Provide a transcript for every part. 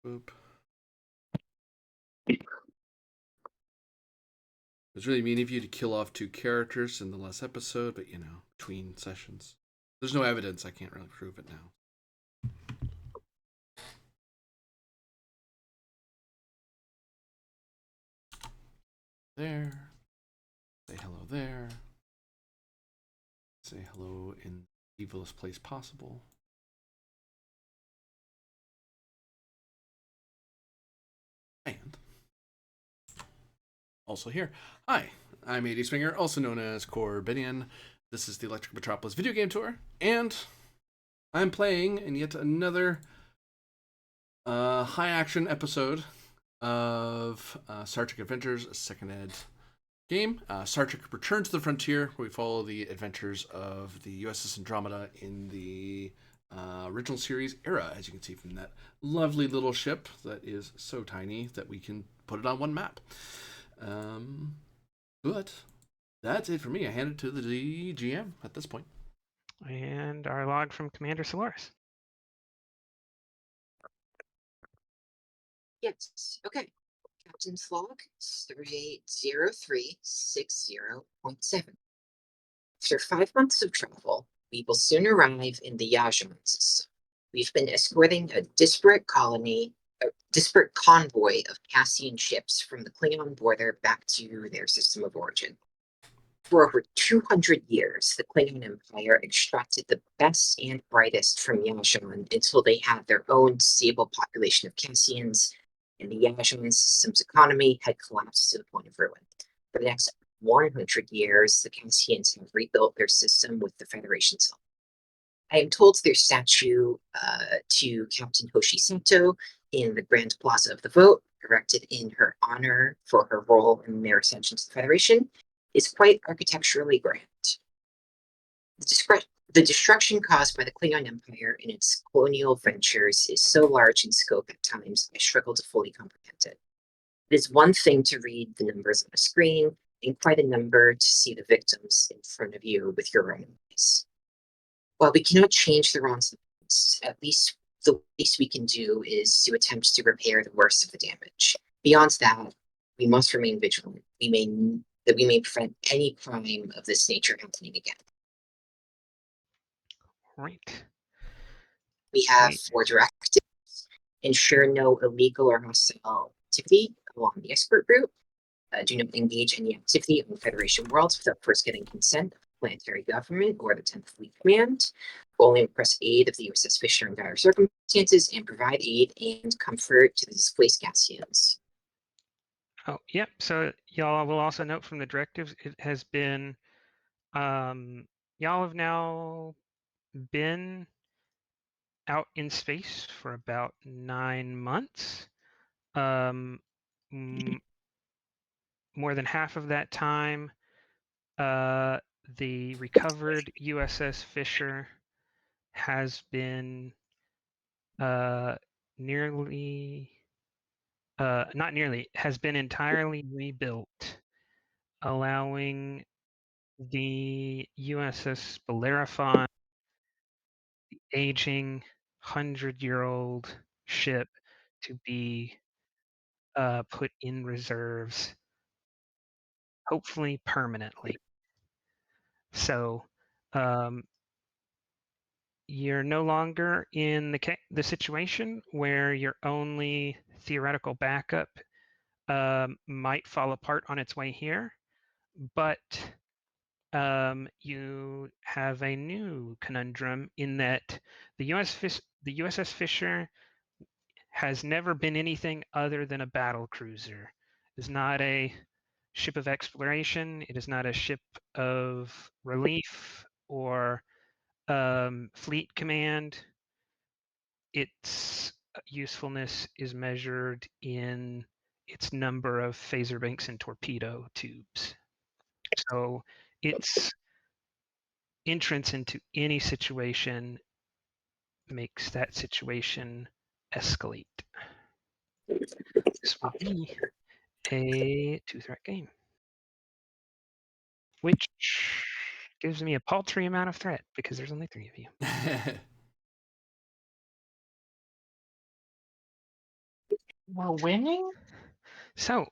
Boop. It was really mean of you to kill off 2 characters in the last episode, but between sessions. There's no evidence. I can't really prove it now. There. Say hello there. Say hello in the evilest place possible. And also here. Hi, I'm AD Swinger, also known as Corbinian. This is the Electric Metropolis video game tour, and I'm playing in yet another high action episode of Star Trek Adventures Second Ed game. Star Trek Return to the Frontier, where we follow the adventures of the USS Andromeda in the original series era, as you can see from that lovely little ship that is so tiny that we can put it on one map. But that's it for me. I hand it to the GM at this point. And our log from Commander Solaris. Yes. Okay. Captain's log 380360.7. After 5 months of travel, we will soon arrive in the Yajan system. We've been escorting a disparate convoy of Cassian ships from the Klingon border back to their system of origin. For over 200 years, the Klingon Empire extracted the best and brightest from Yajan until they had their own stable population of Cassians, and the Yajan system's economy had collapsed to the point of ruin. For the next 100 years, the Cassians have rebuilt their system with the Federation's help. I am told their statue to Captain Hoshi Sato in the Grand Plaza of the Vote, erected in her honor for her role in their ascension to the Federation, is quite architecturally grand. The destruction caused by the Klingon Empire in its colonial ventures is so large in scope at times I struggle to fully comprehend it. It is one thing to read the numbers on a screen, and quite a number to see the victims in front of you with your own eyes. While we cannot change the wrongs of the past, at least the least we can do is to attempt to repair the worst of the damage. Beyond that, we must remain vigilant. We may prevent any crime of this nature happening again. Right. We have 4 directives: ensure no illegal or hostile activity along the expert route. Do not engage any activity on Federation worlds without first getting consent of the planetary government or the 10th Fleet Command. Only request aid of the USS Fisher in dire circumstances, and provide aid and comfort to the displaced Cassians. Oh, yep. So y'all will also note from the directives, it has been, y'all have now been out in space for about 9 months. More than half of that time, the recovered USS Fisher has been has been entirely rebuilt, allowing the USS Bellerophon, the aging 100-year-old ship, to be put in reserves, hopefully permanently. So you're no longer in the situation where your only theoretical backup might fall apart on its way here, but you have a new conundrum in that the USS Fisher has never been anything other than a battle cruiser. It is not a ship of exploration. It is not a ship of relief or fleet command. Its usefulness is measured in its number of phaser banks and torpedo tubes. So its entrance into any situation makes that situation escalate. This will be a 2-threat game, which gives me a paltry amount of threat because there's only 3 of you. We're winning? So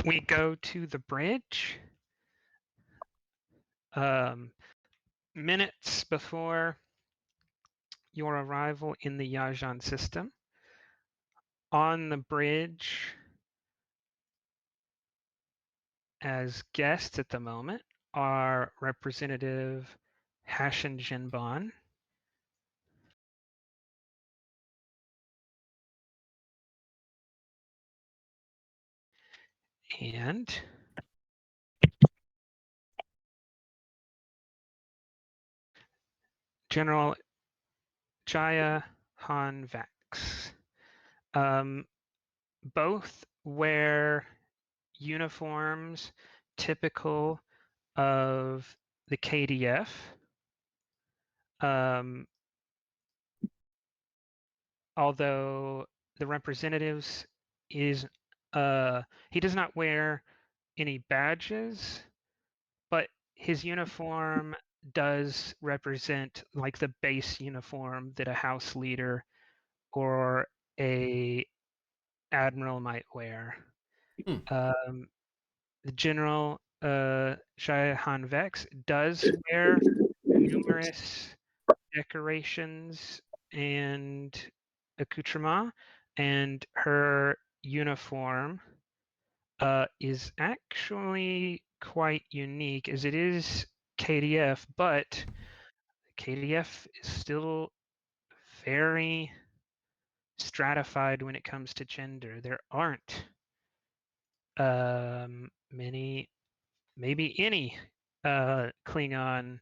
we go to the bridge. Minutes before your arrival in the Yajan system. On the bridge, as guests at the moment, are Representative Hashin Jinban, and General Jaya Han Vax. Both wear uniforms typical of the KDF. Although the representatives is he does not wear any badges, but his uniform does represent like the base uniform that a house leader or a admiral might wear. The General Shai-Han Vex does wear numerous decorations and accoutrement, and her uniform is actually quite unique as it is KDF, but KDF is still very stratified when it comes to gender. There aren't many, maybe any Klingon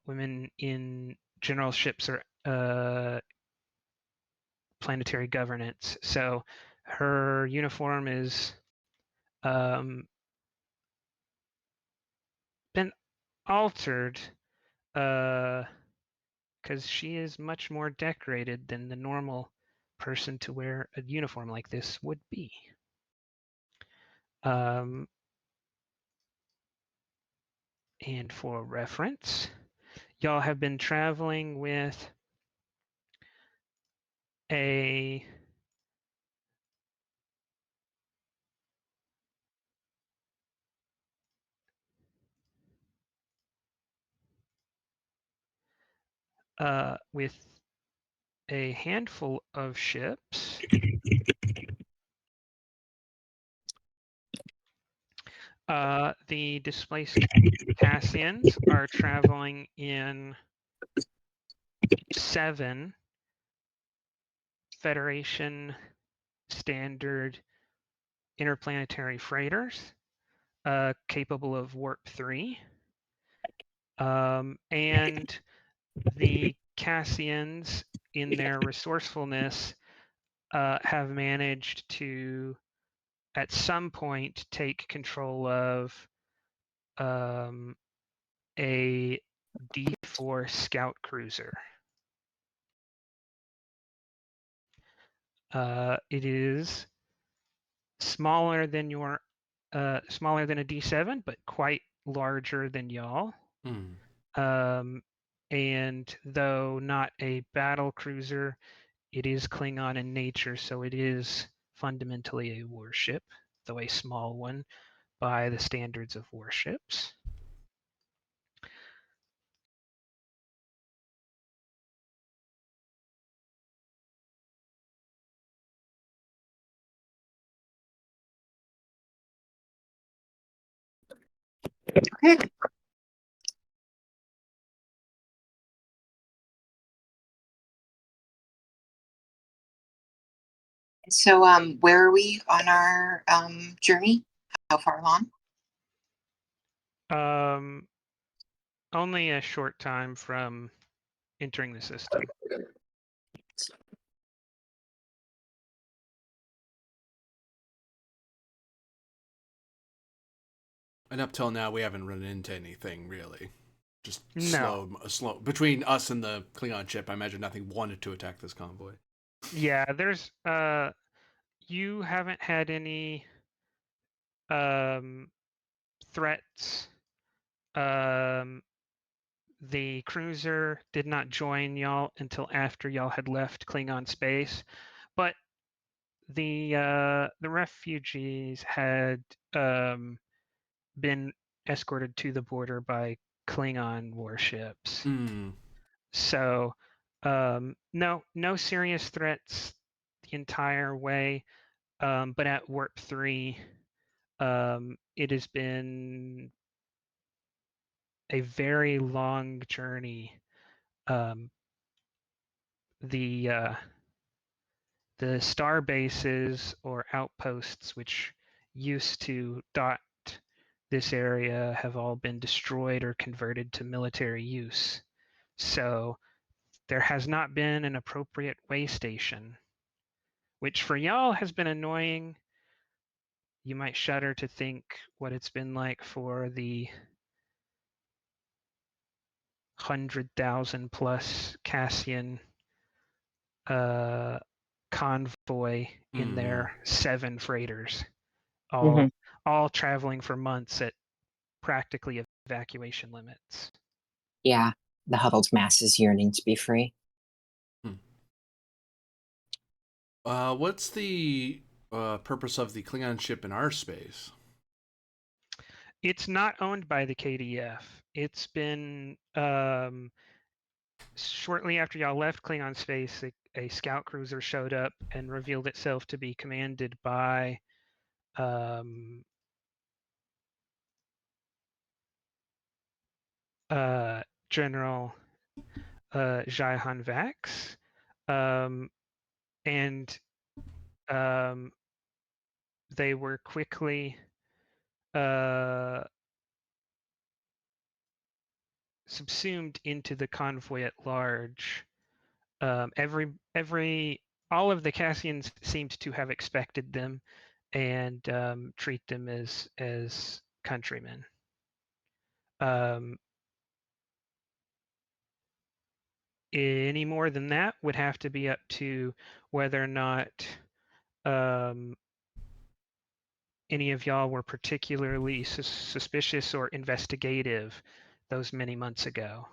women in generalships or planetary governance. So her uniform is been altered because she is much more decorated than the normal person to wear a uniform like this would be. And for reference, y'all have been traveling with a handful of ships. The displaced Cassians are traveling in 7 Federation standard interplanetary freighters capable of Warp 3. And the Cassians, in their resourcefulness, have managed to, at some point, take control of a D4 scout cruiser. It is smaller than your smaller than a D7, but quite larger than y'all. And though not a battle cruiser, it is Klingon in nature, so it is fundamentally a warship, though a small one by the standards of warships. Okay. So, where are we on our journey? How far along? Only a short time from entering the system. And up till now, we haven't run into anything really. Just No. slow. Between us and the Klingon ship, I imagine nothing wanted to attack this convoy. Yeah, there's you haven't had any threats. The cruiser did not join y'all until after y'all had left Klingon space, but the refugees had been escorted to the border by Klingon warships. Mm. So no serious threats the entire way. But at Warp 3, it has been a very long journey. The star bases or outposts which used to dot this area have all been destroyed or converted to military use. So there has not been an appropriate way station, which for y'all has been annoying. You might shudder to think what it's been like for the 100,000 plus Cassian convoy in their 7 freighters, all traveling for months at practically evacuation limits. Yeah, the huddled masses yearning to be free. What's the purpose of the Klingon ship in our space? It's not owned by the KDF. It's been shortly after y'all left Klingon space, a scout cruiser showed up and revealed itself to be commanded by General Jaihan Vax, and they were quickly subsumed into the convoy at large. All of the Cassians seemed to have expected them and treat them as countrymen. Any more than that would have to be up to whether or not any of y'all were particularly suspicious or investigative those many months ago,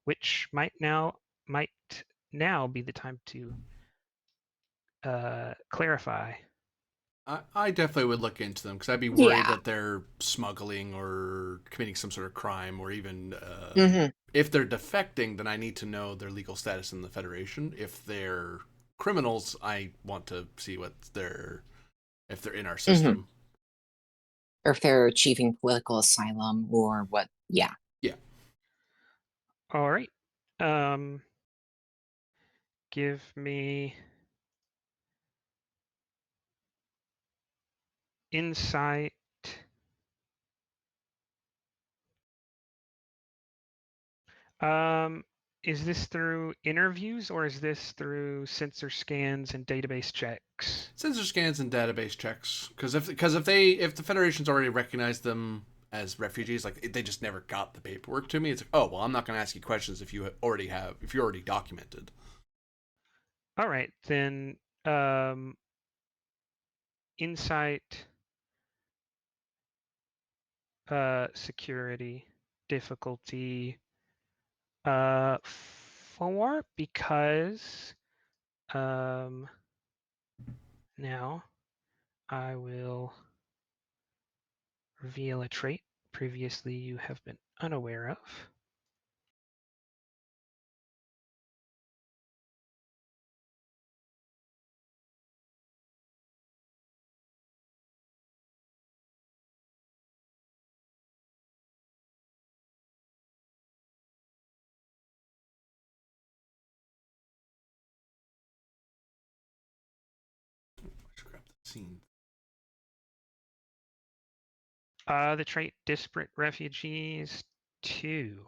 which might now be the time to clarify. I definitely would look into them because I'd be worried Yeah. that they're smuggling or committing some sort of crime, or even Mhm. if they're defecting, then I need to know their legal status in the Federation. If they're criminals, I want to see if they're in our system. Or if they're achieving political asylum or what. Yeah. Yeah. All right. Give me insight. Is this through interviews or is this through sensor scans and database checks? Sensor scans and database checks, because if the Federation's already recognized them as refugees, like they just never got the paperwork to me. It's like, oh well, I'm not going to ask you questions if you're already documented. All right, then insight, security, difficulty 4, because now I will reveal a trait previously you have been unaware of. Grab the scene. The trait Disparate Refugees 2.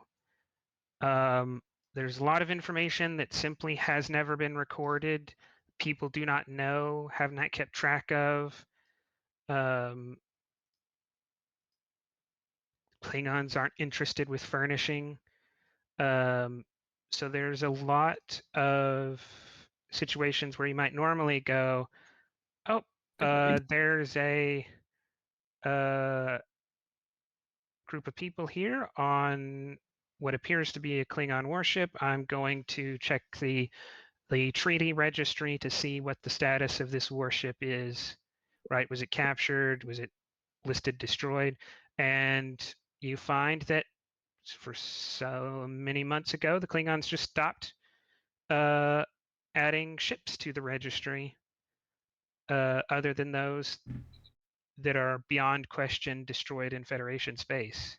There's a lot of information that simply has never been recorded. People do not know, have not kept track of. Klingons aren't interested with furnishing. So there's a lot of situations where you might normally go, oh, there's a group of people here on what appears to be a Klingon warship. I'm going to check the the treaty registry to see what the status of this warship is, right? Was it captured? Was it listed destroyed? And you find that for so many months ago, the Klingons just stopped adding ships to the registry, other than those that are beyond question destroyed in Federation space.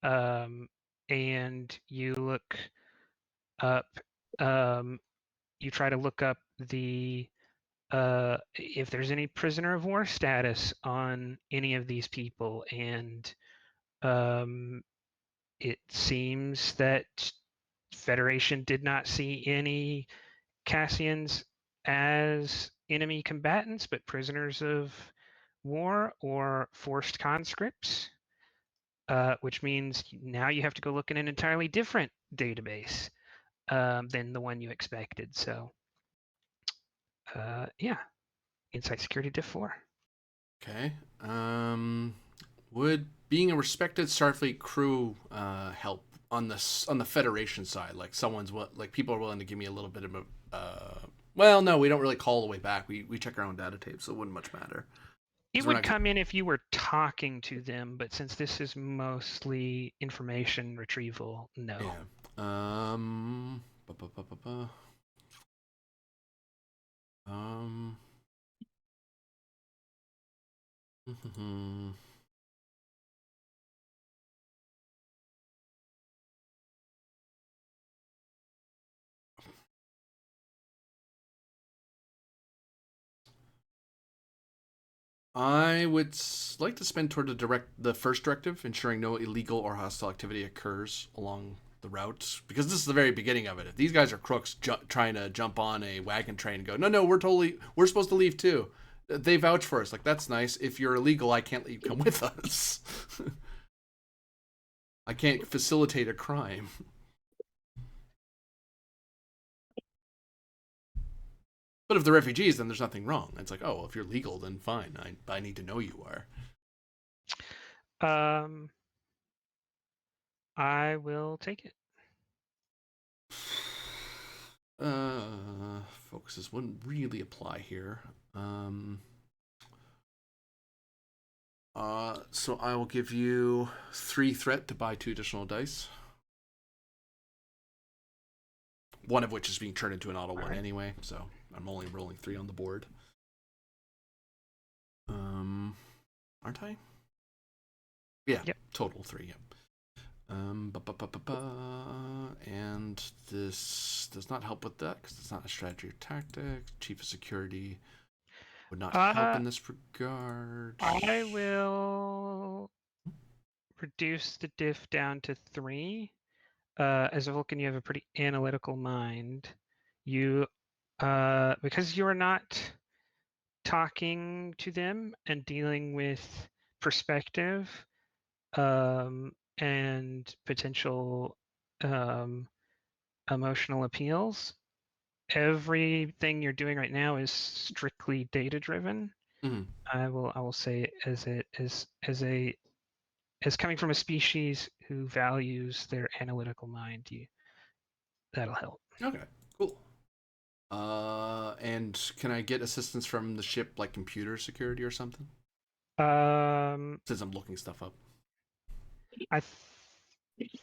And you look up, you try to look up the if there's any prisoner of war status on any of these people, and it seems that Federation did not see any Cassians as enemy combatants, but prisoners of war or forced conscripts, which means now you have to go look in an entirely different database than the one you expected. So, yeah, Insight Security Diff 4. Okay. Would being a respected Starfleet crew help on the Federation side? Like people are willing to give me a little bit of a. Well, no, we don't really call the way back. We check our own data tapes, so it wouldn't much matter. It would come in if you were talking to them, but since this is mostly information retrieval, no. Yeah. I would like to spend toward the first directive, ensuring no illegal or hostile activity occurs along the route, because this is the very beginning of it. If these guys are crooks trying to jump on a wagon train and go, no, we're supposed to leave too. They vouch for us. Like, that's nice. If you're illegal, I can't let you come with us. I can't facilitate a crime. But if they're refugees, then there's nothing wrong. It's like, oh, well, if you're legal, then fine. I need to know you are. I will take it. Focuses wouldn't really apply here. So I will give you 3 threat to buy 2 additional dice. One of which is being turned into an auto 1 anyway, so I'm only rolling 3 on the board. Aren't I? Yeah, yep. Total 3, yep. And this does not help with that because it's not a strategy or tactic. Chief of Security would not help in this regard. I will reduce the diff down to 3. As a Vulcan, you have a pretty analytical mind. You, because you're not talking to them and dealing with perspective and potential emotional appeals, everything you're doing right now is strictly data driven. Mm-hmm. I will say as coming from a species who values their analytical mind, that'll help. Okay, cool. And can I get assistance from the ship, like computer security or something? Since I'm looking stuff up. I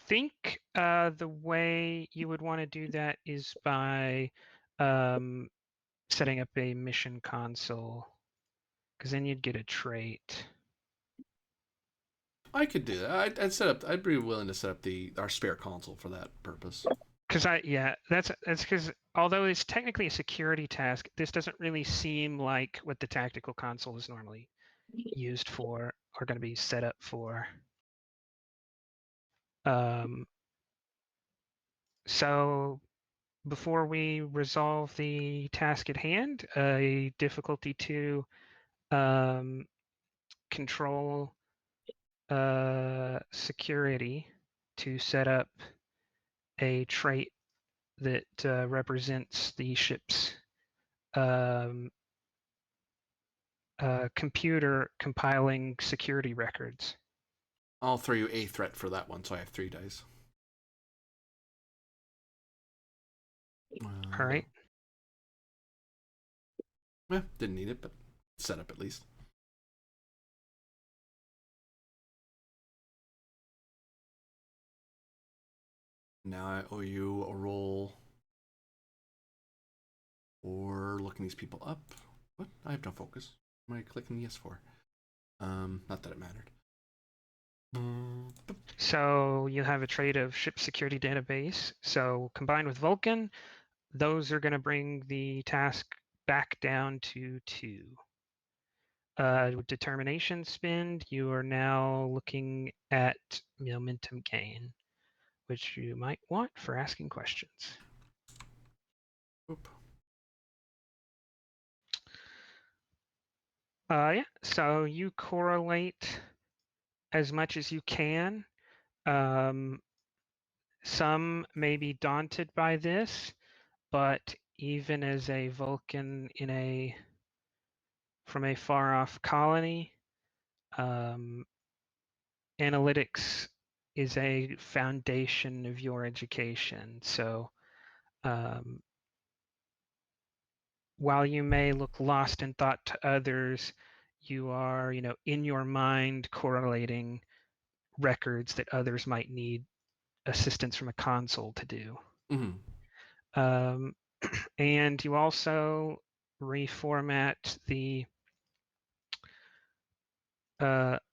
think the way you would want to do that is by setting up a mission console, because then you'd get a trait. I could do that. I'd be willing to set up our spare console for that purpose. Because that's because although it's technically a security task, this doesn't really seem like what the tactical console is normally used for or going to be set up for. So before we resolve the task at hand, a difficulty 2 control security to set up a trait that represents the ship's computer compiling security records. I'll throw you a threat for that one, so I have 3 dice. All right. Yeah, didn't need it, but set up at least. Now I owe you a roll for looking these people up. What? I have no focus. What am I clicking yes for? Not that it mattered. So you have a trait of ship security database. So combined with Vulcan, those are going to bring the task back down to 2. With determination spend, you are now looking at momentum gain, which you might want for asking questions. Oop. Yeah, so you correlate as much as you can. Some may be daunted by this, but even as a Vulcan from a far off colony, analytics is a foundation of your education. So while you may look lost in thought to others, you are, in your mind correlating records that others might need assistance from a console to do. Mm-hmm. And you also reformat the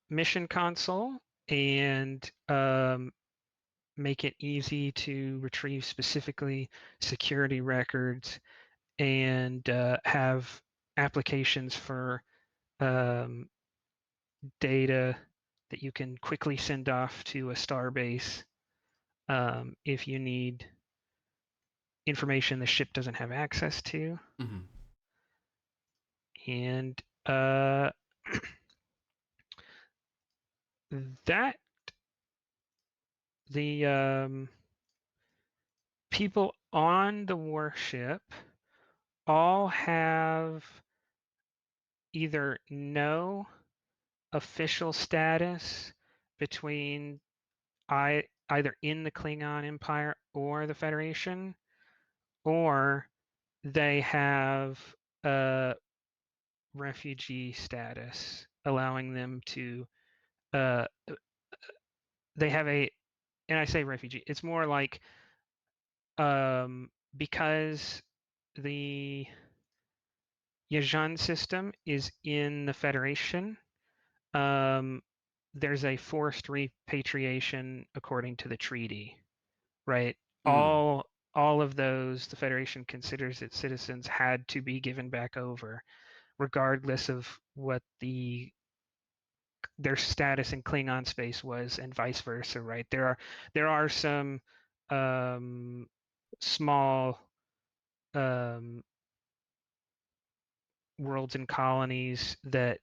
mission console and make it easy to retrieve specifically security records and have applications for data that you can quickly send off to a starbase if you need information the ship doesn't have access to. Mm-hmm. And that the people on the warship all have either no official status between either in the Klingon Empire or the Federation, or they have a refugee status, allowing them to they have a, and I say refugee, it's more like because the Yajan system is in the Federation, there's a forced repatriation according to the treaty, right? Mm. All of those, the Federation considers its citizens had to be given back over, regardless of what their status in Klingon space was, and vice versa, right? There are some small worlds and colonies that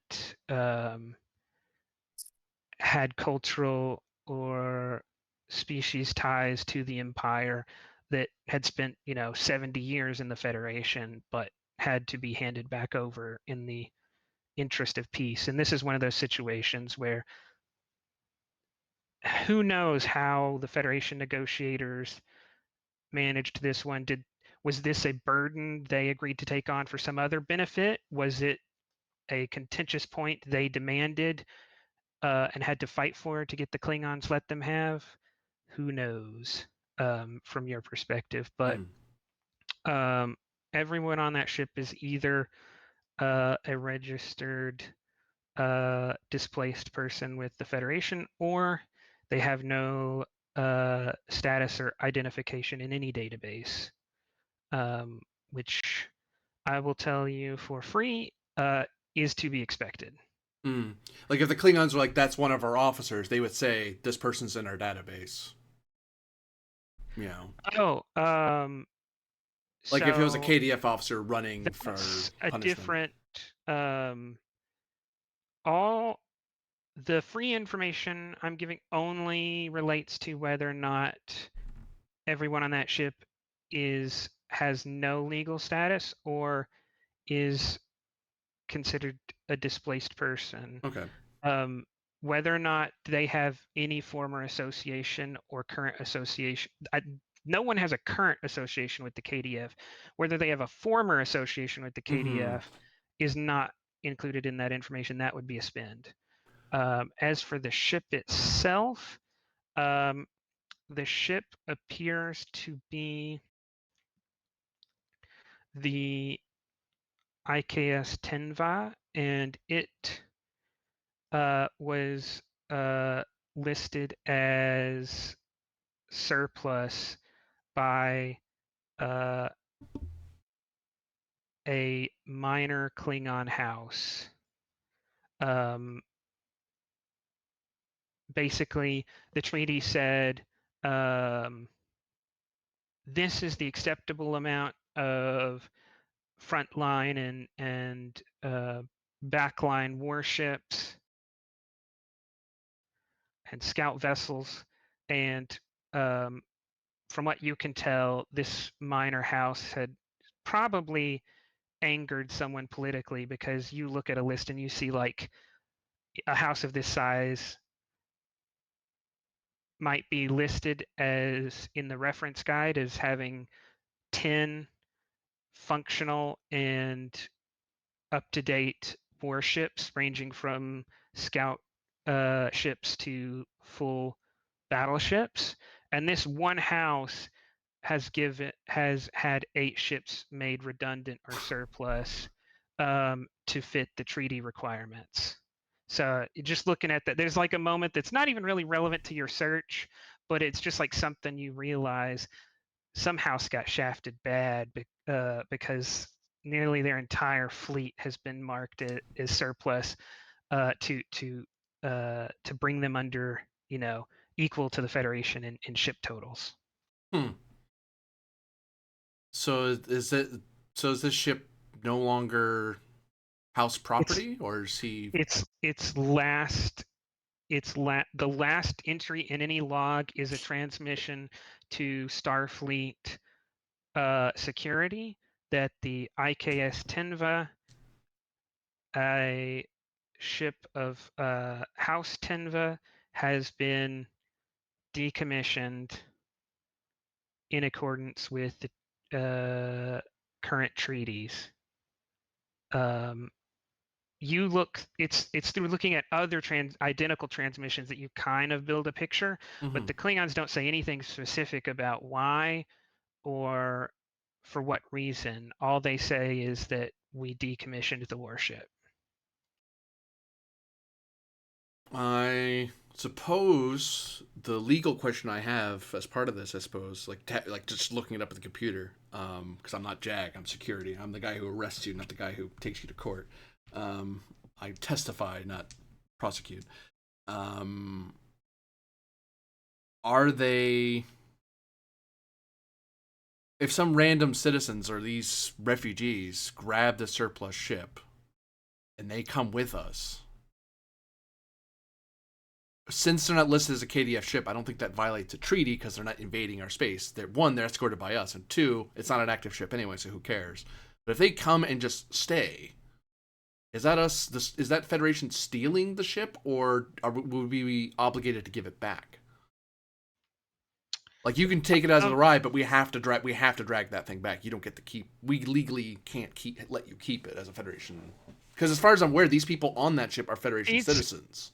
had cultural or species ties to the Empire that had spent 70 years in the Federation, but had to be handed back over in the interest of peace. And this is one of those situations where who knows how the Federation negotiators managed this one. Was this a burden they agreed to take on for some other benefit? Was it a contentious point they demanded and had to fight for to get the Klingons let them have? Who knows from your perspective? But everyone on that ship is either a registered displaced person with the Federation, or they have no status or identification in any database, which I will tell you for free is to be expected. Like if the Klingons were like, that's one of our officers, they would say, this person's in our database. Like if it was a KDF officer running for a punishment. Different all the free information I'm giving only relates to whether or not everyone on that ship has no legal status or is considered a displaced person. Okay. Whether or not they have any former association or current association, no one has a current association with the KDF. Whether they have a former association with the KDF is not included in that information. That would be a spend. As for the ship itself, the ship appears to be the IKS Tenva, and it was listed as surplus by a minor Klingon house. Basically, the treaty said this is the acceptable amount of frontline and backline warships and scout vessels, and from what you can tell, this minor house had probably angered someone politically, because you look at a list and you see like a house of this size might be listed as in the reference guide as having 10 functional and up-to-date warships ranging from scout ships to full battleships, and this one house has had 8 ships made redundant or surplus to fit the treaty requirements. So just looking at that, there's like a moment that's not even really relevant to your search, but it's just like something you realize some house got shafted bad because nearly their entire fleet has been marked as surplus to bring them under, equal to the Federation in ship totals. So is this ship no longer house property, or is he? The last entry in any log is a transmission to Starfleet security that the IKS Tenva, a ship of House Tenva, has been decommissioned in accordance with the current treaties. It's through looking at other identical transmissions that you kind of build a picture, but the Klingons don't say anything specific about why or for what reason. All they say is that we decommissioned the warship. I suppose the legal question I have as part of this, I suppose, like just looking it up at the computer, because I'm not JAG, I'm security. I'm the guy who arrests you, not the guy who takes you to court. I testify, not prosecute. Are they? If some random citizens or these refugees grab the surplus ship and they come with us, since they're not listed as a KDF ship, I don't think that violates a treaty because they're not invading our space. They're escorted by us, and 2, it's not an active ship anyway, so who cares? But if they come and just stay, is that us? Is that Federation stealing the ship, or would we be obligated to give it back? Like, you can take it as a ride, but we have to drag that thing back. You don't get to keep. We legally can't let you keep it as a Federation, because as far as I'm aware, these people on that ship are Federation citizens.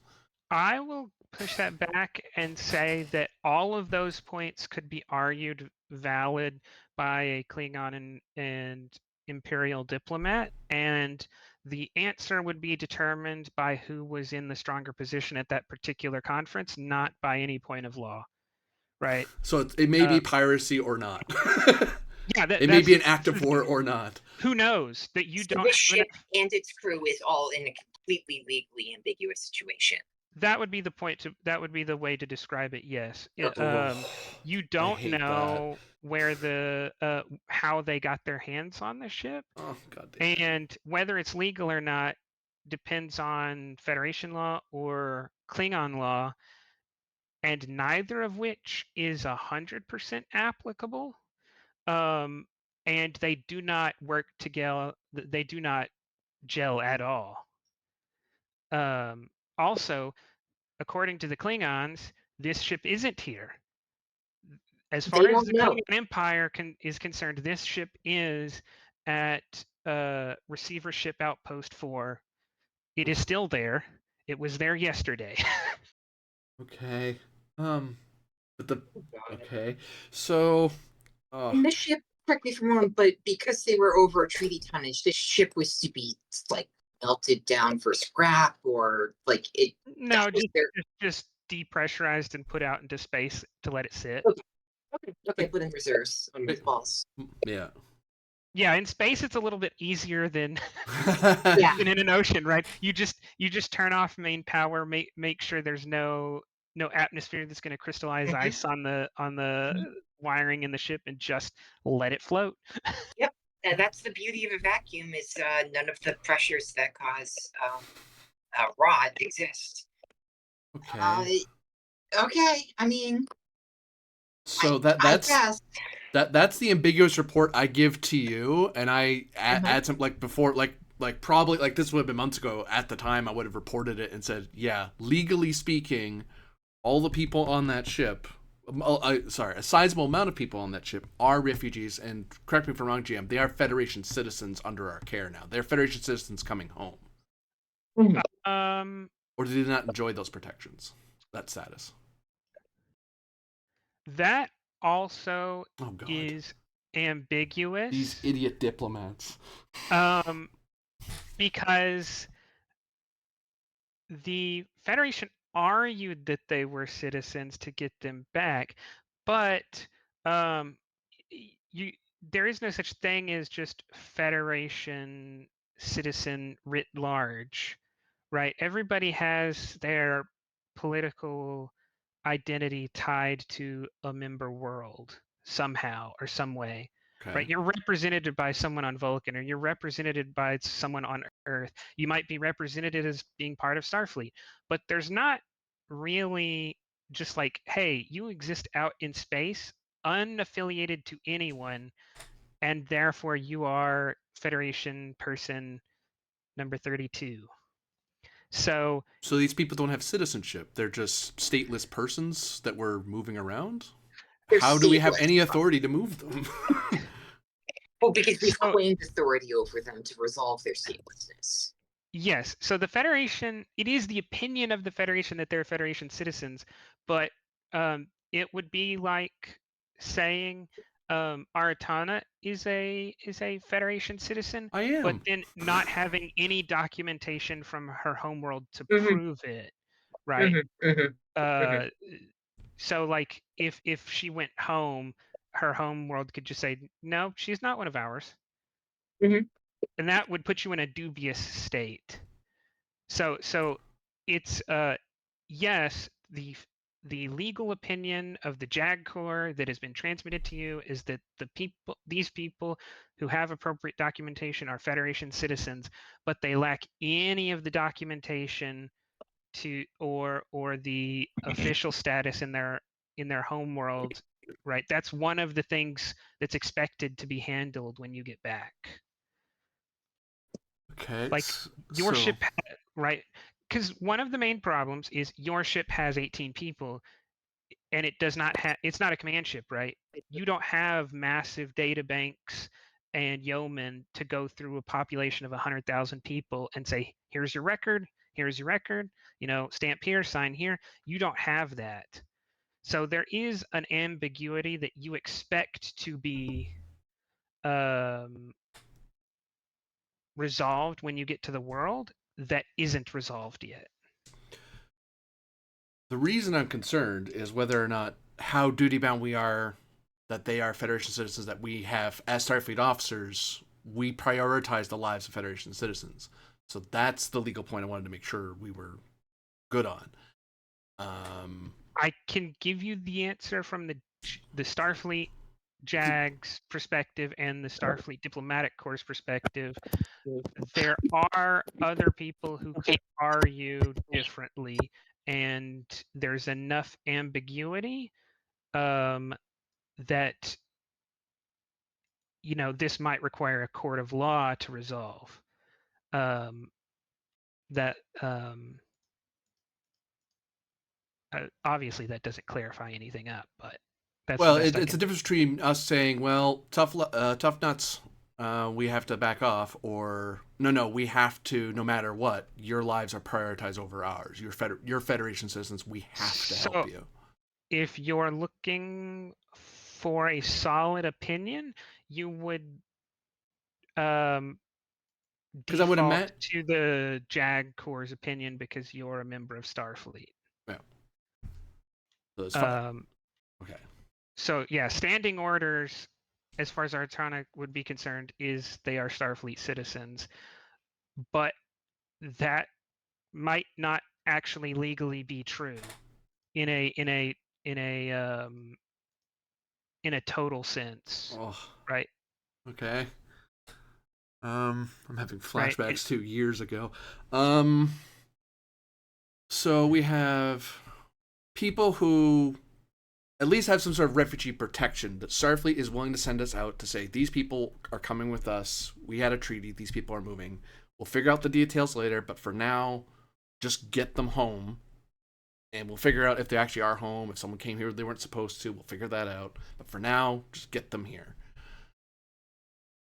I will push that back and say that all of those points could be argued valid by a Klingon and Imperial diplomat, and the answer would be determined by who was in the stronger position at that particular conference, not by any point of law. Right. So it may be piracy or not. Yeah, it may be an act of war or not. Who knows that you don't? This ship and its crew is all in a completely legally ambiguous situation. That would be the point. That would be the way to describe it. Yes. You don't know where how they got their hands on the ship, and whether it's legal or not depends on Federation law or Klingon law, and neither of which is 100% applicable. And they do not work together. They do not gel at all. Also, according to the Klingons, this ship isn't here. as They far as don't the know. Klingon Empire is concerned, this ship is at Receiver Ship Outpost 4. It is still there. It was there yesterday. Okay. But the okay. So, And this ship, correct me if I'm wrong, but because they were over a treaty tonnage, this ship was to be like melted down for scrap, or like it. No, That was their just depressurized and put out into space to let it sit. okay. Put in reserves on Wait. mothballs. yeah. Yeah, in space it's a little bit easier than Yeah. than in an ocean, right? You just turn off main power, make sure there's no atmosphere that's going to crystallize Mhm. ice on the wiring in the ship, and just let it float. Yep. And that's the beauty of a vacuum, is none of the pressures that cause rot exist. Okay. Okay. I mean, So I that's guess. that's the ambiguous report I give to you, and I Mhm. add some like before like probably like this would have been months ago. At the time, I would have reported it and said, yeah, legally speaking, all the people on that ship. Sorry, a sizable amount of people on that ship are refugees, and correct me if I'm wrong, GM. They are Federation citizens under our care now. They're Federation citizens coming home, or do they not enjoy those protections? That status. That also Oh God, is ambiguous. these idiot diplomats. Because the Federation argued that they were citizens to get them back, but you there is no such thing as just Federation citizen writ large, right? Everybody has their political identity tied to a member world somehow or some way. Okay. Right, you're represented by someone on Vulcan, or you're represented by someone on Earth. You might be represented as being part of Starfleet, but there's not really just like, hey, you exist out in space, unaffiliated to anyone, and therefore you are Federation person number 32. So these people don't have citizenship. They're just stateless persons that we're moving around. They're How do we have stateless. any authority to move them? Well, because we've So- claimed authority over them to resolve their statelessness. Yes. So the Federation, it is the opinion of the Federation that they're Federation citizens, but it would be like saying Aratana is a Federation citizen, I am. but then not having any documentation from her homeworld to Mhm. prove it, right? Mhm. So like if she went home, her homeworld could just say, no, she's not one of ours. Mhm. And that would put you in a dubious state. So it's yes, the legal opinion of the JAG Corps that has been transmitted to you is that these people who have appropriate documentation are Federation citizens, but they lack any of the documentation to or the official status in their home world, right? That's one of the things that's expected to be handled when you get back. Okay. Like your so ship, right? Because one of the main problems is your ship has 18 people, and it does not have. It's not a command ship, right? You don't have massive data banks and yeomen to go through a population of 100,000 people and say, "Here's your record. Here's your record. You know, stamp here, sign here." You don't have that. So there is an ambiguity that you expect to be resolved when you get to the world that isn't resolved yet. the reason I'm concerned is whether or not how duty bound we are, that they are Federation citizens, that we have as Starfleet officers, we prioritize the lives of Federation citizens. So that's the legal point I wanted to make sure we were good on. I can give you the answer from the Starfleet JAG's perspective and the Starfleet Diplomatic Corps' perspective. There are other people who could argue differently, and there's enough ambiguity that this might require a court of law to resolve. Obviously that doesn't clarify anything up, but That's Well, the best I it's a can. difference between us saying, "Well, tough nuts, we have to back off," or no, we have to, no matter what. Your lives are prioritized over ours. Your Federation citizens. We have to help So you. if you're looking for a solid opinion, you would um, Because I would default imagine. to the JAG Corps' opinion because you're a member of Starfleet. Yeah. So it's fine. Um, Okay. so yeah, standing orders, as far as Artana would be concerned, is they are Starfleet citizens, but that might not actually legally be true in a total sense, Oh, right? okay. I'm having Right. flashbacks to years ago. So we have people who at least have some sort of refugee protection that Starfleet is willing to send us out to say, these people are coming with us. We had a treaty. These people are moving. We'll figure out the details later, but for now, just get them home. And we'll figure out if they actually are home. If someone came here they weren't supposed to, we'll figure that out. But for now, just get them here.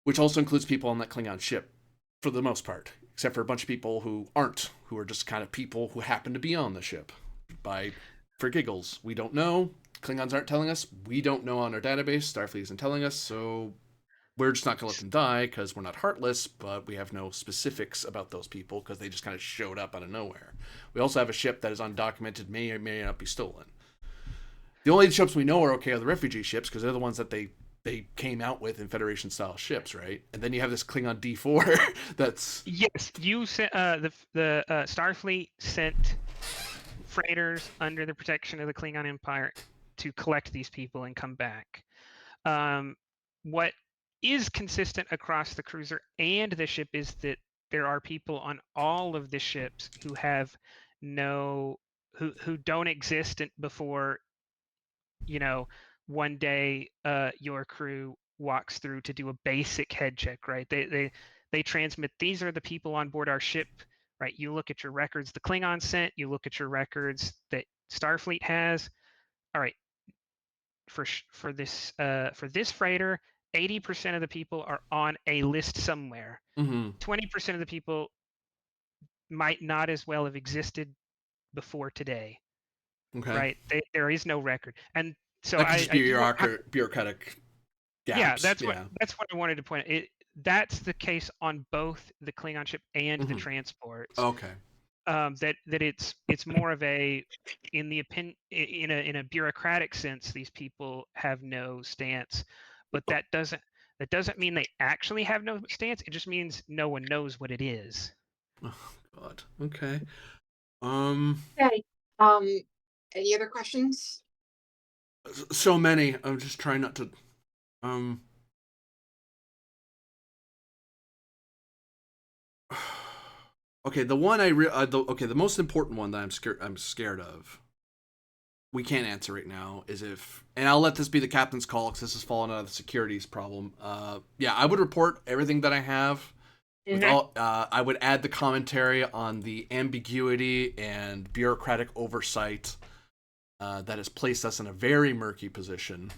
Which also includes people on that Klingon ship, for the most part, except for a bunch of people who aren't, who are just kind of people who happen to be on the ship. For giggles, we don't know. Klingons aren't telling us. We don't know on our database. Starfleet isn't telling us, so we're just not going to let them die because we're not heartless, but we have no specifics about those people because they just kind of showed up out of nowhere. We also have a ship that is undocumented, may or may not be stolen. The only ships we know are okay are the refugee ships because they're the ones that they came out with in Federation style ships, right? And then you have this Klingon D4 that's Yes, you sent the Starfleet sent freighters under the protection of the Klingon Empire to collect these people and come back. What is consistent across the cruiser and the ship is that there are people on all of the ships who have who don't exist before, one day your crew walks through to do a basic head check, right? They transmit, these are the people on board our ship, right? You look at your records the Klingon sent, you look at your records that Starfleet has. All right, for this freighter, 80% of the people are on a list somewhere. 20% of the people might not as well have existed before today, okay. right? There is no record, and so That could just I be do bureaucratic yeah, gaps. Yeah. that's what I wanted to point out. That's the case on both the Klingon ship and the Mhm. transports. Okay. That it's more of a, in the opinion, in a bureaucratic sense, these people have no stance, but that doesn't mean they actually have no stance. It just means no one knows what it is. Oh God. Okay. Okay. Any other questions? So many. I'm just trying not to. Um. Okay, the one the most important one that I'm scared of. We can't answer right now. Is if, and I'll let this be the captain's call because this has fallen out of the securities problem. Yeah, I would report everything that I have. With all, I would add the commentary on the ambiguity and bureaucratic oversight that has placed us in a very murky position.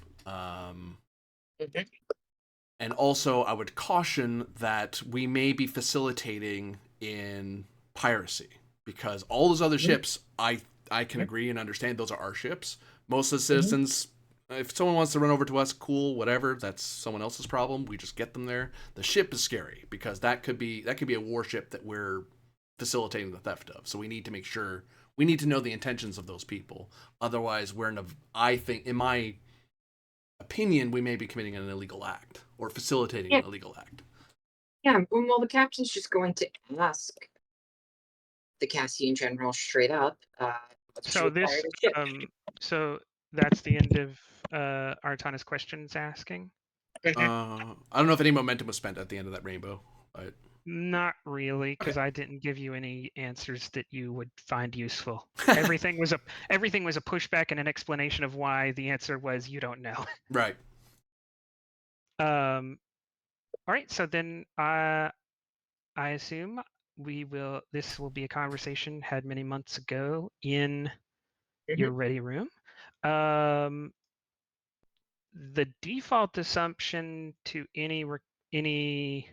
And also, I would caution that we may be facilitating in piracy because all those other ships, I can agree and understand those are our ships. Most of the citizens, if someone wants to run over to us, cool, whatever. That's someone else's problem. We just get them there. The ship is scary because that could be a warship that we're facilitating the theft of. So we need to make sure we need to know the intentions of those people. Otherwise, I think, in my opinion, we may be committing an illegal act or facilitating Yeah. an illegal act. Yeah, well, the captain's just going to ask the Cassian general straight up. What's So required this of ship? so that's the end of Artana's questions asking. I don't know if any momentum was spent at the end of that rainbow. But... Not really, because I didn't give you any answers that you would find useful. Everything was a pushback and an explanation of why the answer was you don't know. Right. All right, so then I assume this will be a conversation had many months ago in your ready room. the default assumption to any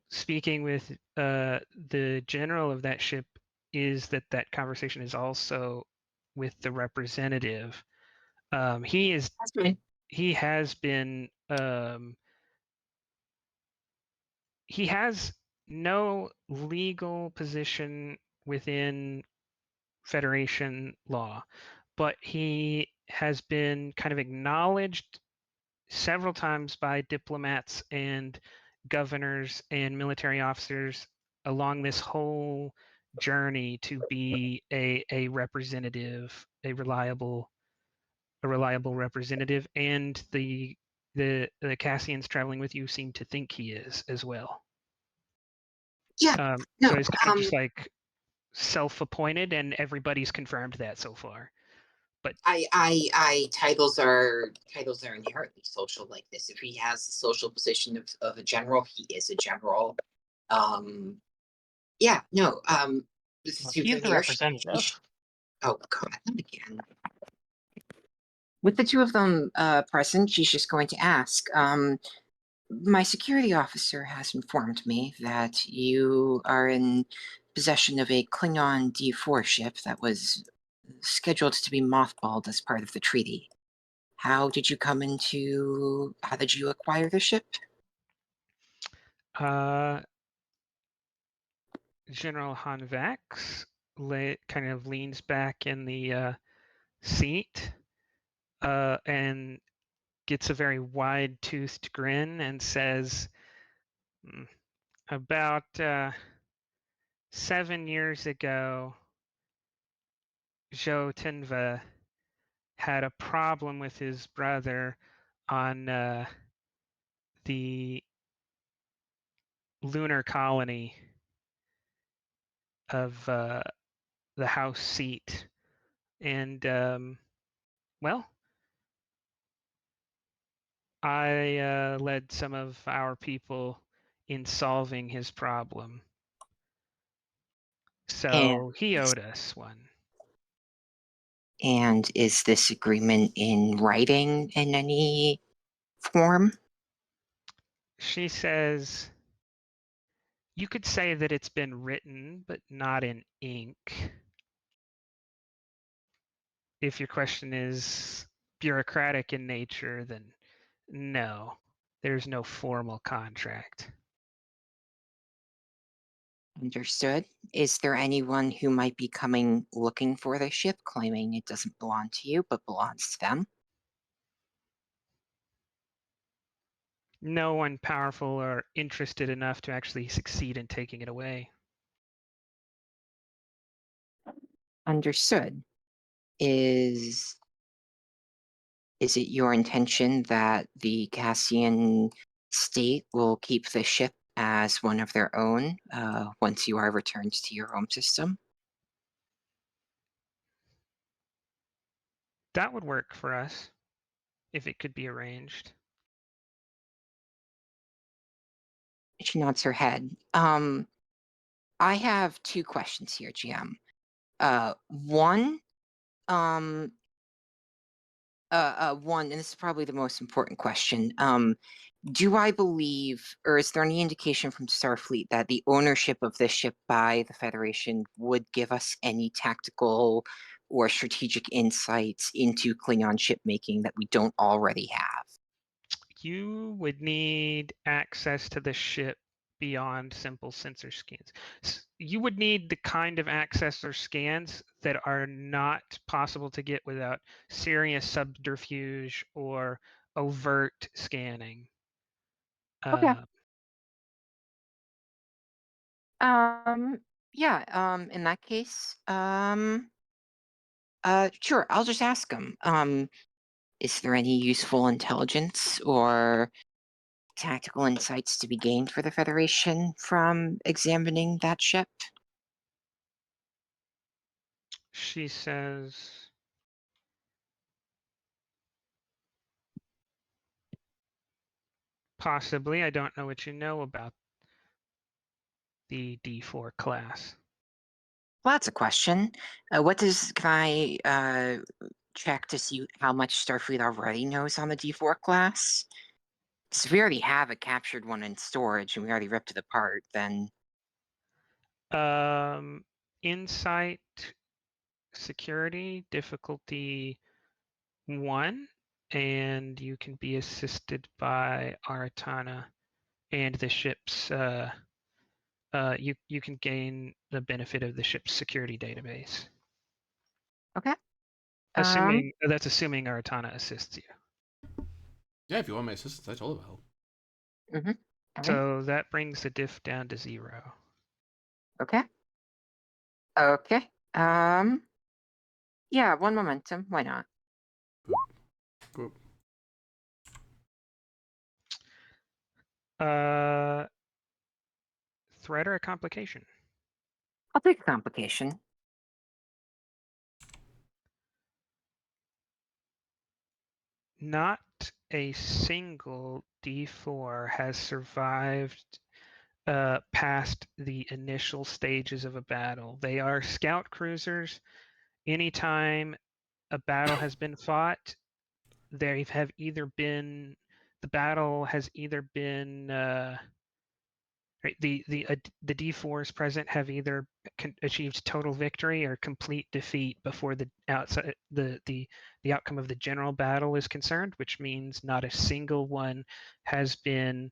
speaking with the general of that ship is that conversation is also with the representative. He That's fine. has been he has no legal position within Federation law, but he has been kind of acknowledged several times by diplomats and governors and military officers along this whole journey to be a representative, a reliable representative, and the Cassians traveling with you seem to think he is as well. Yeah, So he's kind of just like self-appointed, and everybody's confirmed that so far. But titles are inherently social like this. If he has the social position of a general, he is a general. Yeah, no. He's the representative. Oh God, not again. With the two of them present, she's just going to ask. My security officer has informed me that you are in possession of a Klingon D4 ship that was scheduled to be mothballed as part of the treaty. How did you acquire the ship? General Hanvax kind of leans back in the seat and gets a very wide-toothed grin and says, about 7 years ago, Zhou Tenva had a problem with his brother on the lunar colony of the House seat. And, well, I led some of our people in solving his problem. So he owed us one. And is this agreement in writing in any form? She says, you could say that it's been written, but not in ink. If your question is bureaucratic in nature, then no, there's no formal contract. Understood. Is there anyone who might be coming looking for the ship, claiming it doesn't belong to you, but belongs to them? No one powerful or interested enough to actually succeed in taking it away. Understood. Is it your intention that the Cassian state will keep the ship as one of their own once you are returned to your home system? That would work for us if it could be arranged. She nods her head. I have two questions here, GM. One, and this is probably the most important question. Do I believe, or is there any indication from Starfleet that the ownership of this ship by the Federation would give us any tactical or strategic insights into Klingon shipmaking that we don't already have? You would need access to the ship beyond simple sensor scans. You would need the kind of access or scans that are not possible to get without serious subterfuge or overt scanning. Okay. Yeah, in that case, sure, I'll just ask them. Is there any useful intelligence or tactical insights to be gained for the Federation from examining that ship? She says, possibly. I don't know what you know about the D4 class. Well, that's a question. Can I check to see how much Starfleet already knows on the D4 class? Because if we already have a captured one in storage and we already ripped it apart, then Insight, security, difficulty 1, and you can be assisted by Aratana and the ship's. You can gain the benefit of the ship's security database. okay. Assuming that's assuming Aratana assists you. Yeah, if you want my assistance, I totally will help. All right. So that brings the diff down to 0. Okay. Okay. Yeah, one momentum. Why not? Cool. Threat or a complication? I'll take a complication. Not a single D4 has survived past the initial stages of a battle. They are scout cruisers. Anytime a battle has been fought, they have either been the battle has either been right, the D4s present have either achieved total victory or complete defeat before the outside the outcome of the general battle is concerned, which means not a single one has been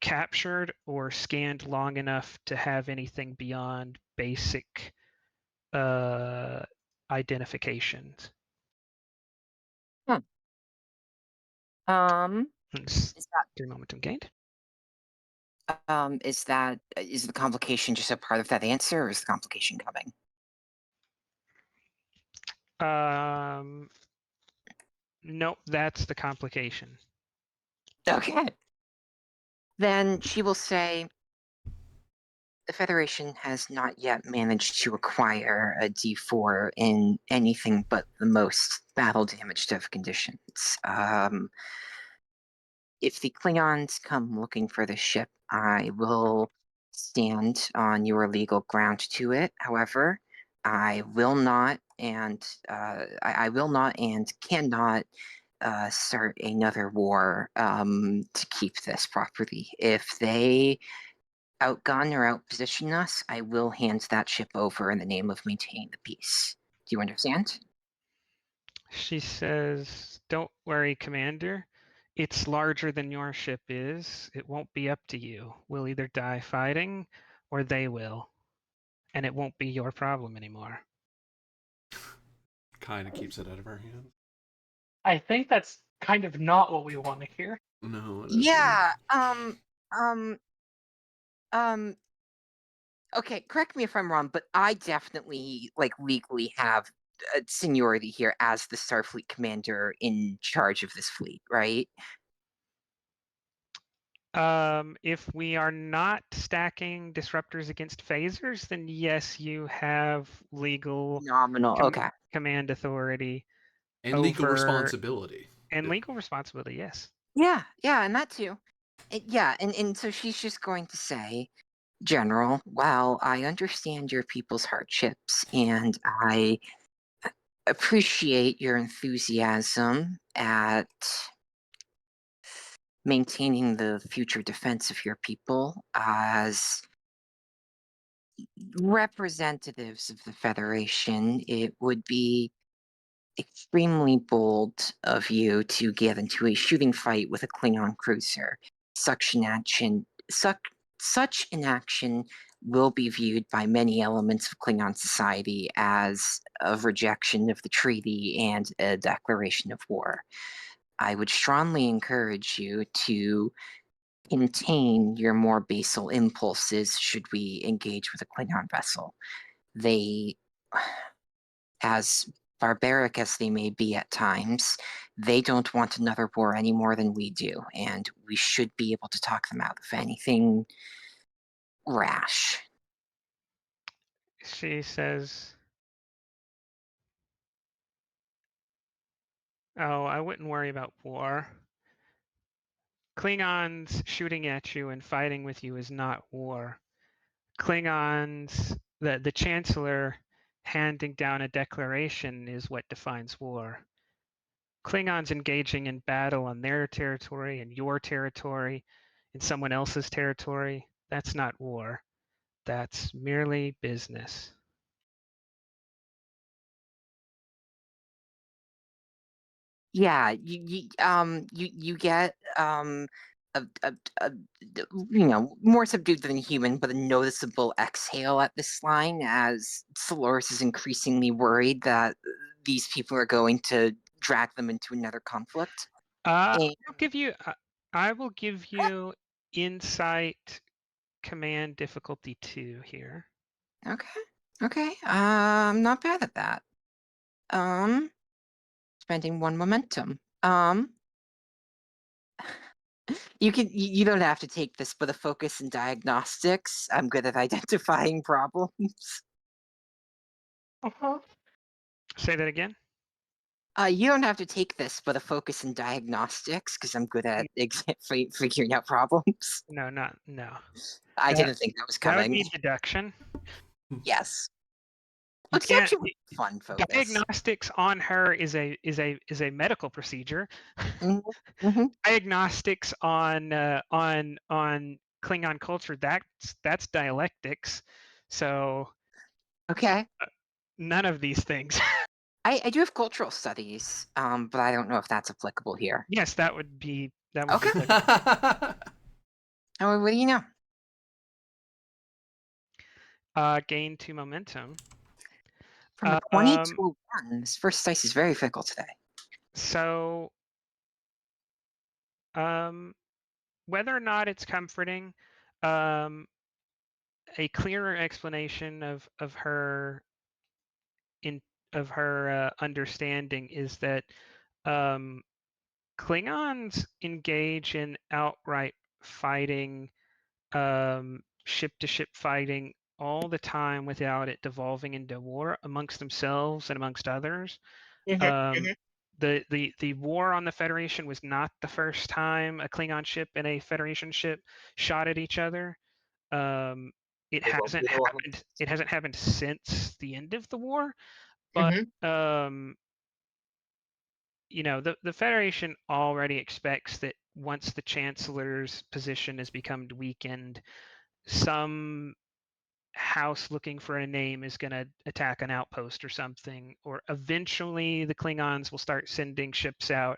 captured or scanned long enough to have anything beyond basic identifications. Is that 3 momentum gained. is the complication just a part of that answer, or is the complication coming? Nope, that's the complication. Okay. Then she will say, the Federation has not yet managed to acquire a D4 in anything but the most battle-damaged of conditions. If the Klingons come looking for the ship, I will stand on your legal ground to it. However, I will not and I will not and cannot start another war to keep this property. If they outgun or outposition us, I will hand that ship over in the name of maintaining the peace. Do you understand? She says, "Don't worry, Commander. It's larger than your ship is. It won't be up to you. We'll either die fighting or they will. And it won't be your problem anymore." Kind of keeps it out of our hands. I think that's kind of not what we want to hear. No. Yeah. Okay, correct me if I'm wrong, but I definitely legally have seniority here as the Starfleet commander in charge of this fleet, right? If we are not stacking disruptors against phasers, then yes, you have legal Nominal. Okay. command authority And legal over- responsibility. and legal responsibility. Yes. Yeah, and that too. And so she's just going to say, General, while I understand your people's hardships and I appreciate your enthusiasm at maintaining the future defense of your people as representatives of the Federation, it would be extremely bold of you to get into a shooting fight with a Klingon cruiser. Such an action will be viewed by many elements of Klingon society as a rejection of the treaty and a declaration of war. I would strongly encourage you to contain your more basal impulses should we engage with a Klingon vessel. They, as barbaric as they may be at times, they don't want another war any more than we do, and we should be able to talk them out of anything rash. She says, "Oh, I wouldn't worry about war. Klingons shooting at you and fighting with you is not war. Klingons, the Chancellor handing down a declaration is what defines war. Klingons engaging in battle on their territory, in your territory, in someone else's territory, that's not war. That's merely business. Yeah, you get a more subdued than human, but a noticeable exhale at this line as Solaris is increasingly worried that these people are going to drag them into another conflict. And I will give you insight command difficulty 2 here. okay, I'm not bad at that. Spending 1 momentum. You don't have to take this, but a focus in diagnostics. I'm good at identifying problems. Uh-huh. Say that again. You don't have to take this, but a focus in diagnostics, because I'm good at figuring out problems. No. I didn't think that was That would coming. be deduction. Yes. You can't. Fun focus. Diagnostics on her is a medical procedure. Mm-hmm. Diagnostics on Klingon culture, that's dialectics. So Okay. none of these things. I do have cultural studies, but I don't know if that's applicable here. Yes, that would be Okay. be Oh, what do you know? gain 2 momentum. From a 20 to a 1, this first dice is very fickle today. So whether or not it's comforting, a clearer explanation of her understanding is that Klingons engage in outright fighting, ship-to-ship fighting all the time without it devolving into war amongst themselves and amongst others. The war on the Federation was not the first time a Klingon ship and a Federation ship shot at each other. It hasn't happened since the end of the war, but the Federation already expects that once the Chancellor's position has become weakened, some house looking for a name is going to attack an outpost or something, or eventually the Klingons will start sending ships out,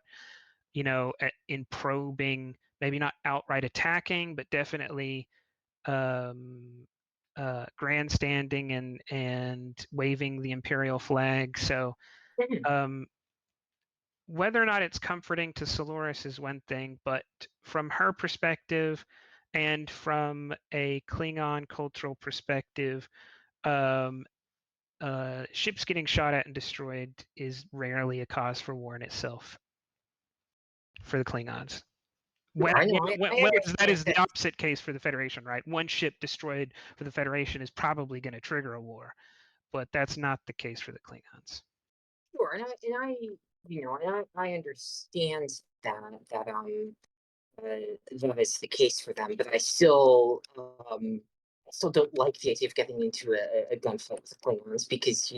in probing, maybe not outright attacking, but definitely grandstanding and waving the Imperial flag. So whether or not it's comforting to Solaris is one thing, but from her perspective and from a Klingon cultural perspective, ships getting shot at and destroyed is rarely a cause for war in itself for the Klingons. That is the opposite case for the Federation, right? One ship destroyed for the Federation is probably going to trigger a war, but that's not the case for the Klingons. Sure, and I understand that is the case for them, but I still don't like the idea of getting into a gunfight with the Klingons because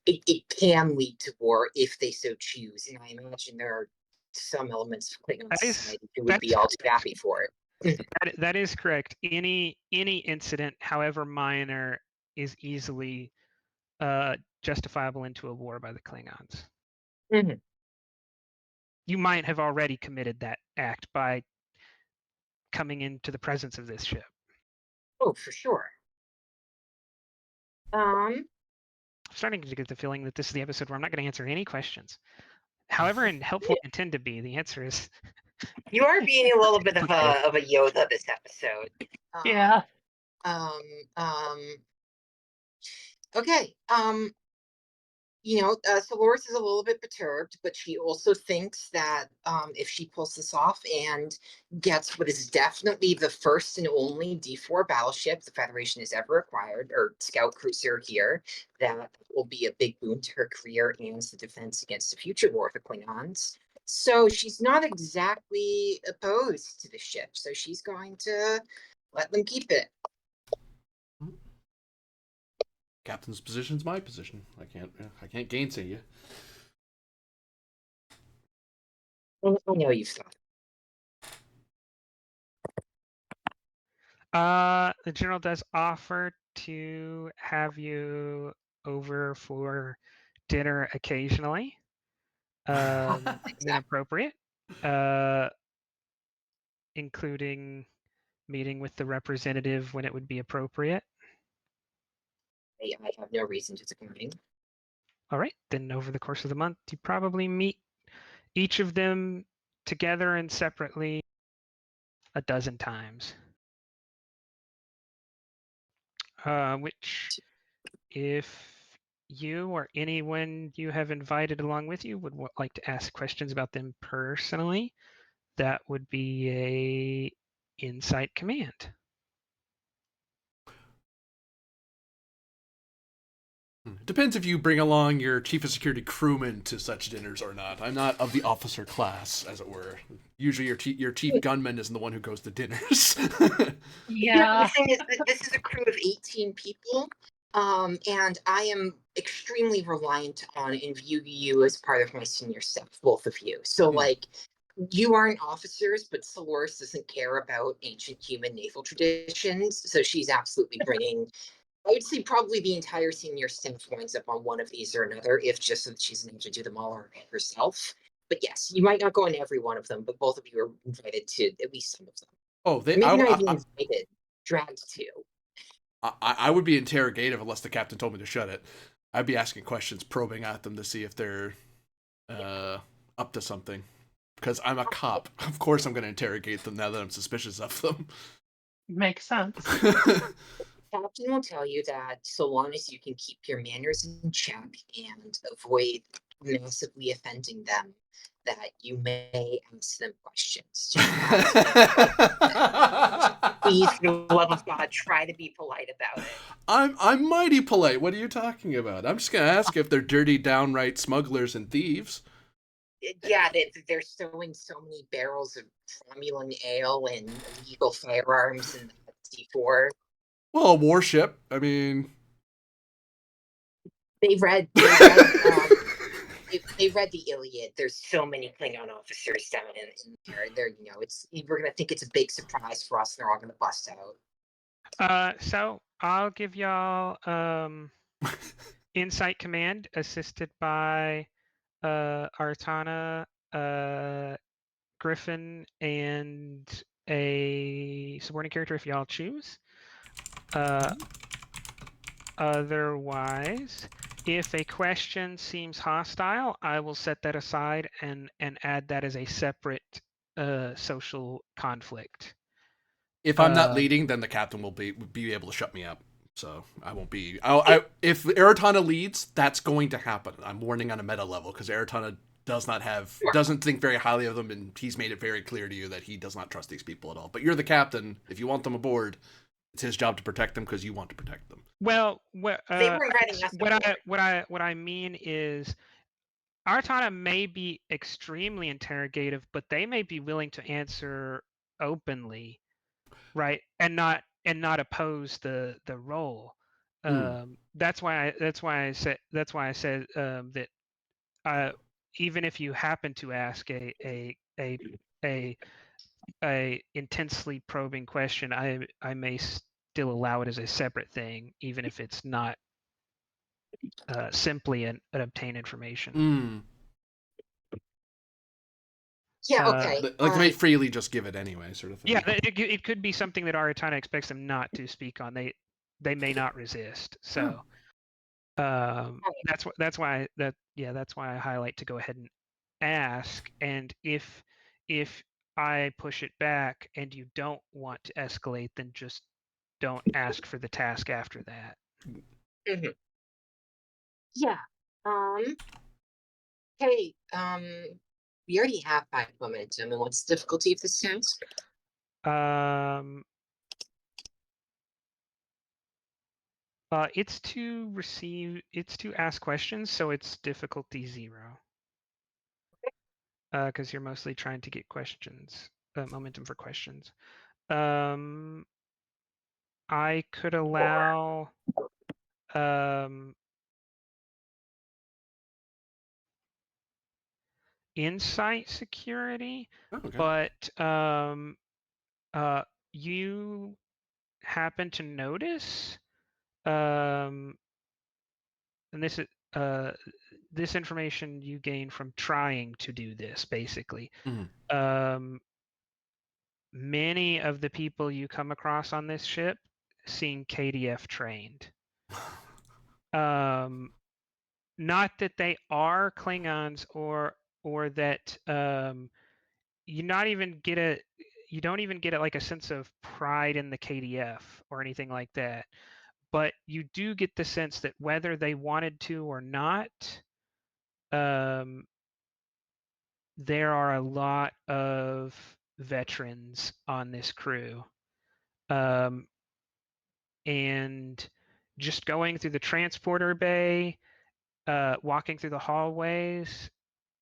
it can lead to war if they so choose, and I imagine there are some elements of Klingon society who would be all too happy for it. That is correct. Any incident, however minor, is easily justifiable into a war by the Klingons. Mm-hmm. You might have already committed that act by coming into the presence of this ship. Oh, for sure. I'm starting to get the feeling that this is the episode where I'm not going to answer any questions. However helpful I intend to be, the answer is... You are being a little bit of a Yoda this episode. Yeah. Okay. Solaris is a little bit perturbed, but she also thinks that if she pulls this off and gets what is definitely the first and only D4 battleship the Federation has ever acquired, or scout cruiser here, that will be a big boon to her career and the defense against the future war of the Klingons. So she's not exactly opposed to the ship, so she's going to let them keep it. Captain's position's my position. I can't gainsay you. I know you've thought. The general does offer to have you over for dinner occasionally, when appropriate, including meeting with the representative when it would be appropriate. I have no reason to decline. All right, then over the course of the month, you probably meet each of them together and separately a dozen times. Which, if you or anyone you have invited along with you would like to ask questions about them personally, that would be a insight command. Depends if you bring along your chief of security crewman to such dinners or not. I'm not of the officer class, as it were. Usually, your chief gunman isn't the one who goes to dinners. The thing is that this is a crew of 18 people, and I am extremely reliant on and view you as part of my senior staff, both of you. So, like, you aren't officers, but Solaris doesn't care about ancient human naval traditions, so she's absolutely bringing. I would say probably the entire senior staff winds up on one of these or another, if just so that she's able to do them all herself. But yes, you might not go on every one of them, but both of you are invited to at least some of them. Oh, Maybe not even invited, dragged to. I would be interrogative unless the captain told me to shut it. I'd be asking questions, probing at them to see if they're up to something. Because I'm a cop. Of course I'm going to interrogate them now that I'm suspicious of them. Makes sense. Captain will tell you that so long as you can keep your manners in check and avoid massively offending them, that you may ask them questions. Please, for the love of God, try to be polite about it. I'm mighty polite. What are you talking about? I'm just gonna ask if they're dirty, downright smugglers and thieves. Yeah, they're stowing so many barrels of Romulan ale and illegal firearms in the C4. Well, a warship. I mean, they read the Iliad. There's so many Klingon officers down in there. We're gonna think it's a big surprise for us. They're all gonna bust out. So I'll give y'all insight command assisted by Artana, Griffin, and a subordinate character if y'all choose. Otherwise, if a question seems hostile, I will set that aside and add that as a separate social conflict. If I'm not leading, then the captain will be able to shut me up. So I won't be. If Aratana leads, that's going to happen. I'm warning on a meta level because Aratana doesn't think very highly of them, and he's made it very clear to you that he does not trust these people at all. But you're the captain. If you want them aboard, it's his job to protect them because you want to protect them. Well, They were inviting us aboard. what I mean is, Artana may be extremely interrogative, but they may be willing to answer openly, right, and not oppose the role. That's why I said that even if you happen to ask a intensely probing question, I may still allow it as a separate thing, even if it's not simply an obtain information. Yeah, okay. Like they freely just give it anyway, sort of thing. Yeah, it could be something that Aratana expects them not to speak on. They may not resist. So that's why I highlight to go ahead and ask. And if I push it back and you don't want to escalate, then just don't ask for the task after that. Mm-hmm. Yeah. Hey, we already have 5 momentum, and what's the difficulty of this task? It's to ask questions, so it's difficulty 0. Because you're mostly trying to get questions, momentum for questions. I could allow insight security, Oh, okay. but you happen to notice, and this is this information you gain from trying to do this, basically. Many of the people you come across on this ship seem KDF trained. Not that they are Klingons or that you don't even get like a sense of pride in the KDF or anything like that. But you do get the sense that whether they wanted to or not, there are a lot of veterans on this crew. And just going through the transporter bay, walking through the hallways,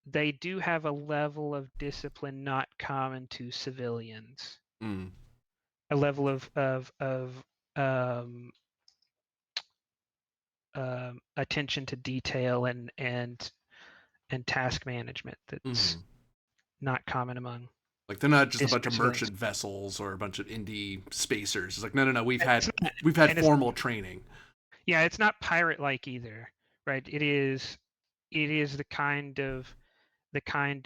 they do have a level of discipline not common to civilians. A level of attention to detail and task management that's not common among. Like they're not just a bunch of civilians. merchant vessels or a bunch of indie spacers. It's like no. We've had formal training. Yeah, it's not pirate-like either, right? It is the kind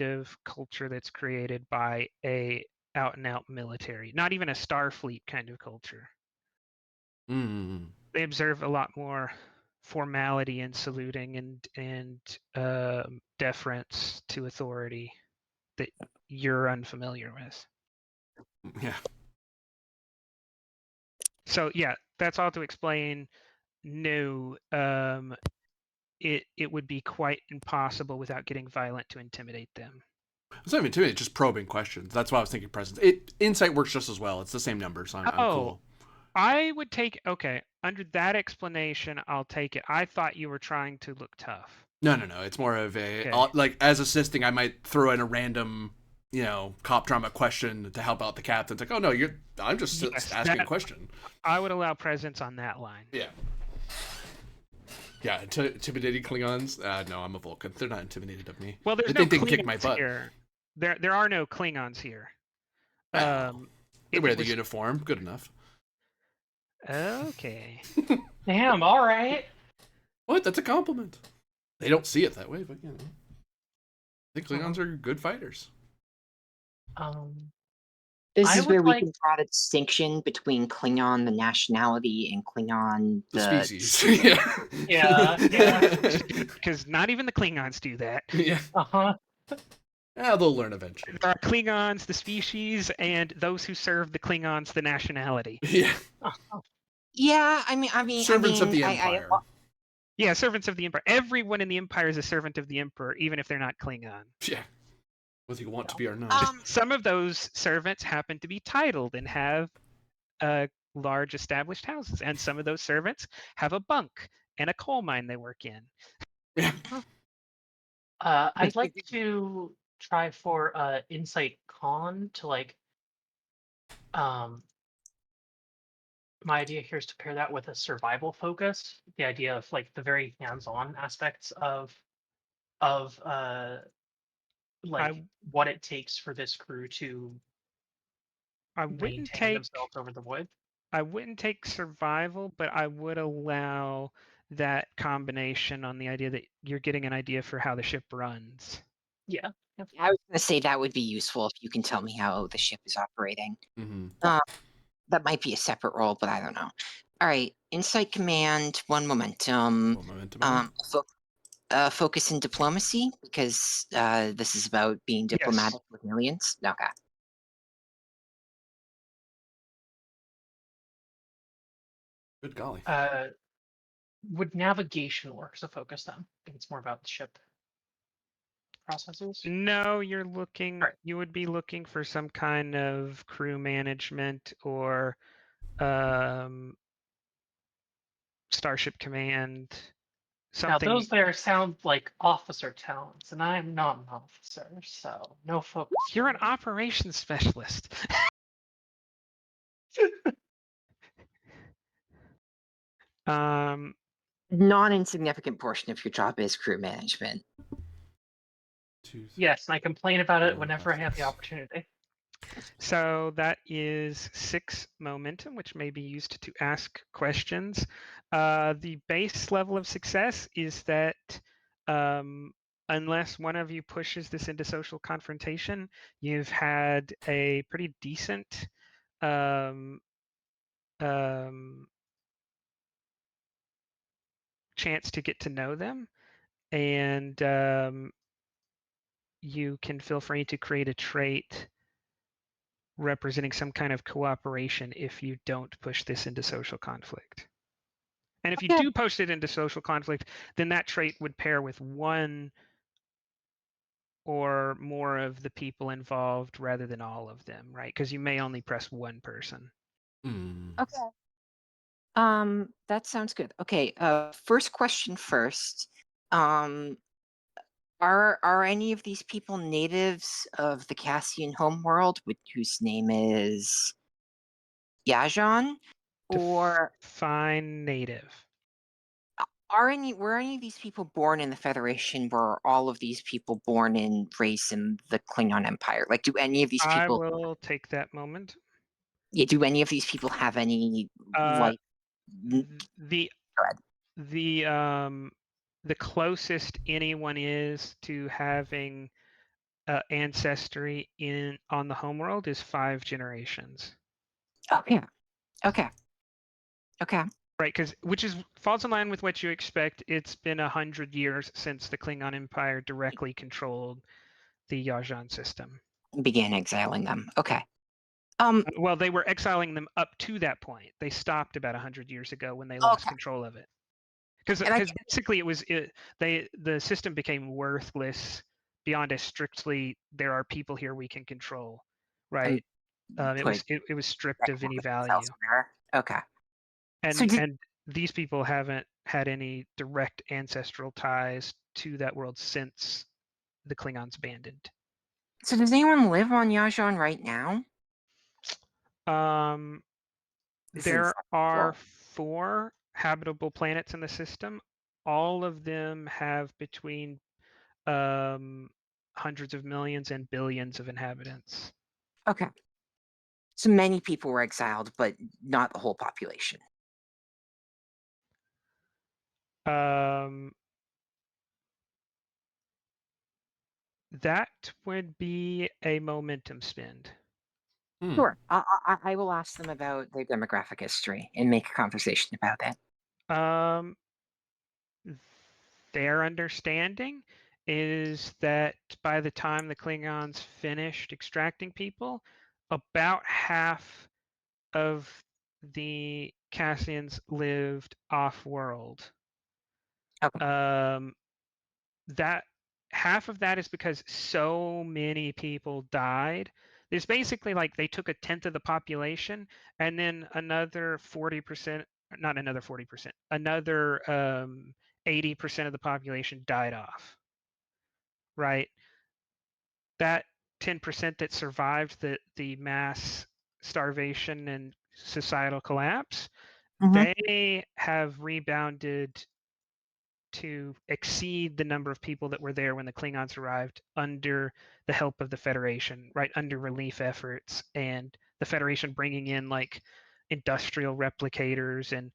of culture that's created by a out-and-out military, not even a Starfleet kind of culture. They observe a lot more formality in saluting and deference to authority that you're unfamiliar with. Yeah. So yeah, that's all to explain. No, it would be quite impossible without getting violent to intimidate them. It's not even intimidating, just probing questions. That's why I was thinking presence. Insight works just as well. It's the same number, so I'm cool. I would take, okay, under that explanation, I'll take it. I thought you were trying to look tough. No. It's more of a, like, as assisting, I might throw in a random, cop drama question to help out the captain. It's like, oh, no, I'm just asking a question. I would allow presence on that line. Yeah. Yeah, intimidating Klingons? No, I'm a Vulcan. They're not intimidated of me. Well, there's they can kick my butt. Here. There are no Klingons here. They wear the uniform. Good enough. Okay. Damn, all right. What? That's a compliment. They don't see it that way, but I think Klingons are good fighters. This is where we can draw the distinction between Klingon, the nationality, and Klingon, the species. Yeah. Because not even the Klingons do that. Yeah. Yeah, they'll learn eventually. There are Klingons, the species, and those who serve the Klingons, the nationality. Yeah. Yeah, I mean, servants of the Empire. Yeah, servants of the Empire. Everyone in the Empire is a servant of the Emperor, even if they're not Klingon. Yeah. Whether you want to be or not. Some of those servants happen to be titled and have large established houses, and some of those servants have a bunk and a coal mine they work in. Yeah. I'd like to try for Insight Con to my idea here is to pair that with a survival focus. The idea of the very hands-on aspects of what it takes for this crew to maintain themselves over the wood. I wouldn't take survival, but I would allow that combination on the idea that you're getting an idea for how the ship runs. Yeah. I was going to say that would be useful if you can tell me how the ship is operating. That might be a separate role, but I don't know. All right, Insight Command, one momentum. Focus in diplomacy, because this is about being diplomatic with aliens. Okay. Good golly. Would navigation work as a focus then? I think it's more about the ship processes. No, you're looking. Right. You would be looking for some kind of crew management or Starship Command. Something. Now those there sound like officer talents, and I'm not an officer, so no focus. You're an operations specialist. non-insignificant portion of your job is crew management. Yes, and I complain about it Oh, whenever I have the that's- opportunity. So that is 6 momentum, which may be used to ask questions. The base level of success is that unless one of you pushes this into social confrontation, you've had a pretty decent chance to get to know them, and you can feel free to create a trait representing some kind of cooperation if you don't push this into social conflict. And if you Okay. do push it into social conflict, then that trait would pair with one or more of the people involved rather than all of them, right? Because you may only press one person. Okay. That sounds good. Okay, first question first. Are any of these people natives of the Cassian homeworld, whose name is Yajan? Or Define native. were any of these people born in the Federation? Were all of these people born and raised in the Klingon Empire? Like, do any of these I people? will take that moment. Yeah, do any of these people have any like? The Go ahead. the closest anyone is to having ancestry on the homeworld is 5 generations. Okay. Okay. Okay. Right, which falls in line with what you expect. It's been 100 years since the Klingon Empire directly controlled the Yajan system. Began exiling them. Okay. Well, they were exiling them up to that point. They stopped about 100 years ago when they lost control of it. Because basically the system became worthless beyond a strictly there are people here we can control, right? It was stripped of any value. Okay. And these people haven't had any direct ancestral ties to that world since the Klingons abandoned. So does anyone live on Yajan right now? There are 4 habitable planets in the system. All of them have between hundreds of millions and billions of inhabitants. Okay. So many people were exiled, but not the whole population. That would be a momentum spend. Sure. I will ask them about their demographic history and make a conversation about that. Their understanding is that by the time the Klingons finished extracting people, about half of the Cassians lived off-world. Okay. That half of that is because so many people died. There's basically like they took 1/10 of the population and then another 40%, not another 40%, another 80% of the population died off. Right? That 10% that survived the mass starvation and societal collapse, they have rebounded to exceed the number of people that were there when the Klingons arrived under the help of the Federation, right? Under relief efforts and the Federation bringing in like industrial replicators and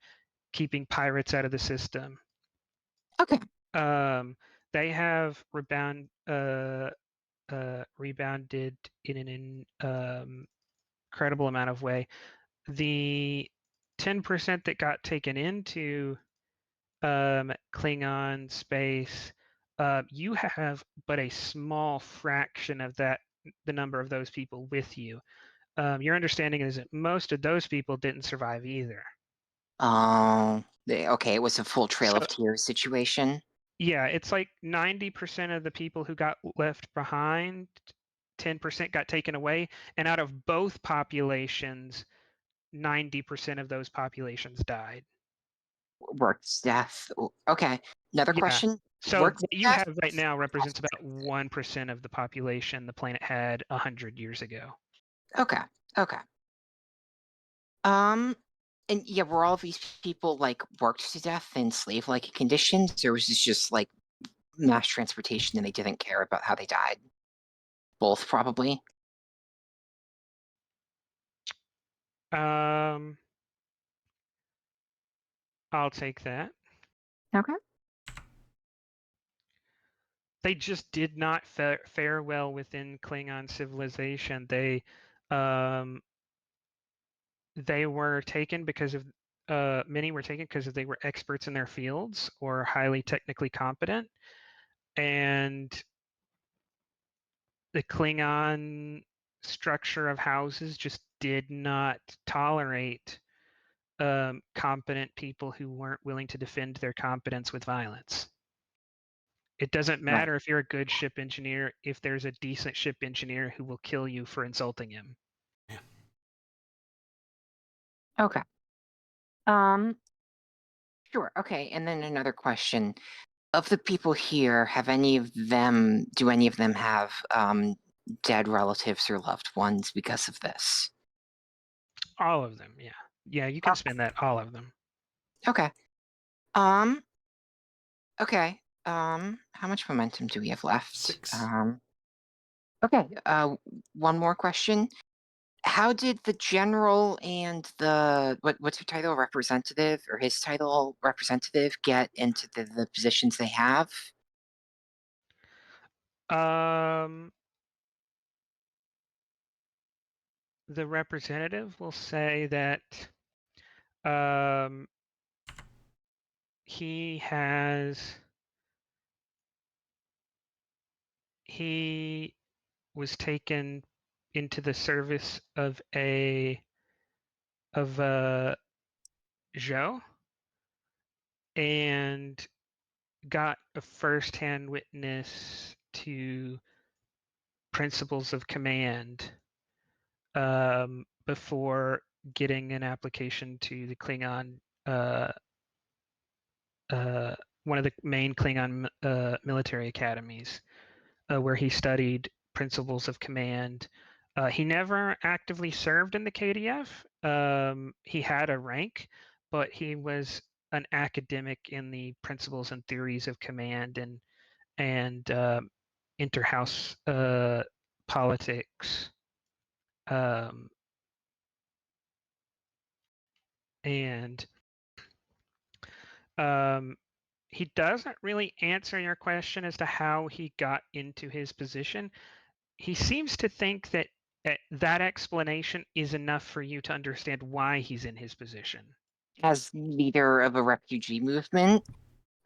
keeping pirates out of the system. Okay. They have rebounded in an incredible amount of way. The 10% that got taken into Klingon space, you have but a small fraction of that, the number of those people with you. Your understanding is that most of those people didn't survive either. Okay, it was a full Trail of Tears situation. Yeah, it's like 90% of the people who got left behind, 10% got taken away, and out of both populations, 90% of those populations died. Worked death. Okay. Another question. So what you have right now represents about 1% of the population the planet had 100 years ago. Okay. Okay. And yeah, were all of these people like worked to death in slave-like conditions, or was this just like mass transportation and they didn't care about how they died? Both, probably. I'll take that. Okay. They just did not fare well within Klingon civilization. They were taken because of many were taken because they were experts in their fields or highly technically competent, and the Klingon structure of houses just did not tolerate competent people who weren't willing to defend their competence with violence. It doesn't Right. matter if you're a good ship engineer if there's a decent ship engineer who will kill you for insulting him. Okay. Sure. Okay. And then another question. Of the people here, do any of them have dead relatives or loved ones because of this? All of them, yeah. Yeah, you can spin that, all of them. Okay. Okay. How much momentum do we have left? 6. Okay. One more question. How did the general and what's her title, representative, or his title, representative, get into the positions they have? The representative will say that he was taken into the service of Zhou and got a first-hand witness to principles of command before getting an application to the Klingon, one of the main Klingon military academies, where he studied principles of command. He never actively served in the KDF. He had a rank, but he was an academic in the principles and theories of command and interhouse politics. And he doesn't really answer your question as to how he got into his position. He seems to think that that explanation is enough for you to understand why he's in his position. As leader of a refugee movement?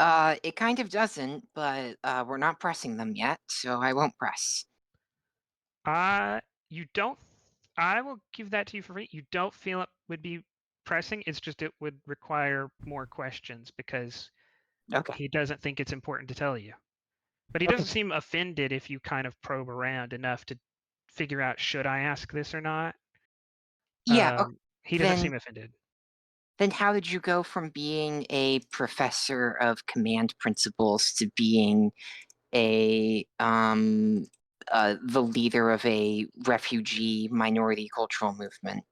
It kind of doesn't, but we're not pressing them yet, so I won't press. You don't. I will give that to you for free. You don't feel it would be pressing. It's just it would require more questions because Okay. he doesn't think it's important to tell you. But he doesn't seem offended if you kind of probe around enough to figure out, should I ask this or not? Yeah, okay. He doesn't seem offended. Then how did you go from being a professor of command principles to being the leader of a refugee minority cultural movement?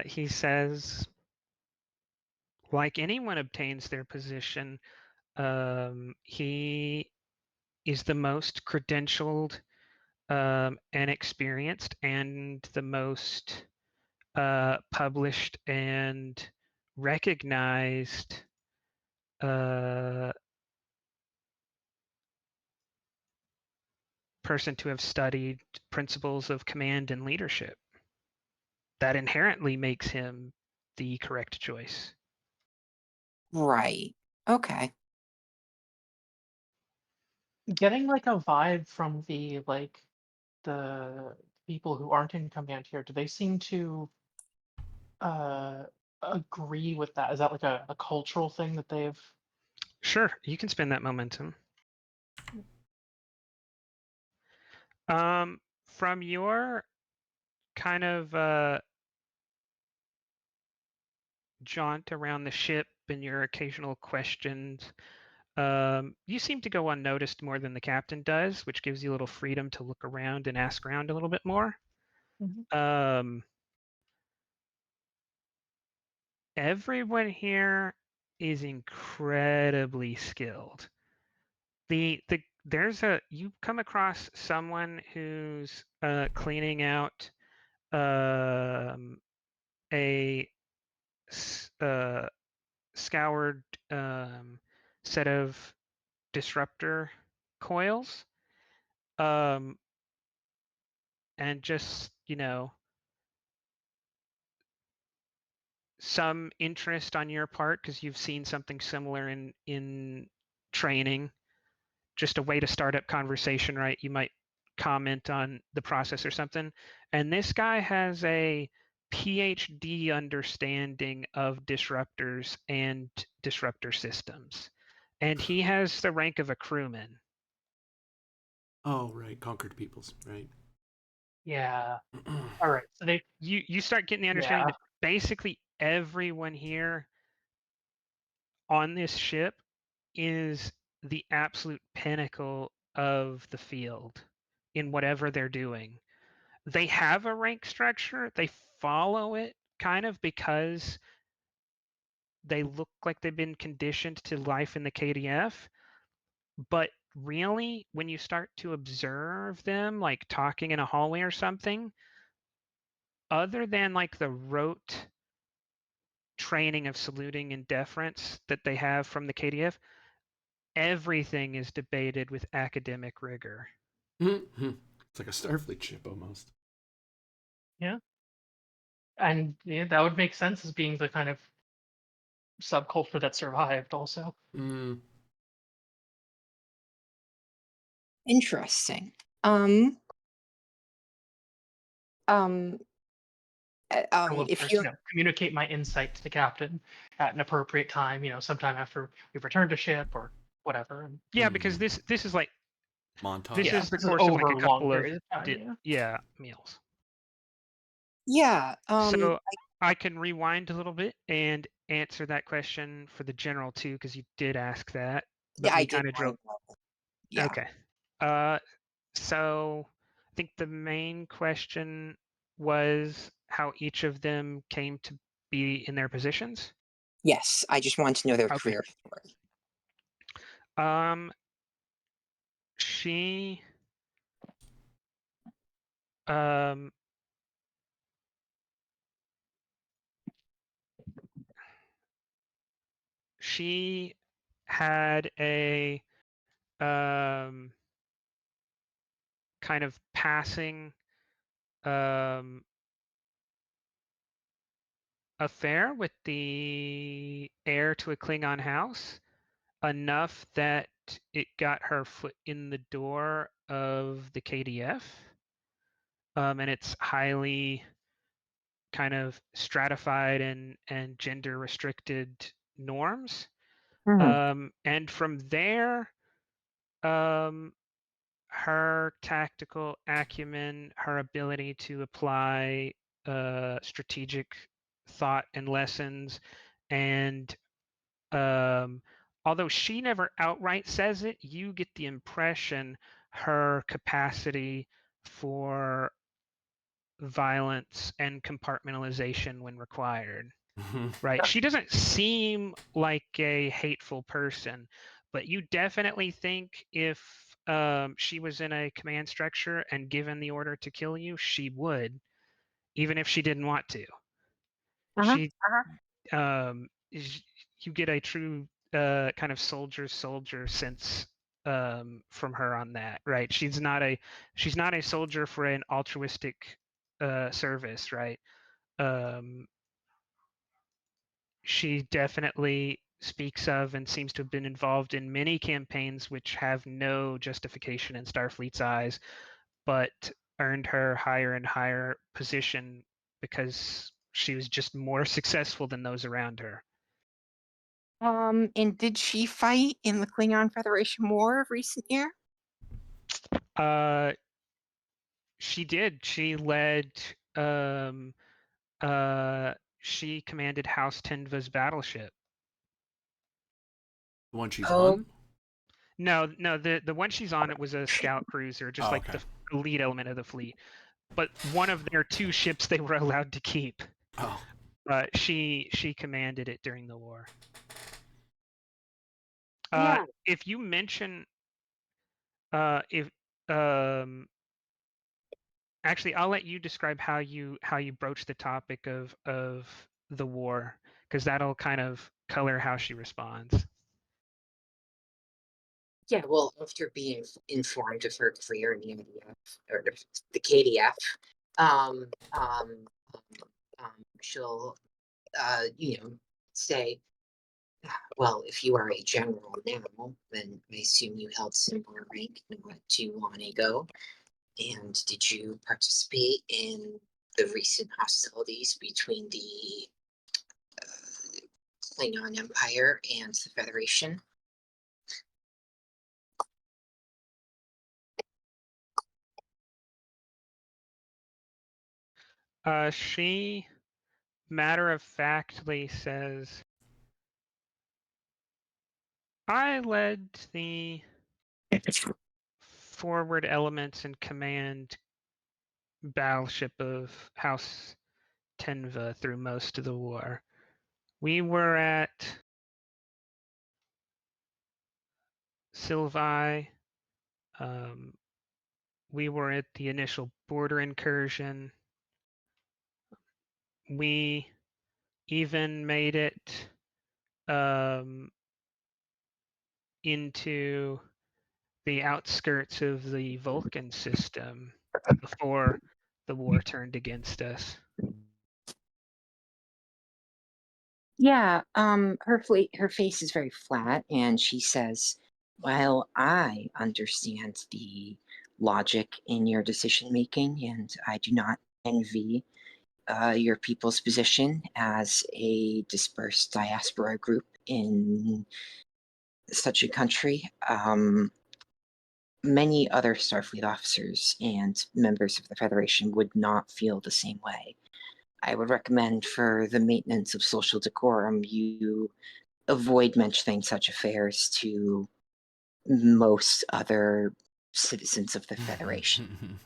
He says, like anyone obtains their position, he is the most credentialed and experienced and the most published and recognized person to have studied principles of command and leadership. That inherently makes him the correct choice. Right. Okay. Getting like a vibe from the people who aren't in command here, do they seem to agree with that? Is that like a cultural thing that they've Sure, you can spend that momentum. From your kind of jaunt around the ship and your occasional questions, you seem to go unnoticed more than the captain does, which gives you a little freedom to look around and ask around a little bit more. everyone here is incredibly skilled. You come across someone who's cleaning out a scoured set of disruptor coils, and just some interest on your part because you've seen something similar in training. Just a way to start up conversation, right? You might comment on the process or something. And this guy has a PhD understanding of disruptors and disruptor systems. And he has the rank of a crewman. Oh, right. Conquered peoples, right. Yeah. All right. So they. You start getting the understanding Yeah. that basically everyone here on this ship is the absolute pinnacle of the field in whatever they're doing. They have a rank structure. They follow it kind of because they look like they've been conditioned to life in the KDF. But really, when you start to observe them, like talking in a hallway or something, other than like the rote training of saluting and deference that they have from the KDF, everything is debated with academic rigor. It's like a Starfleet ship almost. Yeah. And yeah, that would make sense as being the kind of subculture that survived also. Interesting. I will, of If course, you communicate my insight to the captain at an appropriate time, sometime after we've returned to ship or whatever. Yeah, because this is like montage. this Yeah, is the this is course of like over a a long couple of period of time, meals. yeah, So I can rewind a little bit and answer that question for the general too, because you did ask that. But yeah, we I did kind of drilled. wanna know. Yeah. Okay. So I think the main question was how each of them came to be in their positions. Yes, I just wanted to know their Okay. career story. She she had a kind of passing affair with the heir to a Klingon house, enough that it got her foot in the door of the KDF, and it's highly kind of stratified and gender restricted norms. And from there, her tactical acumen, her ability to apply strategic thought and lessons, and although she never outright says it, you get the impression her capacity for violence and compartmentalization when required. Right? Yeah. She doesn't seem like a hateful person, but you definitely think if she was in a command structure and given the order to kill you, she would, even if she didn't want to. She, you get a true kind of soldier sense from her on that, right? She's not a soldier for an altruistic service, right? She definitely speaks of and seems to have been involved in many campaigns which have no justification in Starfleet's eyes, but earned her higher and higher position because she was just more successful than those around her. And did she fight in the Klingon Federation War of recent year? She did. She led she commanded House Tenva's battleship. The one she's Oh. on? No, the one she's on, it was a scout cruiser, just like okay. the lead element of the fleet. But one of their two ships they were allowed to keep. Oh. but she commanded it during the war. Yeah. If you mention, if actually, I'll let you describe how you broach the topic of the war, because that'll kind of color how she responds. Yeah, well, after being informed of her career in the IDF or the KDF, um, um, she'll, say, well, if you are a general now, then I assume you held similar rank not too long ago. And did you participate in the recent hostilities between the Klingon Empire and the Federation? She matter-of-factly says, I led the forward elements and command battleship of House Tenva through most of the war. We were at Sylvi. We were at the initial border incursion. We even made it into the outskirts of the Vulcan system before the war turned against us. Yeah, her face is very flat, and she says, "While I understand the logic in your decision making, and I do not envy your people's position as a dispersed diaspora group in such a country, many other Starfleet officers and members of the Federation would not feel the same way. I would recommend, for the maintenance of social decorum, you avoid mentioning such affairs to most other citizens of the Federation."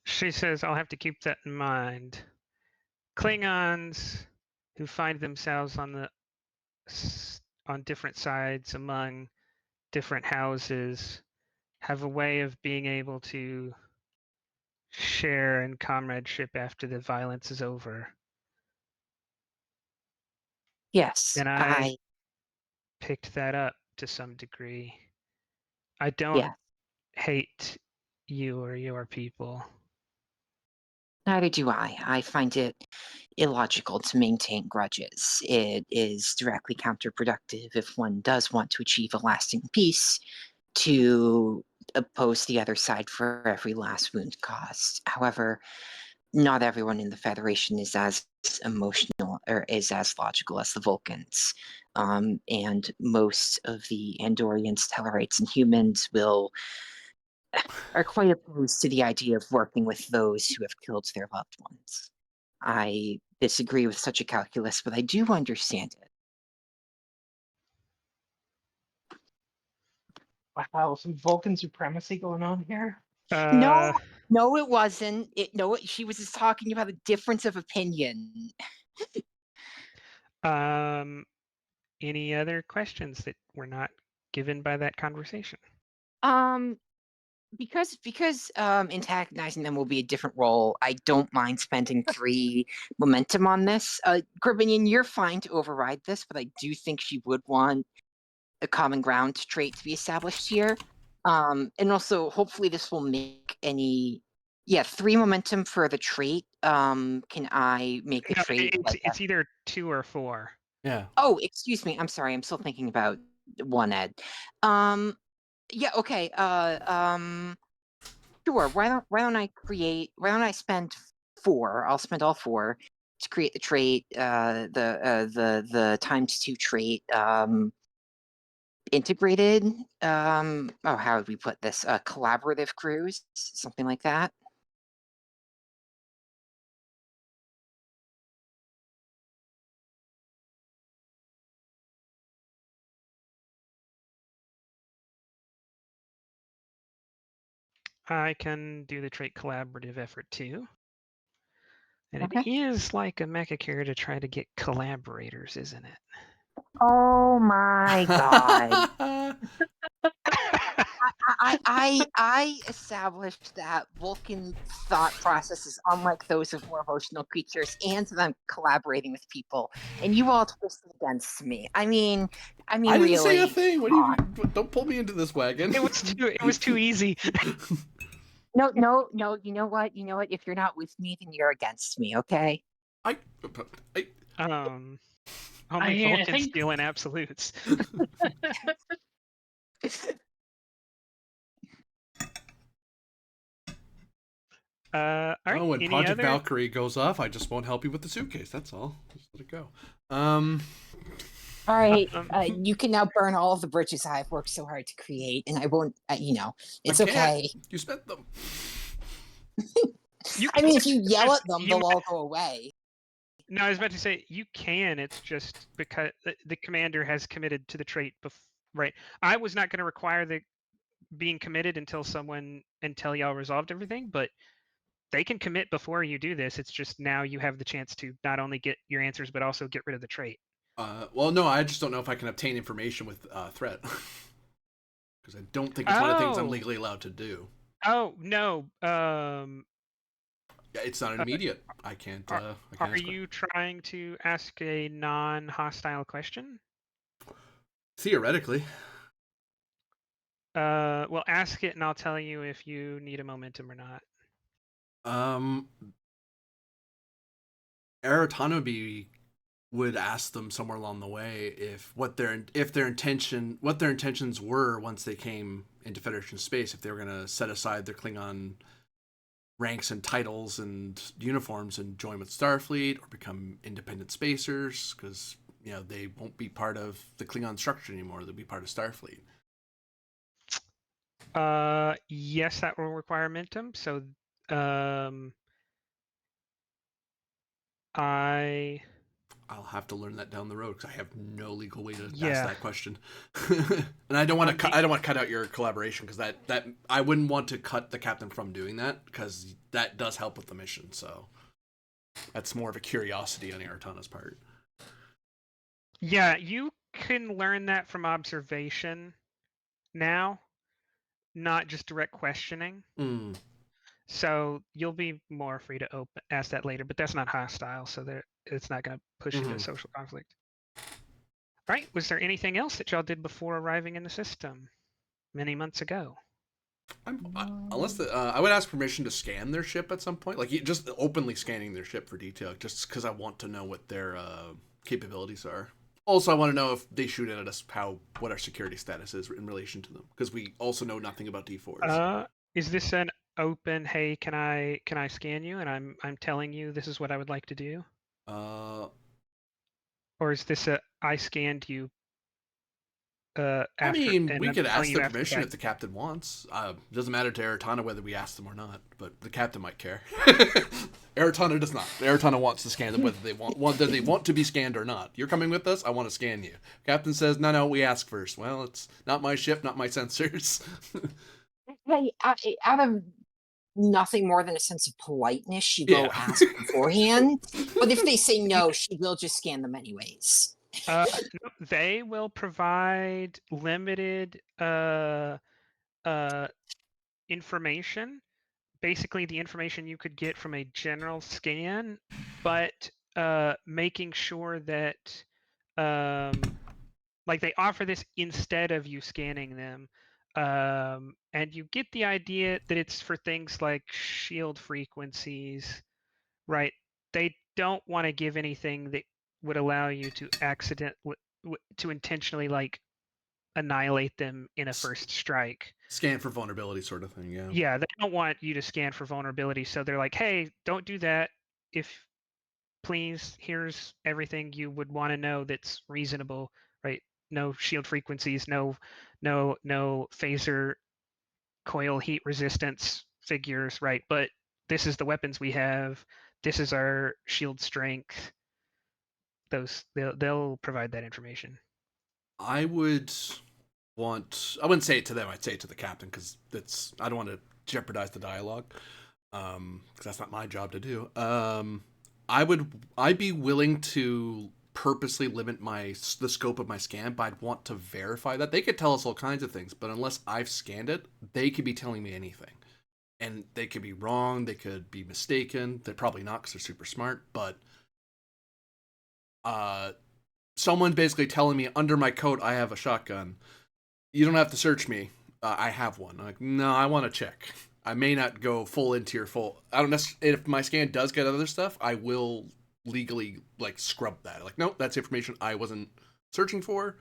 She says, I'll have to keep that in mind. Klingons who find themselves on different sides among different houses have a way of being able to share in comradeship after the violence is over. Yes, And I picked that up to some degree. I don't yeah, hate you or your people. neither do I. I find it illogical to maintain grudges. It is directly counterproductive if one does want to achieve a lasting peace to oppose the other side for every last wound caused. However, not everyone in the Federation is as emotional or is as logical as the Vulcans. And most of the Andorians, Tellarites, and humans are quite opposed to the idea of working with those who have killed their loved ones. I disagree with such a calculus, but I do understand it. Wow, some Vulcan supremacy going on here. No, no, it wasn't. She was just talking about a difference of opinion. Any other questions that were not given by that conversation? Because antagonizing them will be a different role, I don't mind spending 3 momentum on this. Gribinian, you're fine to override this, but I do think she would want a common ground trait to be established here. And also, hopefully, this will make any. Yeah, 3 momentum for the trait. Can I make a No, trait? it's either 2 or 4. Yeah. Oh, excuse me. I'm sorry. I'm still thinking about 1 ed. Yeah. Okay. Sure. Why don't I spend 4? I'll spend all 4 to create the trait. The ×2 trait. Integrated. Oh, how would we put this? Collaborative crews, something like that. I can do the trait collaborative effort too. And Okay. it is like a mecha carrier to try to get collaborators, isn't it? Oh my god. I established that Vulcan thought process is unlike those of more emotional creatures, and them collaborating with people, and you all twisted against me. I mean, I didn't really. say a thing. What do come you? Don't pull me into this wagon. It was too easy. No. You know what? If you're not with me, then you're against me. Okay. I Only I Vulcans think- deal in absolutes. All right. when Any Project other? Valkyrie goes off, I just won't help you with the suitcase. That's all. Just let it go. All right. Um, You can now burn all of the bridges I've worked so hard to create, and I won't. It's I can't. okay. You spent them. I mean, if you yell at them, you they'll might- all go away. No, I was about to say you can. It's just because the commander has committed to the trait. Right. I was not going to require the being committed until y'all resolved everything, but they can commit before you do this. It's just now you have the chance to not only get your answers but also get rid of the trait. Well, no, I just don't know if I can obtain information with threat, because I don't think it's one of the things I'm Oh. legally allowed to do. Oh no. Yeah, it's not an immediate. I can't. I can't Are ask you trying to ask a non-hostile question? theoretically. Well, ask it, and I'll tell you if you need a momentum or not. Aratanabe would ask them somewhere along the way what their intentions were once they came into Federation space, if they were going to set aside their Klingon ranks and titles and uniforms and join with Starfleet or become independent spacers, because they won't be part of the Klingon structure anymore. They'll be part of Starfleet. Yes, that will require momentum. So, I'll have to learn that down the road because I have no legal way to ask Yeah. that question, and I don't want to. I don't want to cut out your collaboration because that I wouldn't want to cut the captain from doing that because that does help with the mission. So that's more of a curiosity on Aratana's part. Yeah, you can learn that from observation now, not just direct questioning. Mm. So you'll be more free to ask that later, but that's not hostile, so it's not going to push into Mhm. social conflict. All right. Was there anything else that y'all did before arriving in the system many months ago? Unless I would ask permission to scan their ship at some point, like just openly scanning their ship for detail, just because I want to know what their capabilities are. Also, I want to know if they shoot at us, what our security status is in relation to them, because we also know nothing about D4s. Is this an open? Hey, can I scan you? And I'm telling you this is what I would like to do. Or is this a I scanned you? I mean, we I'm could telling ask you their after permission that. if the captain wants. It doesn't matter to Aratana whether we ask them or not, but the captain might care. Aratana does not. Aratana wants to scan them whether they want to be scanned or not. You're coming with us. I want to scan you. Captain says, no, we ask first. Well, it's not my ship, not my sensors. Hey, out of nothing more than a sense of politeness, she Yeah. will ask beforehand. But if they say no, she will just scan them anyways. No, they will provide limited information, basically the information you could get from a general scan, but making sure that like they offer this instead of you scanning them, and you get the idea that it's for things like shield frequencies, right? They don't want to give anything that would allow you to to intentionally like annihilate them in a first strike. Scan for vulnerability sort of thing, yeah. Yeah, they don't want you to scan for vulnerability, so they're like, hey, don't do that. If please, here's everything you would want to know that's reasonable, right? No shield frequencies, no phaser coil heat resistance figures, right? But this is the weapons we have. This is our shield strength. They'll provide that information. I wouldn't say it to them, I'd say it to the captain, because I don't want to jeopardize the dialogue, because that's not my job to do. I'd be willing to purposely limit the scope of my scan, but I'd want to verify that. They could tell us all kinds of things, but unless I've scanned it, they could be telling me anything. And they could be wrong, they could be mistaken. They're probably not because they're super smart, but someone's basically telling me under my coat I have a shotgun. You don't have to search me. I have one. I'm like, no, I want to check. I may not go full into your full. I don't necessarily. If my scan does get other stuff, I will legally like scrub that. Like, nope, that's information I wasn't searching for.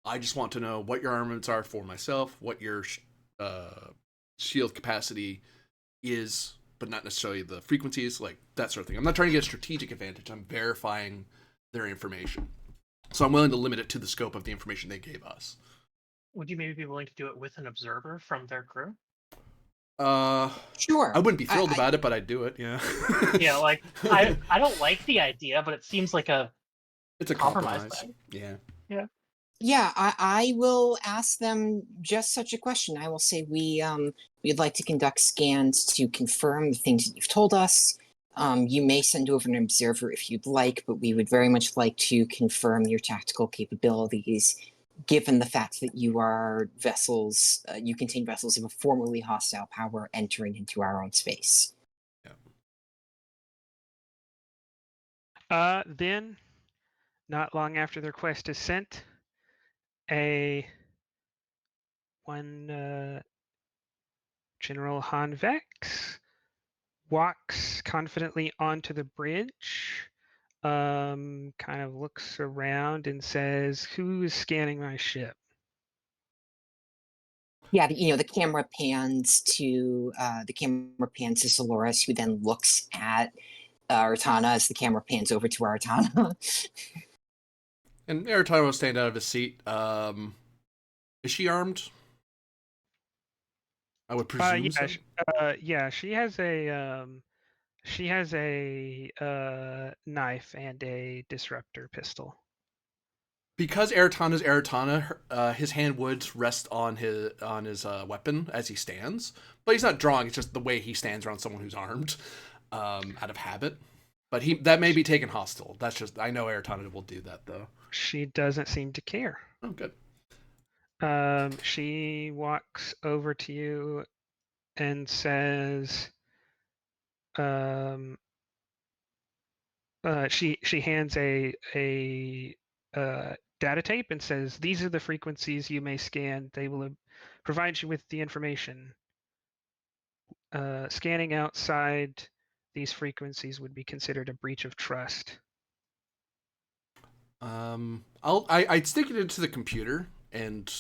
I just want to know what your armaments are for myself, what your shield capacity is, but not necessarily the frequencies, like that sort of thing. I'm not trying to get a strategic advantage. I'm verifying their information. So I'm willing to limit it to the scope of the information they gave us. Would you maybe be willing to do it with an observer from their crew? Sure. I wouldn't be thrilled about it, but I'd do it. Yeah. Yeah, like I don't like the idea, but it seems like it's a compromise compromise. thing. Yeah. Yeah, I will ask them just such a question. I will say we'd like to conduct scans to confirm the things that you've told us. You may send over an observer if you'd like, but we would very much like to confirm your tactical capabilities, given the fact that you are vessels, you contain vessels of a formerly hostile power entering into our own space. Then, not long after the request is sent, General Han Vex walks confidently onto the bridge, kind of looks around and says, "Who is scanning my ship?" Yeah, the camera pans to Soloris, who then looks at Artana as the camera pans over to Artana. And Aratana will stand out of his seat. Is she armed? I would presume so. Yeah, she has a knife and a disruptor pistol. Because Aratana's Aratana, his hand would rest on his weapon as he stands, but he's not drawing. It's just the way he stands around someone who's armed, out of habit. But that may be taken hostile. That's just, I know Aratana will do that though. She doesn't seem to care. Oh, good. She walks over to you and says, she hands a data tape and says, "These are the frequencies you may scan. They will provide you with the information. Scanning outside these frequencies would be considered a breach of trust." I'd stick it into the computer and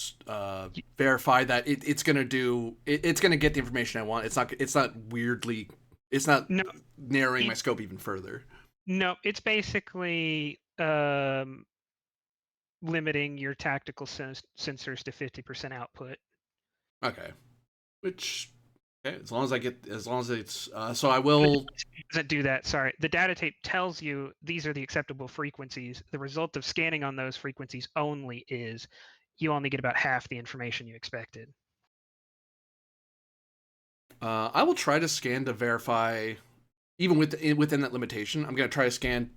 verify that it's gonna do. It's gonna get the information I want. It's not weirdly. It's not narrowing my scope even further. No, it's basically limiting your tactical sensors to 50% output. Okay. Which, okay, as long as it's, so I will. It doesn't do that. Sorry. The data tape tells you these are the acceptable frequencies. The result of scanning on those frequencies only is you only get about half the information you expected. I will try to scan to verify, even within that limitation. I'm going to try to scan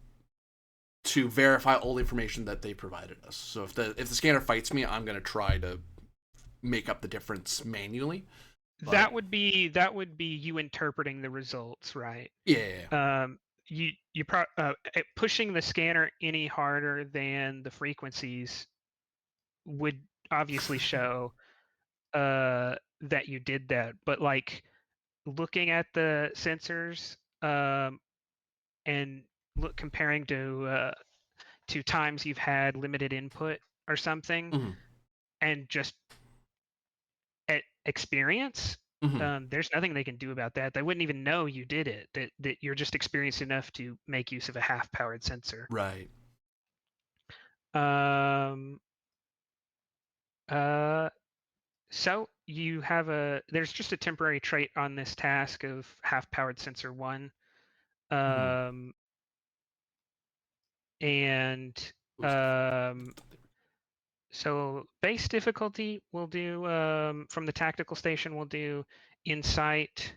to verify all the information that they provided us. So if the scanner fights me, I'm going to try to make up the difference manually. But that would be you interpreting the results, right? Yeah. Pushing the scanner any harder than the frequencies would obviously show that you did that, but like looking at the sensors and comparing to times you've had limited input or something, and just at experience, there's nothing they can do about that. They wouldn't even know you did it. That you're just experienced enough to make use of a half-powered sensor. Right. So you have there's just a temporary trait on this task of half-powered sensor 1. And so base difficulty we'll do, from the tactical station, we'll do insight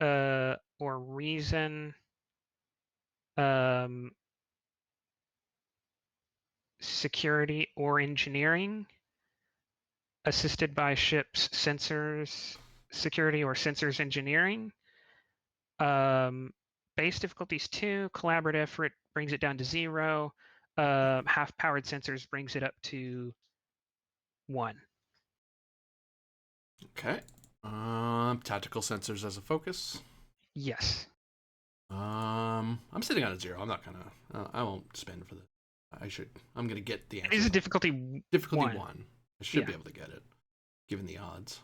or reason. um, security or engineering, assisted by ship's sensors, security or sensors engineering. Base difficulties 2, collaborative effort brings it down to 0. Half-powered sensors brings it up to 1. Okay. Tactical sensors as a focus. Yes. I'm sitting on a 0. I'm not gonna. I won't spend for this. I should. I'm gonna get the answer. It is a difficulty difficulty 1. 1. I should Yeah. be able to get it, given the odds.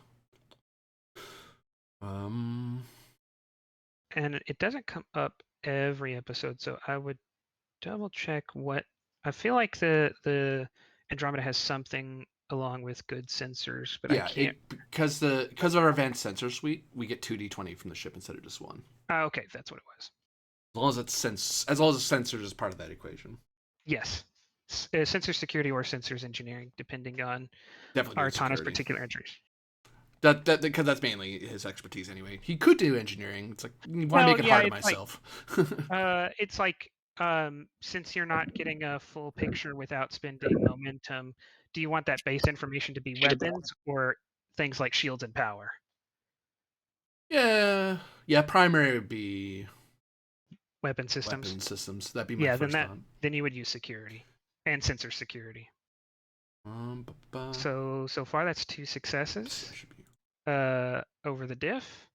And it doesn't come up every episode, so I would double check what I feel like the Andromeda has something along with good sensors, but yeah, I can't. because of our advanced sensor suite, we get 2d20 from the ship instead of just 1. Okay, that's what it was. As long as the sensors is part of that equation. Yes. Sensor security or sensors engineering, depending on Definitely Artana's security. particular entries. That because that's mainly his expertise anyway. He could do engineering. It's like, why make it hard on myself? It's like since you're not getting a full picture without spending momentum, do you want that base information to be weapons or things like shields and power? yeah. Primary would be Weapon systems. weapon systems. That'd be my first thought. Then you would use security and sensor security. So far that's 2 successes over the diff,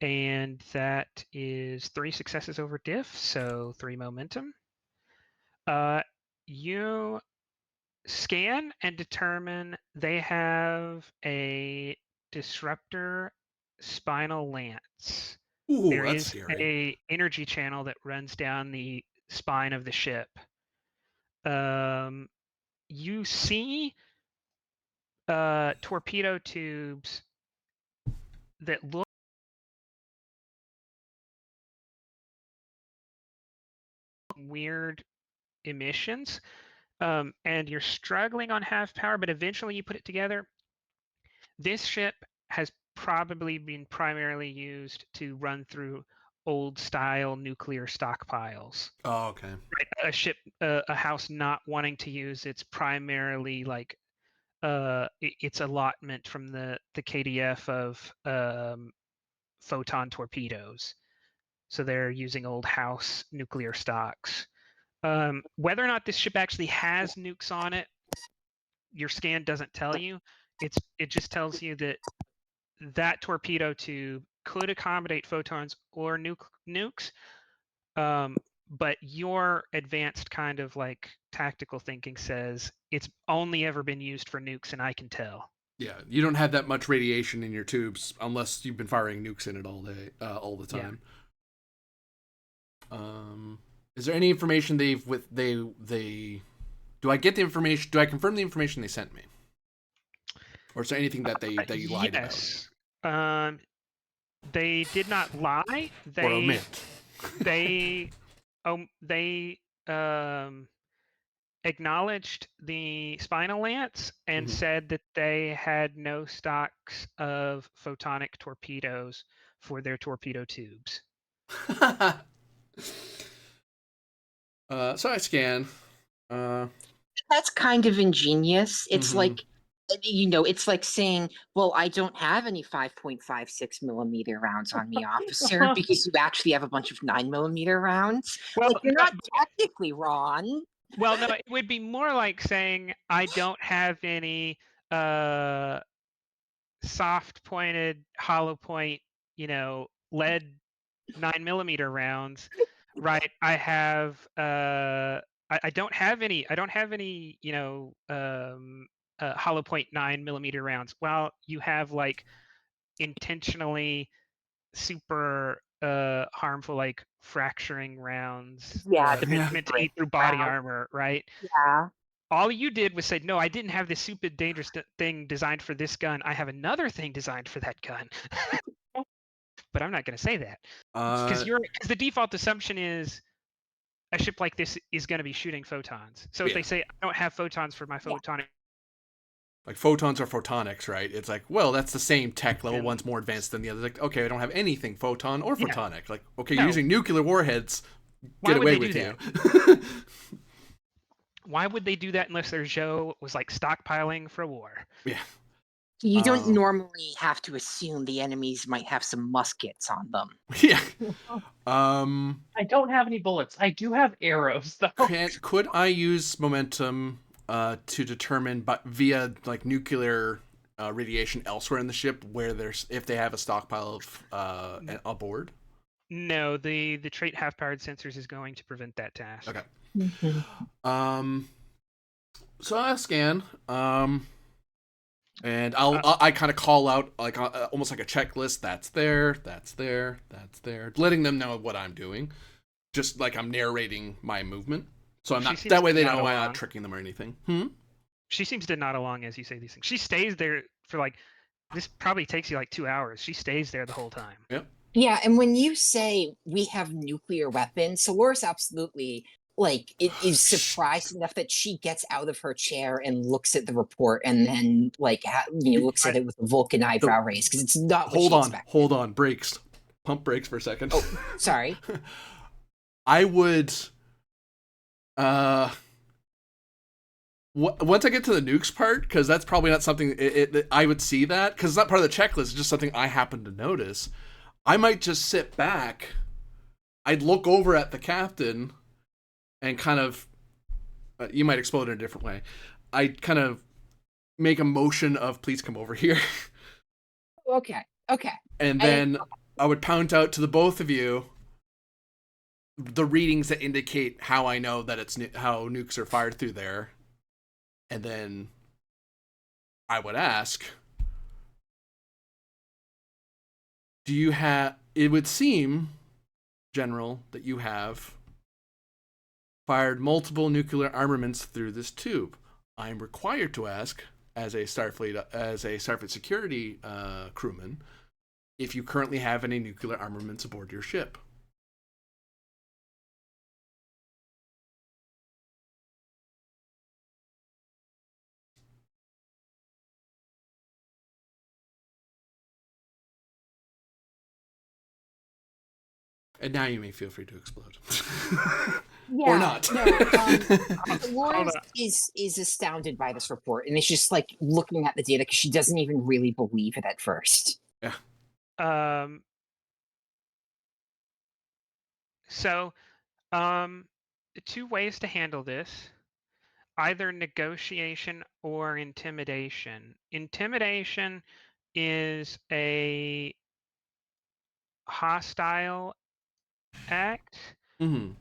and that is 3 successes over diff, so 3 momentum. You scan and determine they have a disruptor spinal lance. Ooh, There that's is scary. a energy channel that runs down the spine of the ship. You see torpedo tubes that look weird emissions, and you're struggling on half power, but eventually you put it together. This ship has probably been primarily used to run through old style nuclear stockpiles. Oh, okay. Right, a ship, a house not wanting to use its primarily like its allotment from the KDF of photon torpedoes. So they're using old house nuclear stocks. Whether or not this ship actually has nukes on it, your scan doesn't tell you. It just tells you that torpedo tube could accommodate photons or nukes. But your advanced kind of like tactical thinking says it's only ever been used for nukes, and I can tell. Yeah, you don't have that much radiation in your tubes unless you've been firing nukes in it all day, all the time. Yeah. Is there any information they do I get the information? Do I confirm the information they sent me, or is there anything that they lied about? They did not lie. They or omit. they acknowledged the spinal lance and said that they had no stocks of photonic torpedoes for their torpedo tubes. So I scan. That's kind of ingenious. It's like, it's like saying, well, I don't have any 5.56 millimeter rounds on me, officer, because you actually have a bunch of 9 millimeter rounds. Well, like, you're not technically wrong. Well, no, it would be more like saying I don't have any soft pointed, hollow point, lead 9 millimeter rounds, right? I have I don't have any hollow point 9 millimeter rounds. Well, you have like intentionally super harmful, like fracturing rounds. Meant to eat through body armor, right? Yeah. All you did was say, no, I didn't have this super dangerous thing designed for this gun. I have another thing designed for that gun. But I'm not going to say that because the default assumption is a ship like this is going to be shooting photons. So if they say I don't have photons for my photonic, like photons or photonics, right? It's like, well, that's the same tech. Level one's more advanced than the other. Like, okay, I don't have anything photon or photonic. Like, okay, you're using nuclear warheads. Why get would away they with do you. Why would they do that unless their Zhou was like stockpiling for war? Yeah. You don't Oh. normally have to assume the enemies might have some muskets on them. Yeah. I don't have any bullets. I do have arrows though. Could I use momentum to determine, but via like nuclear radiation elsewhere in the ship, where there's if they have a stockpile of aboard? No, the trait half-powered sensors is going to prevent that task. Okay. So I scan. And I kind of call out like almost like a checklist. That's there. That's there. That's there. Letting them know what I'm doing, just like I'm narrating my movement. So I'm She not seems that way. to They nod don't know I'm along. not tricking them or anything. She seems to nod along as you say these things. She stays there for like, this probably takes you like 2 hours. She stays there the whole time. Yep. Yeah, and when you say we have nuclear weapons, Solaris absolutely like it is surprised enough that she gets out of her chair and looks at the report and then like looks at it with a Vulcan eyebrow raised because it's not what Hold she on. expected. Hold on. Brakes. Pump brakes for a second. Oh, sorry. I would. Once I get to the nukes part, because that's probably not something I would see that because it's not part of the checklist. It's just something I happen to notice. I might just sit back. I'd look over at the captain, and kind of. You might explode in a different way. I'd kind of make a motion of "Please come over here," Okay. and then I would pound out to the both of you the readings that indicate how I know that it's how nukes are fired through there. And then I would ask, do you have, it would seem, General, that you have fired multiple nuclear armaments through this tube. I'm required to ask, as a Starfleet security crewman, if you currently have any nuclear armaments aboard your ship. And now you may feel free to explode. Yeah, Or not. Dolores is astounded by this report, and it's just like looking at the data because she doesn't even really believe it at first. Yeah. So, two ways to handle this: either negotiation or intimidation. Intimidation is a hostile act. Mm-hmm.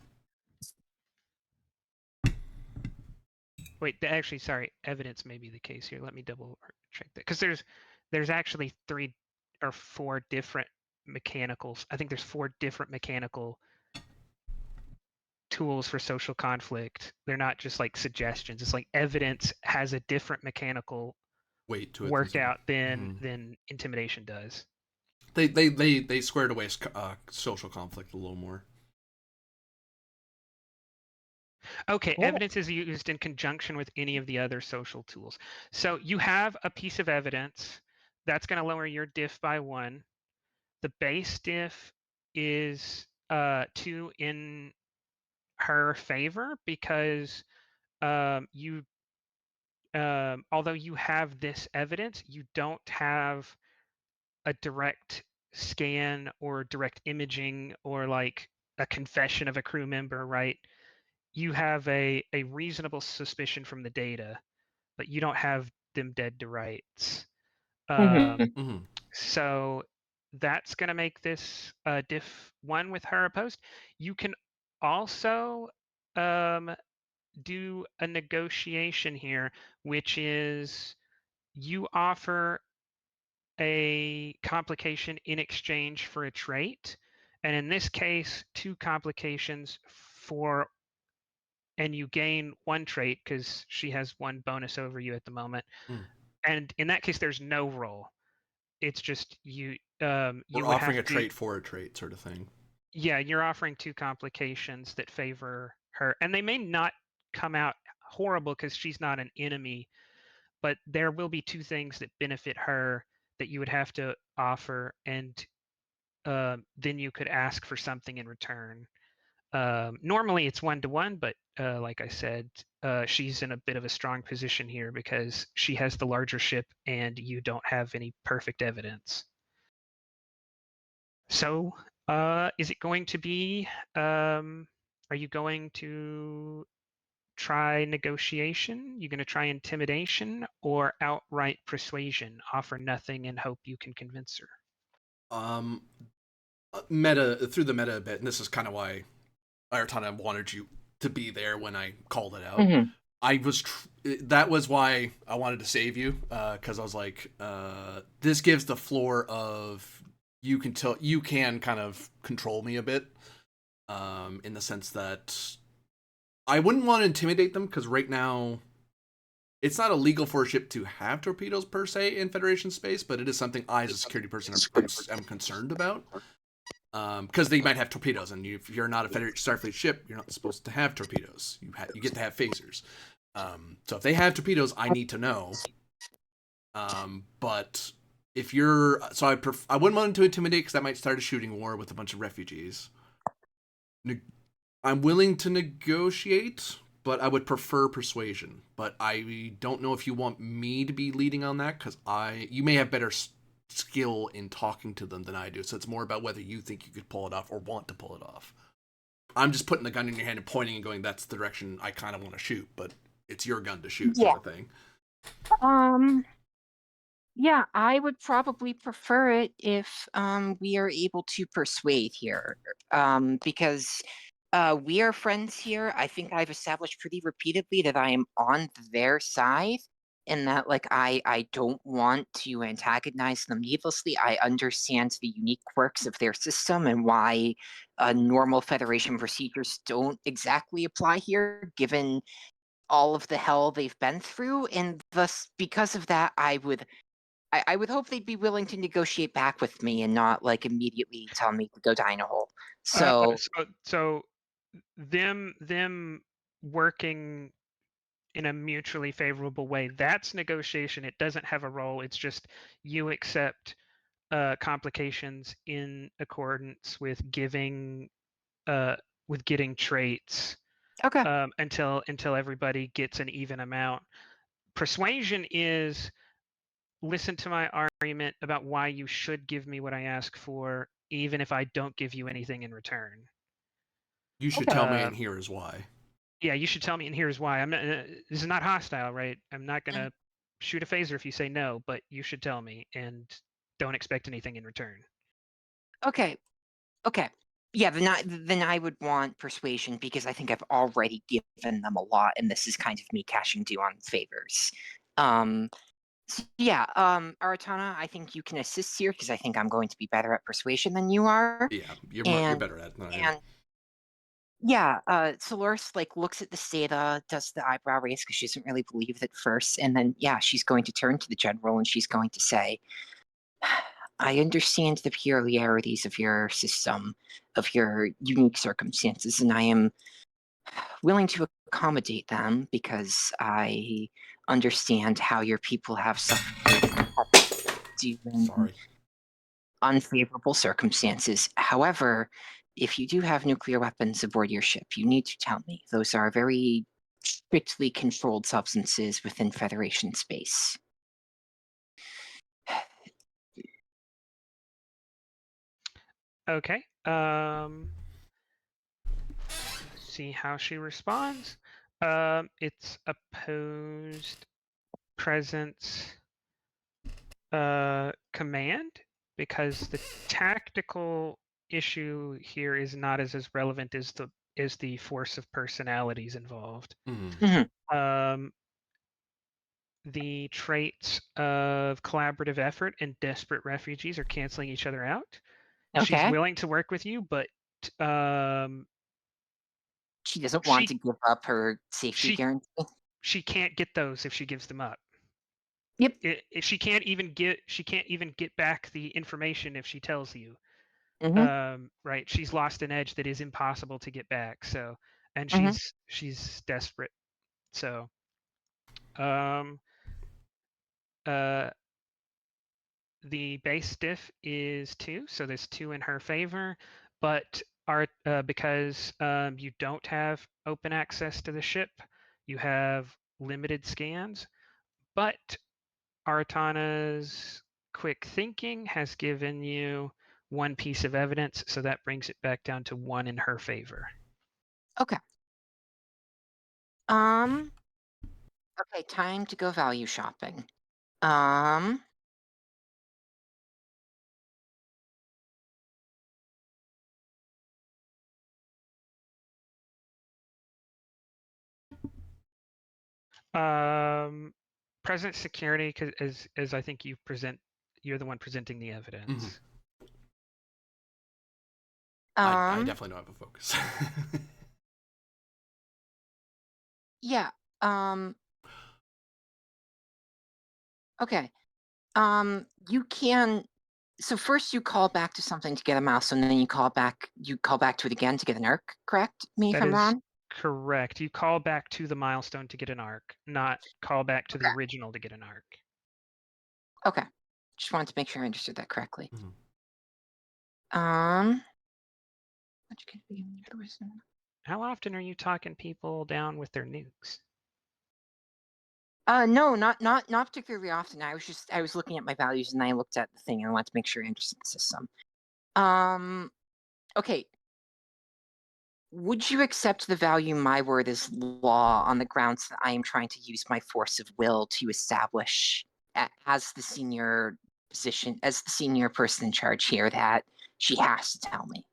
Wait, actually, sorry, evidence may be the case here. Let me double check that, because there's actually 3 or 4 different mechanicals. I think there's 4 different mechanical tools for social conflict. They're not just like suggestions. It's like evidence has a different mechanical Weight to it. workout than intimidation does. They squared away social conflict a little more. Okay, Cool. evidence is used in conjunction with any of the other social tools. So you have a piece of evidence that's going to lower your diff by 1. The base diff is 2 in her favor because you although you have this evidence, you don't have a direct scan or direct imaging or like a confession of a crew member, right? You have a reasonable suspicion from the data, but you don't have them dead to rights. So that's going to make this diff 1 with her opposed. You can also do a negotiation here, which is you offer a complication in exchange for a trait. And in this case, 2 complications and you gain 1 trait because she has 1 bonus over you at the moment. And in that case, there's no roll. It's just you We're would offering have a trait for a trait sort of thing. Yeah, you're offering 2 complications that favor her, and they may not come out horrible because she's not an enemy, but there will be 2 things that benefit her that you would have to offer, and then you could ask for something in return. Normally it's 1-to-1, but like I said, she's in a bit of a strong position here because she has the larger ship and you don't have any perfect evidence. So, is it going to be? Are you going to try negotiation? You going to try intimidation or outright persuasion? Offer nothing and hope you can convince her. Through the meta a bit, and this is kind of why Ayatana wanted you to be there when I called it out. Mhm. That was why I wanted to save you, because I was like, this gives the floor of you can kind of control me a bit, in the sense that I wouldn't want to intimidate them because right now it's not illegal for a ship to have torpedoes per se in Federation space, but it is something I, as a security person, am concerned about. Because they might have torpedoes, and if you're not a Starfleet ship, you're not supposed to have torpedoes. You get to have phasers. So if they have torpedoes, I need to know. But if you're, I wouldn't want to intimidate because that might start a shooting war with a bunch of refugees. I'm willing to negotiate, but I would prefer persuasion. But I don't know if you want me to be leading on that because you may have better skill in talking to them than I do. So it's more about whether you think you could pull it off or want to pull it off. I'm just putting the gun in your hand and pointing and going, that's the direction I kind of want to shoot, but it's your gun to shoot, Yeah. kind of thing. Yeah, I would probably prefer it if we are able to persuade here. Because we are friends here. I think I've established pretty repeatedly that I am on their side and that like I don't want to antagonize them needlessly. I understand the unique quirks of their system and why normal Federation procedures don't exactly apply here, given all of the hell they've been through. And thus, because of that, I would hope they'd be willing to negotiate back with me and not like immediately tell me to go die in a hole. So So them working in a mutually favorable way, that's negotiation. It doesn't have a role. It's just you accept complications in accordance with getting traits okay. until everybody gets an even amount. Persuasion is listen to my argument about why you should give me what I ask for, even if I don't give you anything in return. You should tell me, and here is why. Yeah, you should tell me, and here's why. I'm not, this is not hostile, right? I'm not gonna shoot a phaser if you say no, but you should tell me, and don't expect anything in return. Okay. Yeah, then I would want persuasion because I think I've already given them a lot, and this is kind of me cashing due on favors. So yeah, Aratana, I think you can assist here because I think I'm going to be better at persuasion than you are. Yeah, you're And better at it than I am. and yeah, Solaris like looks at this data, does the eyebrow raise because she doesn't really believe it at first, and then yeah, she's going to turn to the general and she's going to say, I understand the peculiarities of your system, of your unique circumstances, and I am willing to accommodate them because I understand how your people have suffered in Sorry. unfavorable circumstances. However, if you do have nuclear weapons aboard your ship, you need to tell me. Those are very strictly controlled substances within Federation space. Okay. See how she responds. It's opposed presence command, because the tactical issue here is not as relevant as the force of personalities involved. The traits of collaborative effort and desperate refugees are canceling each other out. She's Okay. willing to work with you, but She doesn't want to give up her safety guarantee. she can't get those if she gives them up. Yep. If she can't even get back the information if she tells you. Right, she's lost an edge that is impossible to get back. So, and she's desperate. So, the base diff is 2, so there's 2 in her favor, but because you don't have open access to the ship, you have limited scans, but Artana's quick thinking has given you one piece of evidence, so that brings it back down to 1 in her favor. Okay, time to go value shopping. Present security, because as I think you're the one presenting the evidence. I definitely don't have a focus. Yeah. Okay. You can. So first you call back to something to get a mouse, and then you call back to it again to get an arc. Correct me if That I'm is wrong. correct. You call back to the milestone to get an arc, not call back to the Okay. original to get an arc. Okay. Just wanted to make sure I understood that correctly. Mhm. Which could be How often are you talking people down with their nukes? No, not particularly often. I was looking at my values and I looked at the thing and I wanted to make sure I understood the system. Okay. Would you accept the value my word is law on the grounds that I am trying to use my force of will to establish as the senior person in charge here that she has to tell me?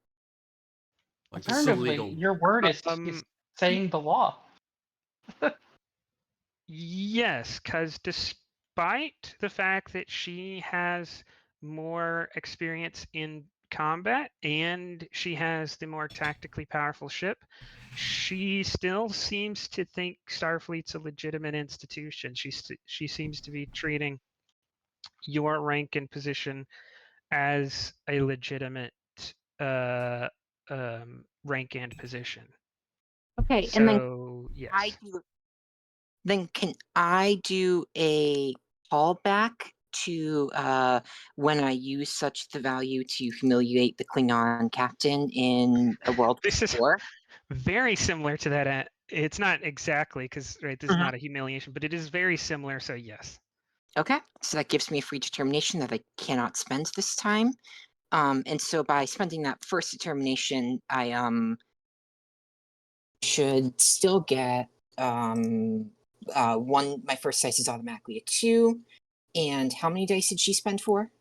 Like, this is a Alternatively, legal. your word is saying the law. Yes, because despite the fact that she has more experience in combat and she has the more tactically powerful ship, she still seems to think Starfleet's a legitimate institution. She seems to be treating your rank and position as a legitimate rank and position. Okay, So, and then yes. can I do a callback to when I use such the value to humiliate the Klingon captain in a World War? Very similar to that. It's not exactly because this is Mhm. not a humiliation, but it is very similar. So yes. Okay, so that gives me a free determination that I cannot spend this time. And so by spending that first determination, I should still get one. My first dice is automatically a 2. And how many dice did she spend for?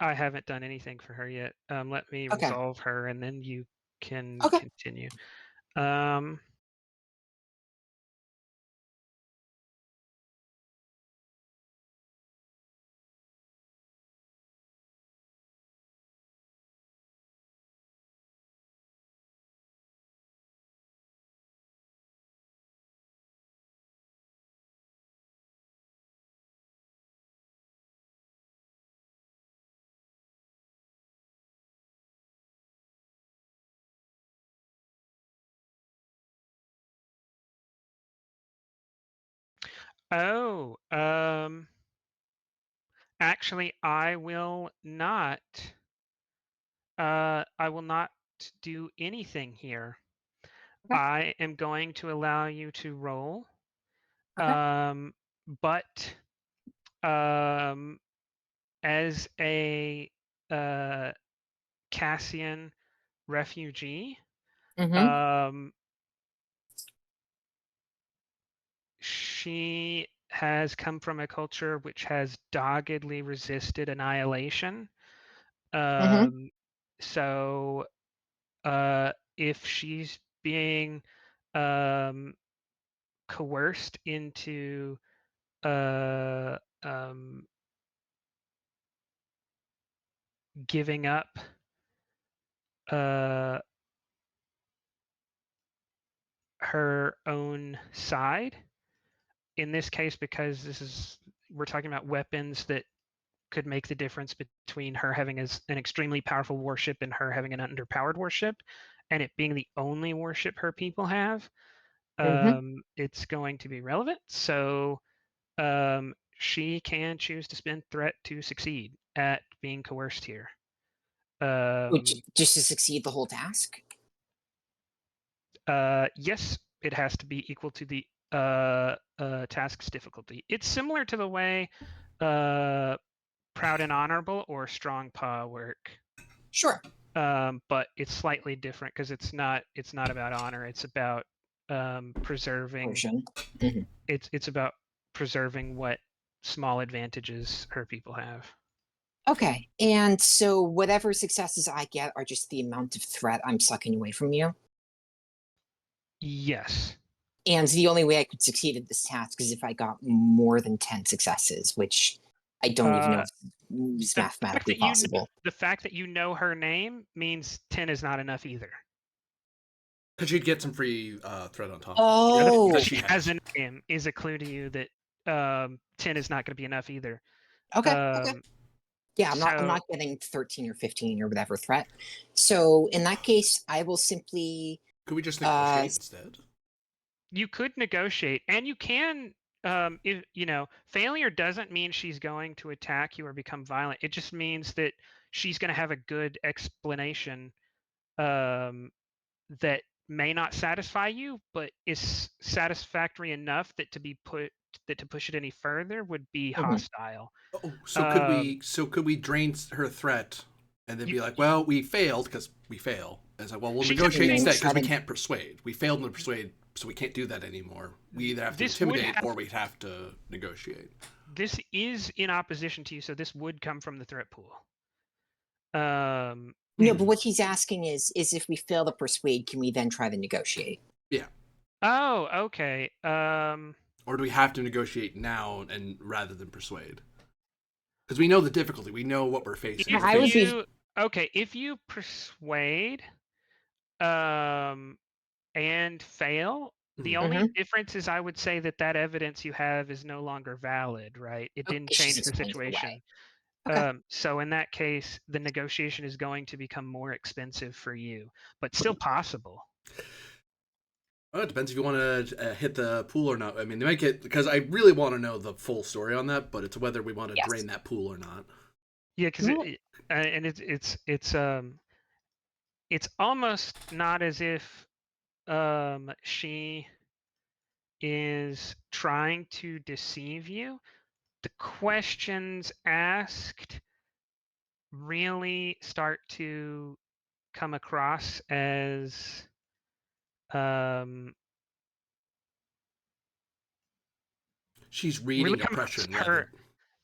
I haven't done anything for her yet. Let me Okay. resolve her, and then you can Okay. continue. Oh, actually, I will not. I will not do anything here. Okay. I am going to allow you to roll. Okay. But as a Cassian refugee, Mm-hmm. she has come from a culture which has doggedly resisted annihilation. So if she's being coerced into giving up her own side, in this case, because we're talking about weapons that could make the difference between her having an extremely powerful warship and her having an underpowered warship, and it being the only warship her people have, it's going to be relevant. So she can choose to spend threat to succeed at being coerced here. Just to succeed the whole task? Yes, it has to be equal to the task's difficulty. It's similar to the way proud and honorable or strong paw work, Sure. but it's slightly different because it's not about honor. It's about preserving. Version. It's about preserving what small advantages her people have. Okay, and so whatever successes I get are just the amount of threat I'm sucking away from you? Yes. And the only way I could succeed at this task is if I got more than 10 successes, which I don't even know if is mathematically possible. The fact that you know her name means 10 is not enough either. Because you'd get some free threat on top. Oh, that she has a name is a clue to you that 10 is not going to be enough either. okay. Okay. Yeah, I'm not getting 13 or 15 or whatever threat. So in that case, I will simply. Could we just negotiate instead? You could negotiate, and you can. If failure doesn't mean she's going to attack you or become violent. It just means that she's going to have a good explanation that may not satisfy you, but is satisfactory enough that to push it any further would be hostile. Oh, so could we drain her threat and then be like, well, we failed because we fail. It's like, well, we'll negotiate instead because we can't persuade. We failed to persuade, so we can't do that anymore. We either have to intimidate or we have to negotiate. This is in opposition to you, so this would come from the threat pool. No, but what he's asking is if we fail to persuade, can we then try to negotiate? Yeah. Oh, okay. Or do we have to negotiate now and rather than persuade? Because we know the difficulty. We know what we're facing. If you persuade and fail, the only difference is I would say that evidence you have is no longer valid, right? It didn't change the situation. Okay. So in that case, the negotiation is going to become more expensive for you, but still possible. Well, it depends if you want to hit the pool or not. I mean, they might get, because I really want to know the full story on that, but it's whether we want to drain that pool or not. Yeah, because it's almost not as if she is trying to deceive you. The questions asked really start to come across as she's reading really oppression.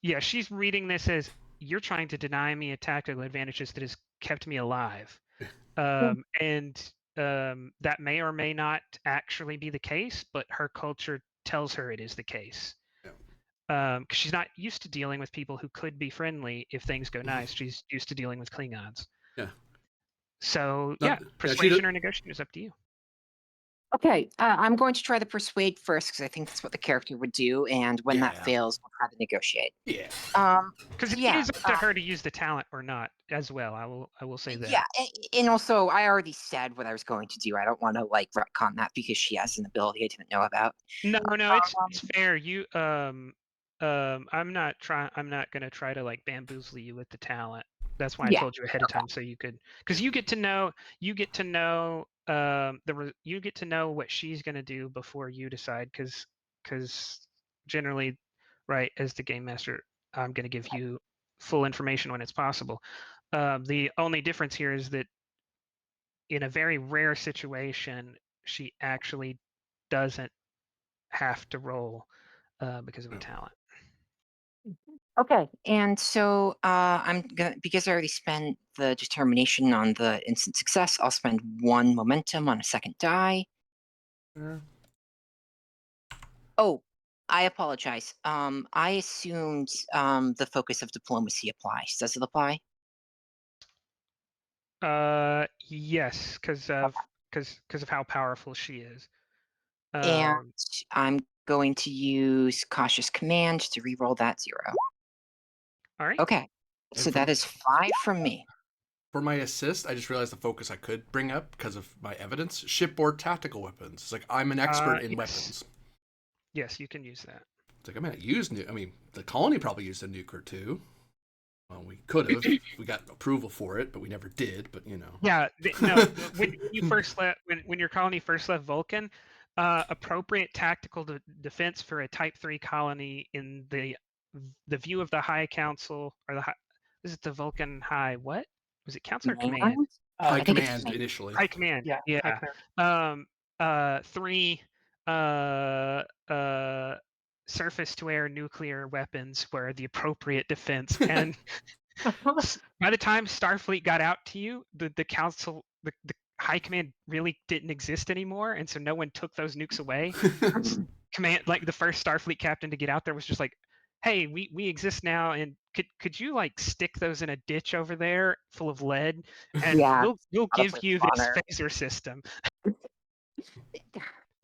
Yeah, she's reading this as you're trying to deny me a tactical advantages that has kept me alive. And that may or may not actually be the case, but her culture tells her it is the case. Because she's not used to dealing with people who could be friendly if things go nice. She's used to dealing with Klingons. Yeah. So persuasion or negotiation is up to you. Okay, I'm going to try to persuade first because I think that's what the character would do, and when that fails, we'll try to negotiate. Yeah. Because it is up to her to use the talent or not as well. I will say that. Yeah, and also I already said what I was going to do. I don't want to retcon that because she has an ability I didn't know about. No, it's fair. You I'm not gonna try to bamboozle you with the talent. That's why I told you ahead of time so you could, because you get to know you get to know what she's gonna do before you decide, because generally, right, as the game master, I'm gonna give you full information when it's possible. The only difference here is that in a very rare situation, she actually doesn't have to roll because of a talent. Okay, and so I'm gonna, because I already spent the determination on the instant success, I'll spend 1 momentum on a second die. Oh, I apologize. I assumed the focus of diplomacy applies. Does it apply? Yes, because of how powerful she is. And I'm going to use cautious command to reroll that 0. All right. Okay, so that is 5 from me. For my assist, I just realized the focus I could bring up because of my evidence. Shipboard tactical weapons. It's like I'm an expert in weapons. Yes, you can use that. It's like I mean, the colony probably used a nuke or two. Well, we could have. We got approval for it, but we never did. But Yeah, when you first left, when your colony first left Vulcan, appropriate tactical defense for a Type 3 colony in the view of the High Council or is it the Vulcan High? What was it? Council or Command? High I think it's Command High- initially. High Command. yeah. Yeah. Command. 3 surface to air nuclear weapons were the appropriate defense, and by the time Starfleet got out to you, the council, the High Command really didn't exist anymore, and so no one took those nukes away. Command, like the first Starfleet captain to get out there was just like, "Hey, we exist now, and could you like stick those in a ditch over there full of lead, and Yeah, we'll give probably you this funner. phaser system."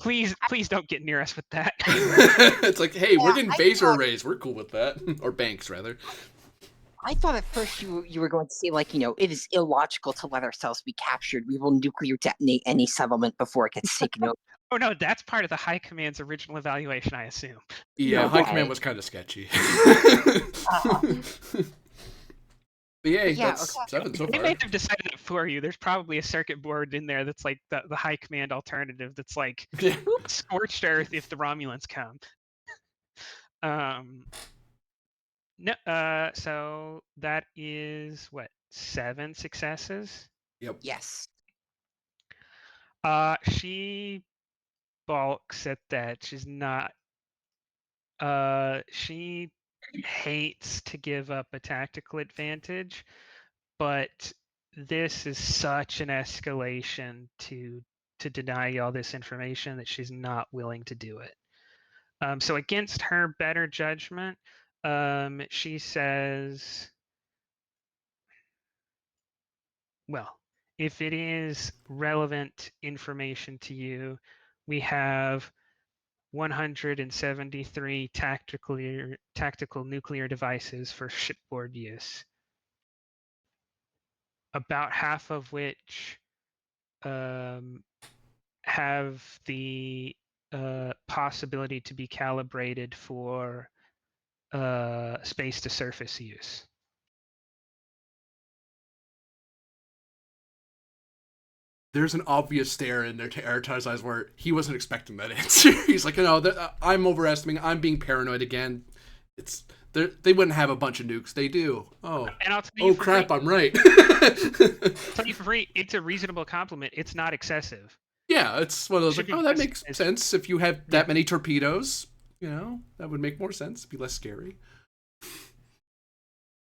Please don't get near us with that. It's like, hey, we're Yeah, getting I phaser thought- arrays. We're cool with that. Or banks, rather. I thought at first you were going to say, like, it is illogical to let ourselves be captured. We will nuclear detonate any settlement before it gets taken over. Oh no, that's part of the High Command's original evaluation, I assume. Yeah, No High way. Command was kind of sketchy. But yeah, Yeah, that's okay. 7 so They far. may have decided it for you. There's probably a circuit board in there that's like the High Command alternative that's like Yeah. scorched earth if the Romulans come. No, so that is what, 7 successes? Yep. Yes. She balks at that. She's not. She hates to give up a tactical advantage, but this is such an escalation to deny you all this information that she's not willing to do it. So against her better judgment, she says, well, if it is relevant information to you, we have 173 tactical nuclear devices for shipboard use, about half of which have the possibility to be calibrated for space to surface use. There's an obvious stare in there to Airtai's eyes where he wasn't expecting that answer. He's like, I'm overestimating. I'm being paranoid again. They wouldn't have a bunch of nukes. They do. Oh. And I'll tell you for Crap! free, I'm right. tell you for free, it's a reasonable compliment. It's not excessive. Yeah, it's one of those Should like, be that less- makes sense. If you have that many torpedoes, that would make more sense. It'd be less scary.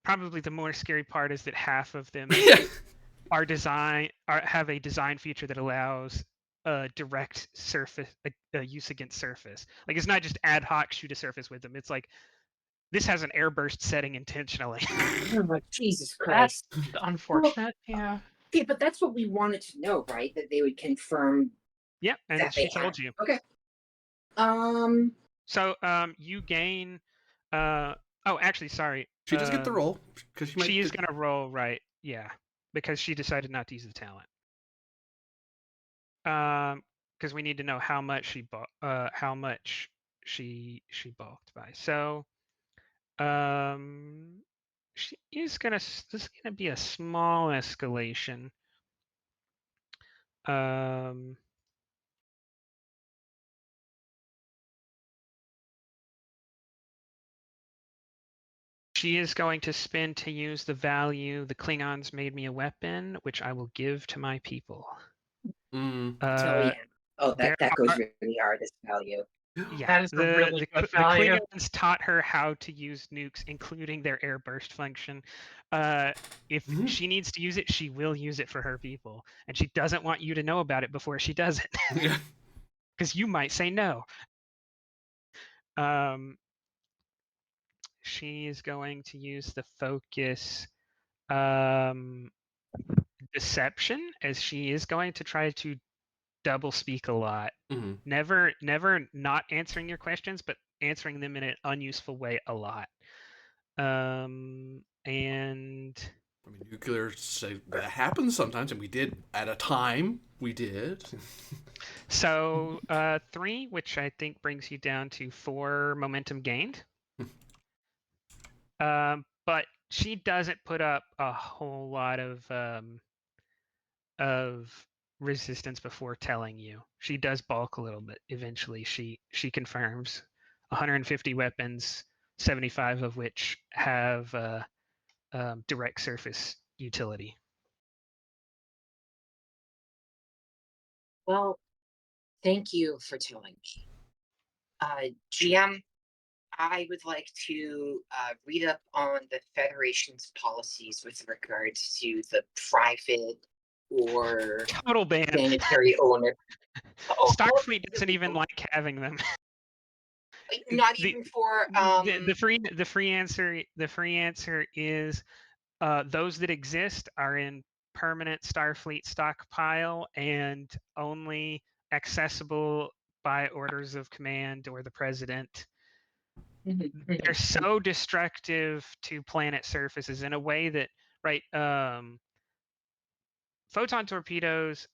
Probably the more scary part is that half of them Yeah. have a design feature that allows direct surface use against surface. Like it's not just ad hoc shoot a surface with them. It's like this has an airburst setting intentionally. Oh, Jesus That's Christ. unfortunate. Yeah. Okay, but that's what we wanted to know, right? That they would confirm Yeah, and that she they told had. you. Okay. So you gain. Oh, actually, sorry. She does get the roll because She is gonna roll, right? Yeah, because she decided not to use the talent. Because we need to know how much she balked by. So, she is gonna. This is gonna be a small escalation. She is going to spend to use the value. The Klingons made me a weapon, which I will give to my people. Mm. That goes really hard as value. Yeah, That is a really good value. The Klingons taught her how to use nukes, including their airburst function. If she needs to use it, she will use it for her people, and she doesn't want you to know about it before she does it, Yeah. because you might say no. She is going to use the focus deception, as she is going to try to double speak a lot. Mhm. Never not answering your questions, but answering them in an unuseful way a lot. And I mean, nuclear say that happens sometimes, and we did at a time. We did. so 3, which I think brings you down to 4 momentum gained. But she doesn't put up a whole lot of resistance before telling you. She does balk a little bit. Eventually, she confirms 150 weapons, 75 of which have direct surface utility. Well, thank you for telling me. GM, I would like to read up on the Federation's policies with regards to the private or Total ban. planetary owner. Oh, Starfleet doesn't even like having them. not the- even for the free answer is those that exist are in permanent Starfleet stockpile and only accessible by orders of command or the president. They're so destructive to planet surfaces in a way that, right, photon torpedoes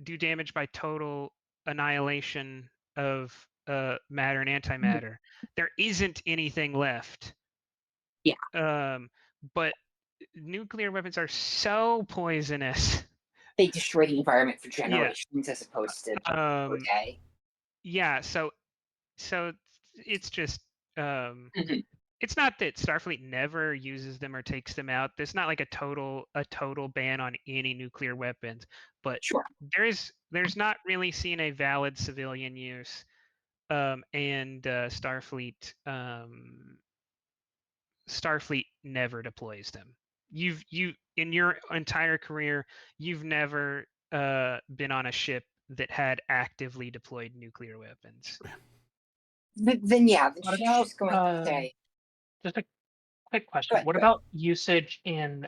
do damage by total annihilation of matter and antimatter. There isn't anything left. Yeah. But nuclear weapons are so poisonous. They destroy the environment for generations as opposed to per day. Yeah, so it's just it's not that Starfleet never uses them or takes them out. There's not like a total ban on any nuclear weapons, but Sure. there's not really seen a valid civilian use, and Starfleet never deploys them. You in your entire career, you've never been on a ship that had actively deployed nuclear weapons. Then yeah, then What she's about, just going to say. Just a quick question. Go ahead, What go ahead. about usage in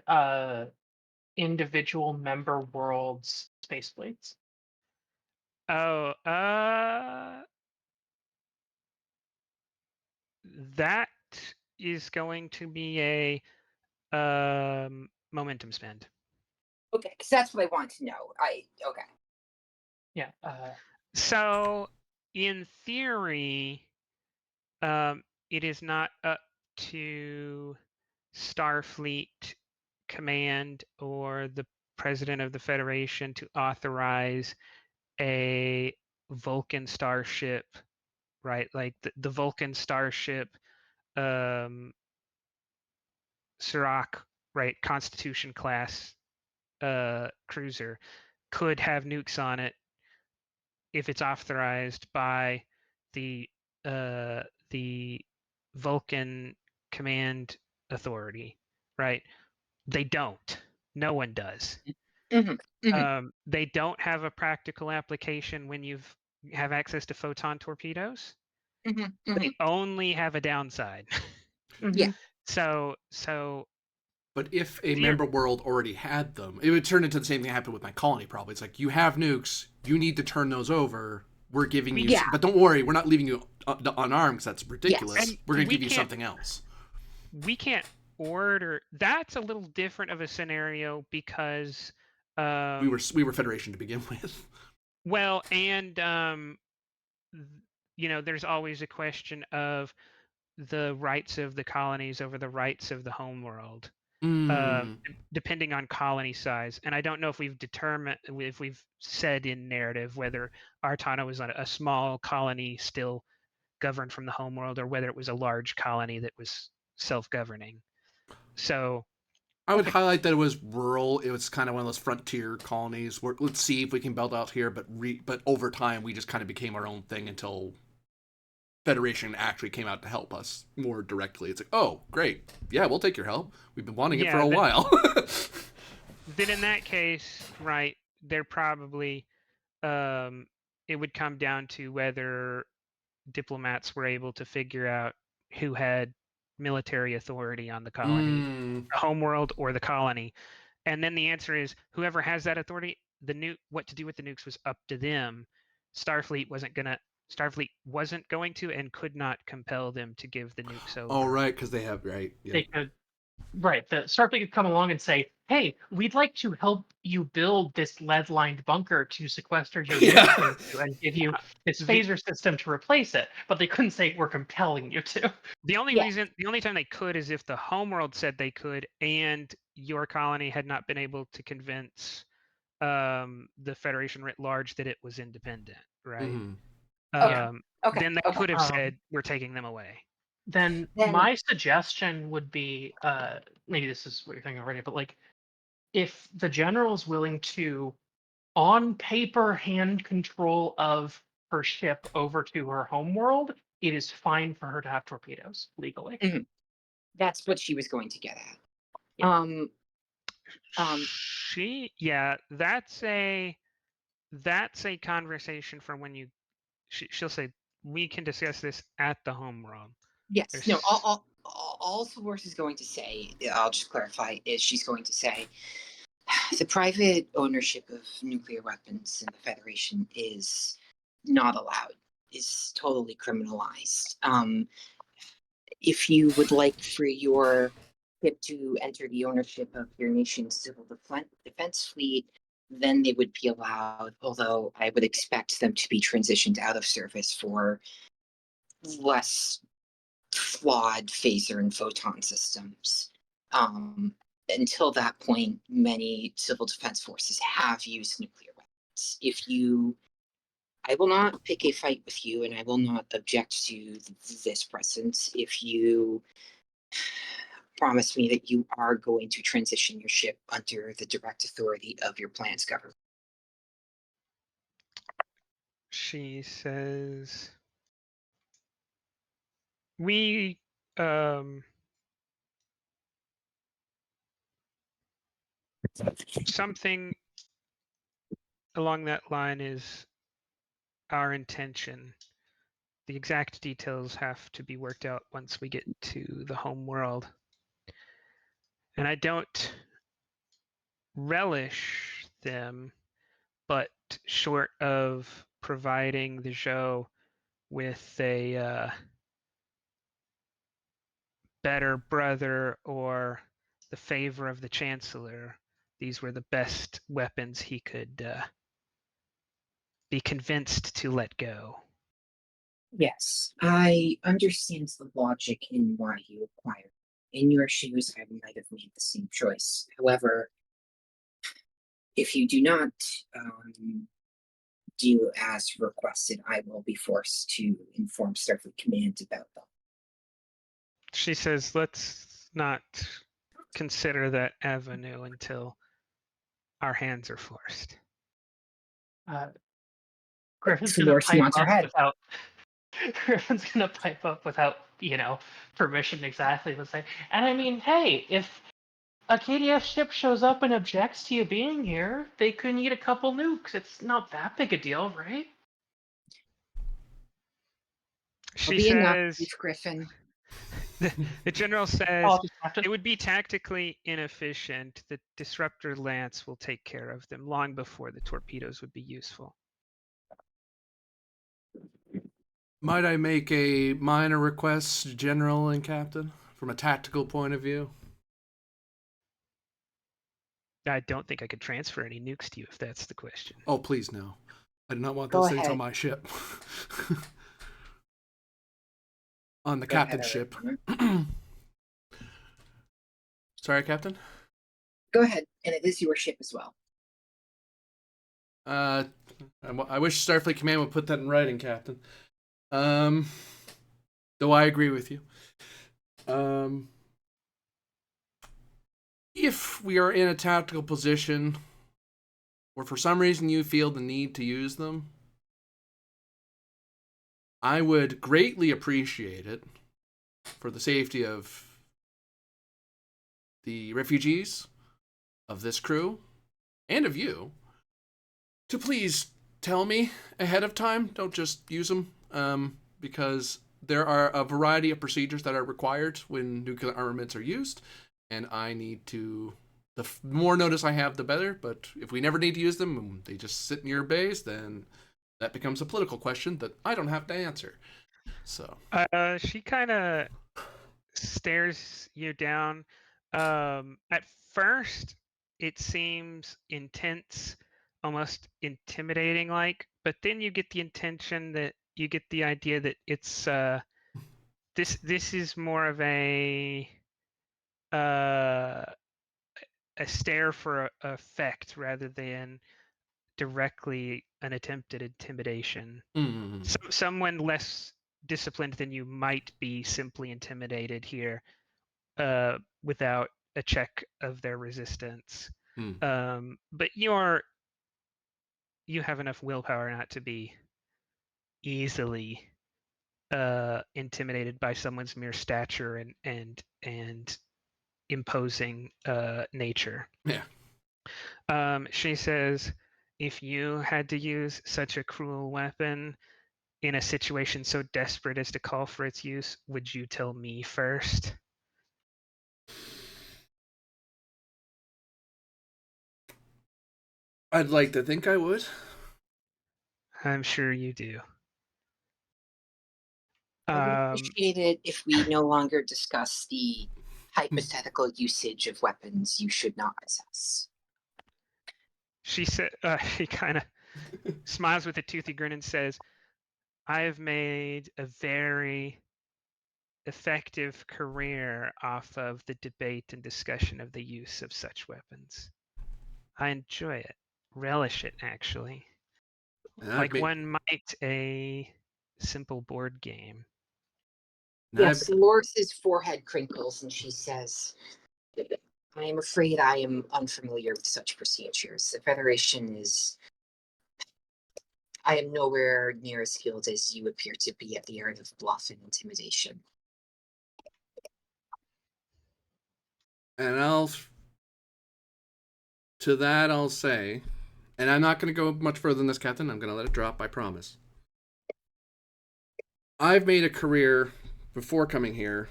individual member worlds space fleets? Oh, that is going to be a momentum spend. Okay, because that's what I want to know. Okay. Yeah. So, in theory, it is not up to Starfleet Command or the President of the Federation to authorize a Vulcan starship, right? Like the Vulcan starship, Serac, right? Constitution class cruiser could have nukes on it if it's authorized by the Vulcan Command Authority, right? They don't. No one does. They don't have a practical application when you have access to photon torpedoes. They only have a downside. Yeah. So But if a member world already had them, it would turn into the same thing that happened with my colony. Probably, it's like you have nukes, you need to turn those over. We're giving you, but don't worry, we're not leaving you unarmed because that's ridiculous. Yes. We're going to give you something else. We can't order. That's a little different of a scenario because we were Federation to begin with. Well, and there's always a question of the rights of the colonies over the rights of the homeworld. Depending on colony size. And I don't know if we've said in narrative whether Artana was a small colony still governed from the homeworld or whether it was a large colony that was self-governing. So I would highlight that it was rural. It was kind of one of those frontier colonies where let's see if we can build out here, but over time we just kind of became our own thing until Federation actually came out to help us more directly. It's like, oh, great. Yeah, we'll take your help. We've been wanting it for a while. Then in that case, right, they're probably, it would come down to whether diplomats were able to figure out who had military authority on the colony, the homeworld or the colony. And then the answer is whoever has that authority, what to do with the nukes was up to them. Starfleet wasn't going to and could not compel them to give the nukes over. Oh, right, because they have, right. Yeah. They could, right. The Starfleet could come along and say, hey, we'd like to help you build this lead-lined bunker to sequester your Yeah. nukes into and give you this phaser system to replace it. But they couldn't say we're compelling you to. The only Yeah. reason, the only time they could is if the homeworld said they could, and your colony had not been able to convince the Federation writ large that it was independent, right? Mhm. Yeah. Okay. Then they okay. could have Um, said, "We're taking them away." Then Then- my suggestion would be, maybe this is what you're thinking already, but like, if the general is willing to, on paper, hand control of her ship over to her homeworld, it is fine for her to have torpedoes legally. That's what she was going to get at. Yeah. Yeah, that's a conversation for when you. She'll say, "We can discuss this at the homeworld." Yes. There's No. All Source is going to say, I'll just clarify, is she's going to say the private ownership of nuclear weapons in the Federation is not allowed, is totally criminalized. If you would like for your ship to enter the ownership of your nation's civil defense fleet, then they would be allowed, although I would expect them to be transitioned out of service for less flawed phaser and photon systems. Until that point, many civil defense forces have used nuclear weapons. I will not pick a fight with you, and I will not object to this presence if you promise me that you are going to transition your ship under the direct authority of your planet's government. She says, "We something along that line is our intention. The exact details have to be worked out once we get to the home world. And I don't relish them, but short of providing the show with a better brother or the favor of the Chancellor, these were the best weapons he could be convinced to let go." Yes, I understand the logic in why you acquired. In your shoes, I might have made the same choice. However, if you do not do as requested, I will be forced to inform Starfleet Command about them. She says, "Let's not consider that avenue until our hands are forced." Griffin's So gonna Lorcy pipe wants her up head. without. Griffin's gonna pipe up without, permission exactly. Let's say, and I mean, hey, if a KDF ship shows up and objects to you being here, they could need a couple nukes. It's not that big a deal, right? She Be enough, says, Chief Griffin. the general says, Apologies, Captain. "It would be tactically inefficient. The disruptor lance will take care of them long before the torpedoes would be useful." Might I make a minor request, General and Captain, from a tactical point of view? I don't think I could transfer any nukes to you if that's the question. Oh, please no. I do not want Go those things ahead. on my ship. On the Go ahead, captain's ship. Alexander. Sorry, Captain? Go ahead, and it is your ship as well. I wish Starfleet Command would put that in writing, Captain. Though I agree with you. If we are in a tactical position, or for some reason you feel the need to use them, I would greatly appreciate it for the safety of the refugees, of this crew, and of you, to please tell me ahead of time. Don't just use them, because there are a variety of procedures that are required when nuclear armaments are used, and I need to... The more notice I have, the better, but if we never need to use them and they just sit in your base, then that becomes a political question that I don't have to answer. So... She kind of stares you down. At first, it seems intense, almost intimidating like, but then you get the idea that it's this is more of a stare for effect rather than directly an attempt at intimidation. Mm-hmm. Someone less disciplined than you might be simply intimidated here without a check of their resistance. But you have enough willpower not to be easily intimidated by someone's mere stature and imposing nature. Yeah. She says, if you had to use such a cruel weapon in a situation so desperate as to call for its use, would you tell me first? I'd like to think I would. I'm sure you do. I would appreciate it if we no longer discuss the hypothetical usage of weapons you should not possess. She said, he kind of smiles with a toothy grin and says, I have made a very effective career off of the debate and discussion of the use of such weapons. I enjoy it, relish it, actually. Like one might a simple board game. Yes, Loris's forehead crinkles and she says, I am afraid I am unfamiliar with such procedures. The Federation is... I am nowhere near as skilled as you appear to be at the art of bluff and intimidation. And I'll say, and I'm not going to go much further than this, Captain. I'm going to let it drop, I promise. I've made a career before coming here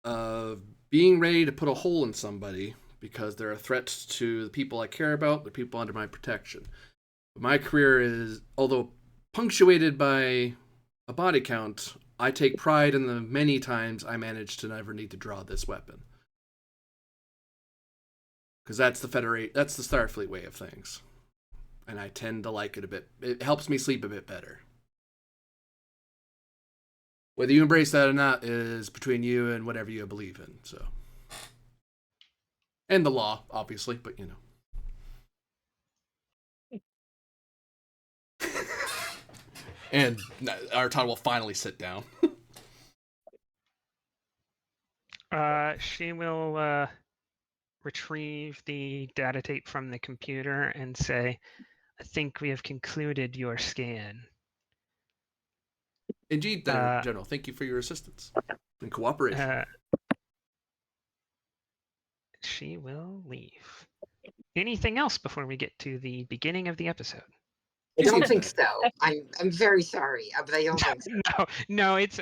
of being ready to put a hole in somebody because they're a threat to the people I care about, the people under my protection. My career is, although punctuated by a body count, I take pride in the many times I managed to never need to draw this weapon. Because that's the Starfleet way of things. And I tend to like it a bit. It helps me sleep a bit better. Whether you embrace that or not is between you and whatever you believe in, so. And the law, obviously, but you know. And Arton will finally sit down. She will retrieve the data tape from the computer and say, I think we have concluded your scan. Indeed, General. Thank you for your assistance and cooperation. She will leave. Anything else before we get to the beginning of the episode? I don't think so. I'm very sorry, but I don't think so. No, it's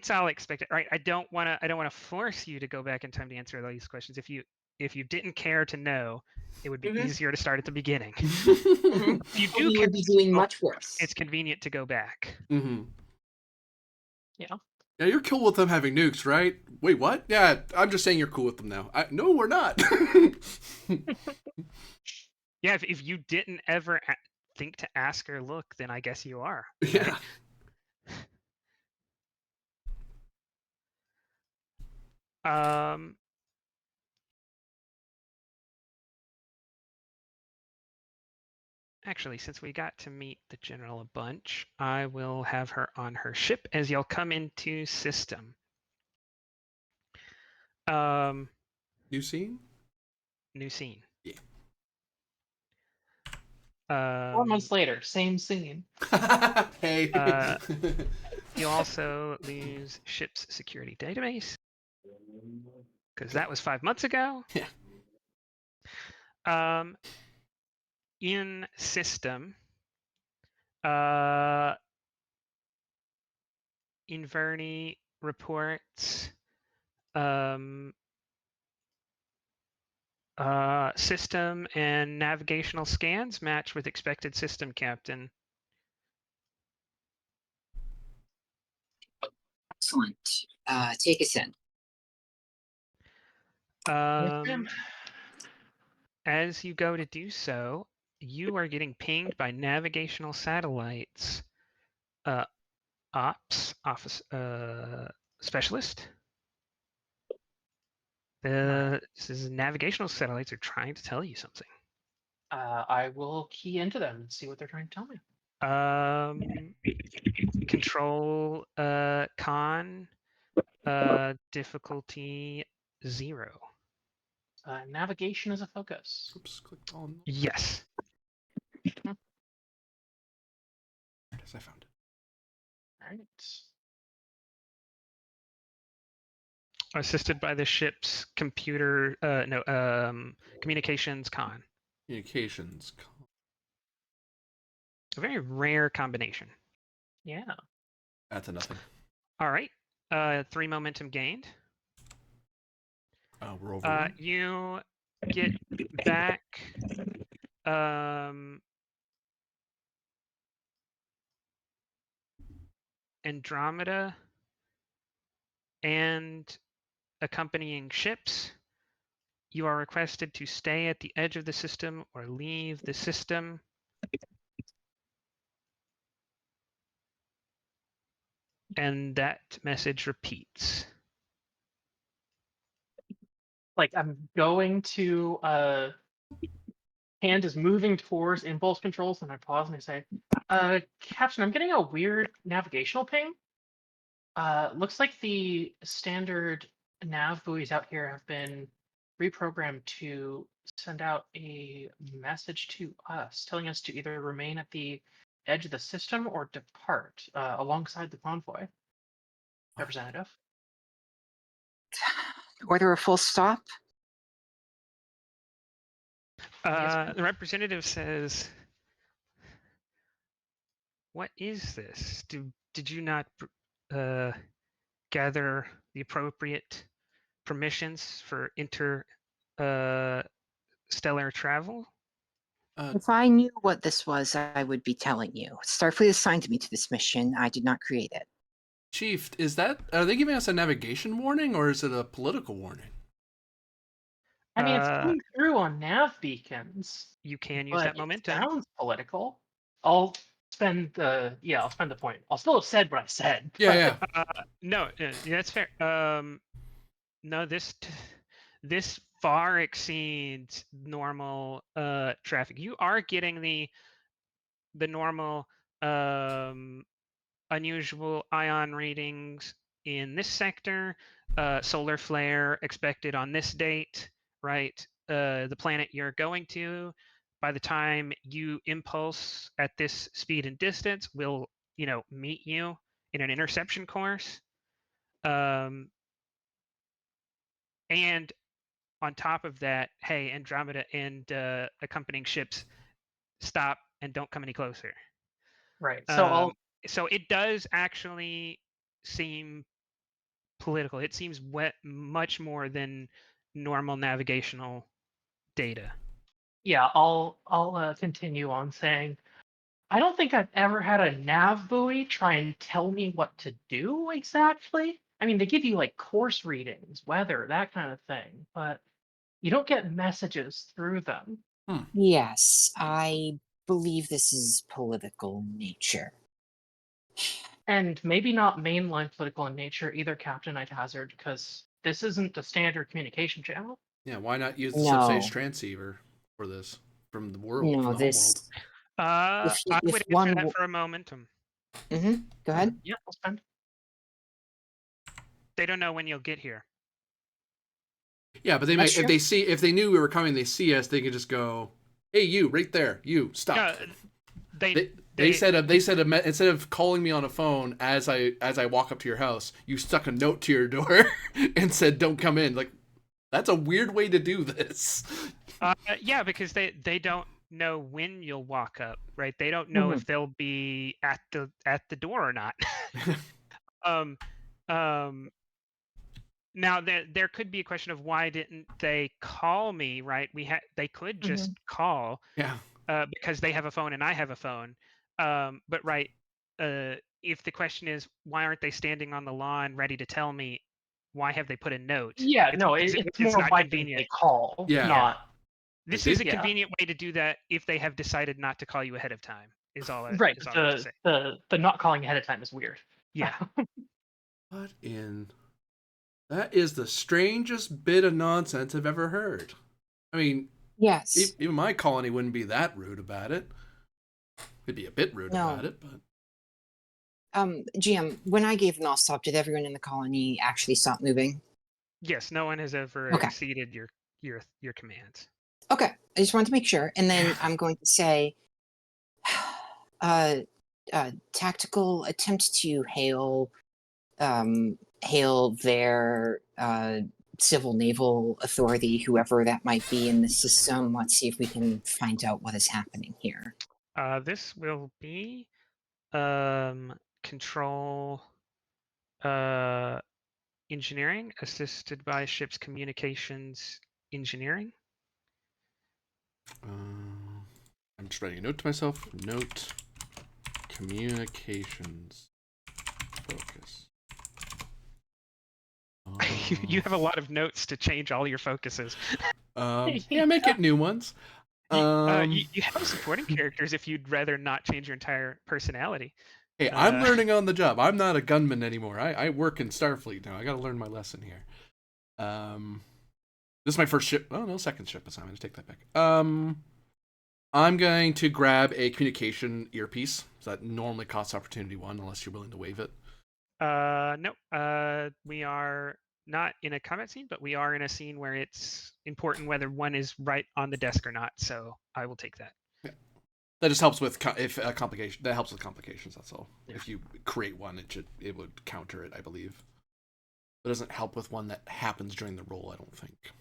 all expected. Right? I don't want to force you to go back in time to answer all these questions. If you didn't care to know, it would be easier to start at the beginning. If you do, would be doing much worse. It's convenient to go back. Mm-hmm. Yeah. Yeah, you're cool with them having nukes, right? Wait, what? Yeah, I'm just saying you're cool with them now. No, we're not. Yeah, if you didn't ever think to ask or look, then I guess you are. Yeah. Actually, since we got to meet the General a bunch, I will have her on her ship as y'all come into system. New scene? New scene. Yeah. 4 months later, same scene. Hey. You also lose ship's security database because that was 5 months ago. Yeah. In system, Inverni reports system and navigational scans match with expected system, Captain. Excellent. Take us in. Um, as you go to do so, you are getting pinged by navigational satellites. Ops office specialist. This is navigational satellites are trying to tell you something. I will key into them and see what they're trying to tell me. Control con difficulty 0. Navigation is a focus. Oops, click on. Yes. There it is, I found it. All right. Assisted by the ship's computer communications con. Communications. A very rare combination. Yeah. That's a nothing. All right. 3 momentum gained. We're over. You get back Andromeda and accompanying ships. You are requested to stay at the edge of the system or leave the system. And that message repeats. Like I'm going to hand is moving towards impulse controls, and I pause and I say, Captain, I'm getting a weird navigational ping. Looks like the standard nav buoys out here have been reprogrammed to send out a message to us, telling us to either remain at the edge of the system or depart alongside the convoy. Representative. Order a full stop. The representative says, "What is this? Did you not gather the appropriate permissions for interstellar travel?" If I knew what this was, I would be telling you. Starfleet assigned me to this mission. I did not create it. Chief, are they giving us a navigation warning or is it a political warning? I mean, it's coming through on nav beacons. You can use but that it momentum. sounds political. I'll spend the point. I'll still have said what I said. Yeah, but- yeah. No, that's fair. No, this far exceeds normal traffic. You are getting the normal unusual ion readings in this sector. Solar flare expected on this date, right? The planet you're going to, by the time you impulse at this speed and distance, will meet you in an interception course. And on top of that, hey, Andromeda and accompanying ships, stop and don't come any closer. right. So So it does actually seem political. It seems much more than normal navigational data. I'll continue on saying, I don't think I've ever had a nav buoy try and tell me what to do exactly. I mean, they give you like course readings, weather, that kind of thing, but you don't get messages through them. Yes, I believe this is political in nature. And maybe not mainline political in nature either, Captain Night Hazard, because this isn't a standard communication channel. Yeah, why not use the No. subspace transceiver for this from the world? No, from the this. homeworld? I if would answer one that for a momentum. Go ahead. Yeah, I'll spend. They don't know when you'll get here. Yeah, but they That's might true. if they knew we were coming, they see us, they could just go, "Hey, you right there, you stop." No, They said instead of calling me on a phone as I walk up to your house, you stuck a note to your door and said, "Don't come in." Like, that's a weird way to do this. yeah, because they don't know when you'll walk up, right? They don't know if they'll be at the door or not. Now there could be a question of why didn't they call me, right? They could just call, Yeah. because they have a phone and I have a phone. But right, if the question is why aren't they standing on the lawn ready to tell me, why have they put a note? Yeah, no, because it's more not why didn't convenient. they call, Yeah. not This They- is a yeah. convenient way to do that if they have decided not to call you ahead of time. Is all. right. Is all I'm gonna say. The not calling ahead of time is weird. Yeah. What in? That is the strangest bit of nonsense I've ever heard. I mean, Yes. even my colony wouldn't be that rude about it. It'd be a bit rude No. about it, but GM, when I gave an all stop, did everyone in the colony actually stop moving? Yes. No one has ever Okay. exceeded your commands. Okay, I just wanted to make sure. And then I'm going to say, tactical attempt to hail their civil naval authority, whoever that might be in the system. Let's see if we can find out what is happening here. This will be control engineering assisted by ship's communications engineering. I'm just writing a note to myself. Note communications focus. You have a lot of notes to change all your focuses. Yeah, make it new ones. You have supporting characters if you'd rather not change your entire personality. Hey, I'm learning on the job. I'm not a gunman anymore. I work in Starfleet now. I got to learn my lesson here. This is my first ship. Oh no, second ship assignment. Just take that back. I'm going to grab a communication earpiece. So that normally costs opportunity 1 unless you're willing to waive it. No. We are not in a combat scene, but we are in a scene where it's important whether one is right on the desk or not. So I will take that. Yeah. That just helps with complication. That helps with complications. That's all. Yeah. If you create one, it would counter it, I believe. It doesn't help with one that happens during the roll, I don't think.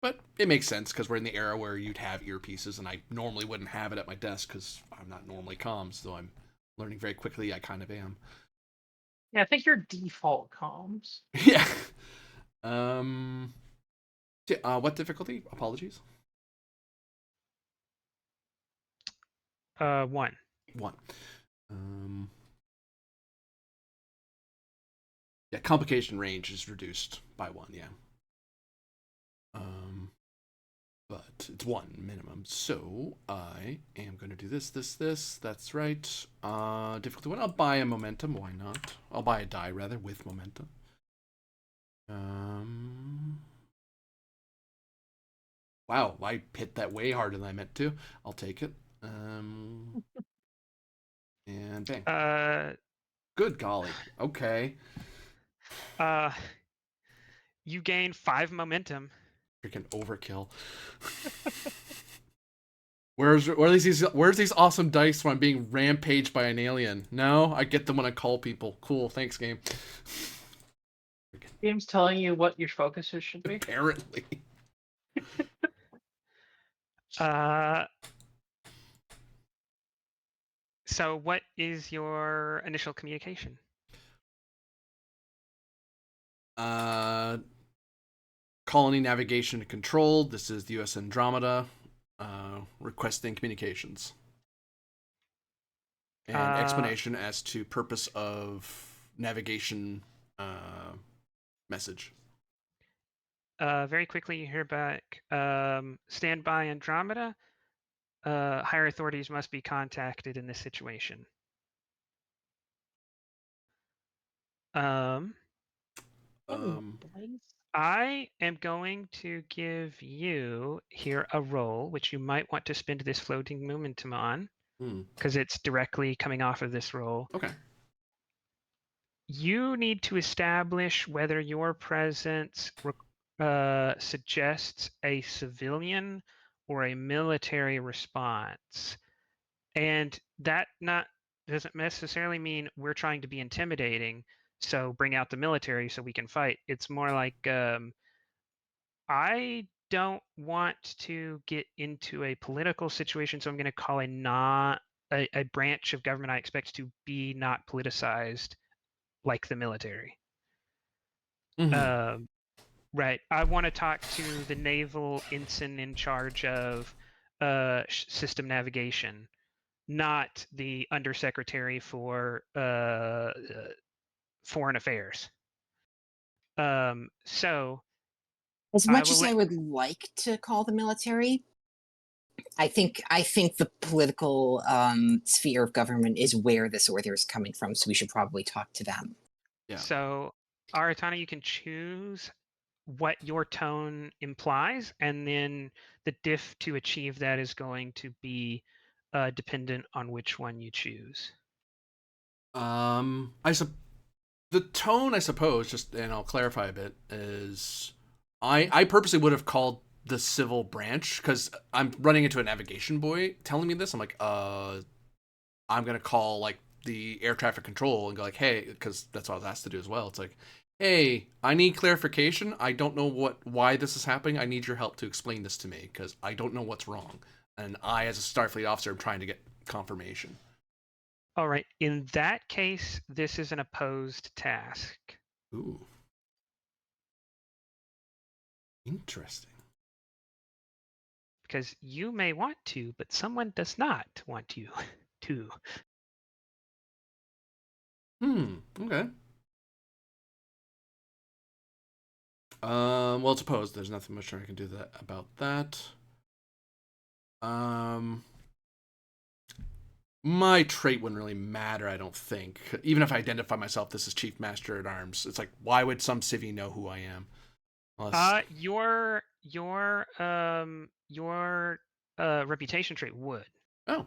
But it makes sense because we're in the era where you'd have earpieces, and I normally wouldn't have it at my desk because I'm not normally comms, though I'm learning very quickly. I kind of am. Yeah, I think your default comms. Yeah. What difficulty? Apologies. 1. 1. Yeah, complication range is reduced by 1. Yeah. But it's 1 minimum. So I am going to do this. That's right. Difficulty 1. I'll buy a momentum. Why not? I'll buy a die rather with momentum. Wow, I hit that way harder than I meant to. I'll take it. And bang. Good golly. Okay. You gain 5 momentum. Freaking overkill. Where's these awesome dice when I'm being rampaged by an alien? No, I get them when I call people. Cool, thanks, game. Game's telling you what your focuses should be. Apparently. So what is your initial communication? Colony navigation and control. This is the US Andromeda. Requesting communications. And explanation as to purpose of navigation message. Very quickly, you hear back. Stand by, Andromeda. Higher authorities must be contacted in this situation. I am going to give you here a roll, which you might want to spend this floating momentum on, because it's directly coming off of this roll. Okay. You need to establish whether your presence suggests a civilian or a military response. And that doesn't necessarily mean we're trying to be intimidating, so bring out the military so we can fight. It's more like I don't want to get into a political situation, so I'm going to call a branch of government I expect to be not politicized, like the military. Mm-hmm. Right. I want to talk to the naval ensign in charge of system navigation, not the undersecretary for foreign affairs. So As I much will as let I would like to call the military, I think the political sphere of government is where this order is coming from, so we should probably talk to them. Yeah. So, Aratana, you can choose what your tone implies, and then the diff to achieve that is going to be dependent on which one you choose. The tone, I suppose, just and I'll clarify a bit, is I purposely would have called the civil branch because I'm running into a navigation boy telling me this. I'm like, I'm gonna call like the air traffic control and go like, hey, because that's what I was asked to do as well. It's like, hey, I need clarification. I don't know why this is happening. I need your help to explain this to me because I don't know what's wrong. And I, as a Starfleet officer, am trying to get confirmation. All right. In that case, this is an opposed task. Ooh, interesting. Because you may want to, but someone does not want you to. Okay. Well, it's opposed. There's nothing much I can do about that. My trait wouldn't really matter, I don't think. Even if I identify myself this is Chief Master at Arms, it's like, why would some civvy know who I am? Unless, Your reputation trait would. oh,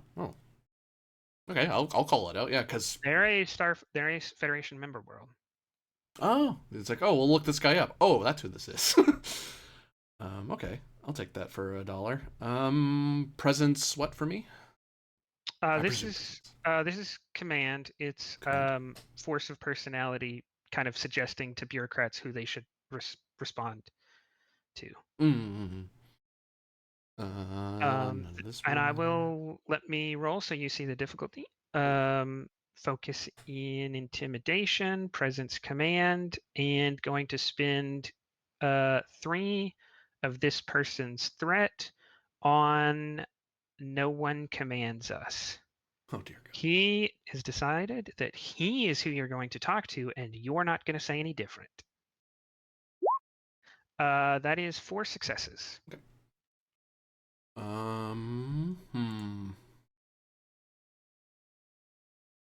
okay, I'll call it out. Yeah, because They're a Federation member world. it's like, oh, we'll look this guy up. Oh, that's who this is. Okay, I'll take that for $1. Presence, what for me? This is command. It's Command. force of personality, kind of suggesting to bureaucrats who they should respond to. Mm-hmm. None of this And I one. will let me roll so you see the difficulty. Focus in intimidation, presence command, and going to spend 3 of this person's threat on no one commands us. Oh dear God. He has decided that he is who you're going to talk to, and you're not going to say any different. That is 4 successes. Okay.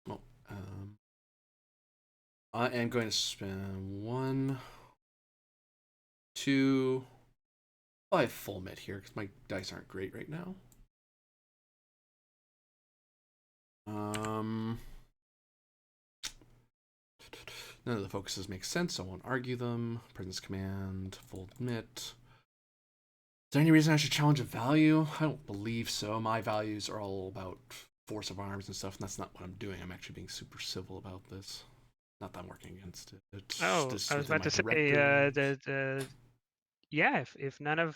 Well, I am going to spend 1, 2. I have full mit here because my dice aren't great right now. None of the focuses make sense, so I won't argue them. Presence command, full mit. Is there any reason I should challenge a value? I don't believe so. My values are all about force of arms and stuff, and that's not what I'm doing. I'm actually being super civil about this. Not that I'm working against it. It's I was about to say, yeah, if none of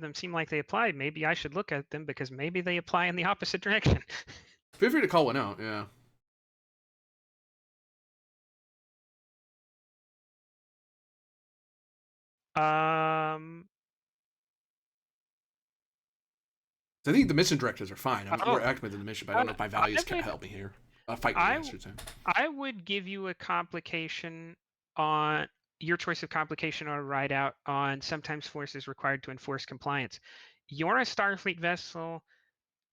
them seem like they apply, maybe I should look at them because maybe they apply in the opposite direction. Feel free to call one out, yeah. I think the mission directives are fine. We're acting in the mission, but I don't know if my values can help me here. Fight me, I should say. I would give you a complication on your choice of complication or write out on sometimes force is required to enforce compliance. You're a Starfleet vessel,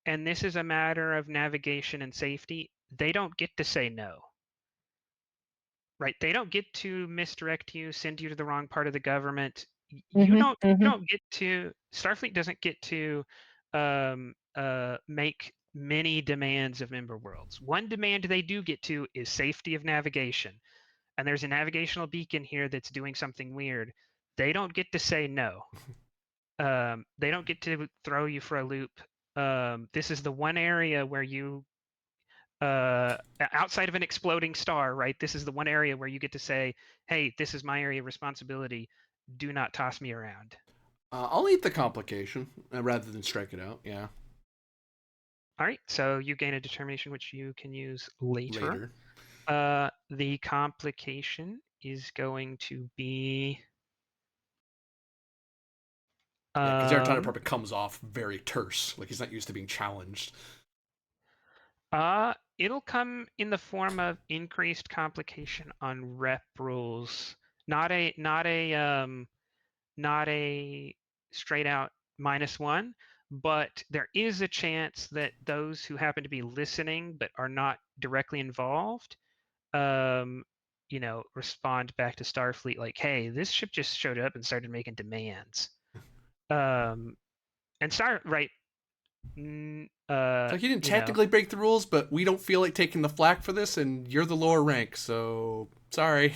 and this is a matter of navigation and safety. They don't get to say no. Right? They don't get to misdirect you, send you to the wrong part of the government. You don't get to. Starfleet doesn't get to make many demands of member worlds. One demand they do get to is safety of navigation, and there's a navigational beacon here that's doing something weird. They don't get to say no. They don't get to throw you for a loop. This is the one area where you outside of an exploding star, right? This is the one area where you get to say, hey, this is my area of responsibility. Do not toss me around. I'll eat the complication rather than strike it out, yeah. All right, so you gain a determination which you can use later. The complication is going to be... Yeah, because Aratana probably comes off very terse, like he's not used to being challenged. It'll come in the form of increased complication on rep rules not a straight out -1, but there is a chance that those who happen to be listening but are not directly involved, respond back to Starfleet like, "Hey, this ship just showed up and started making demands." And It's like you didn't you know, technically break the rules, but we don't feel like taking the flack for this, and you're the lower rank, so sorry.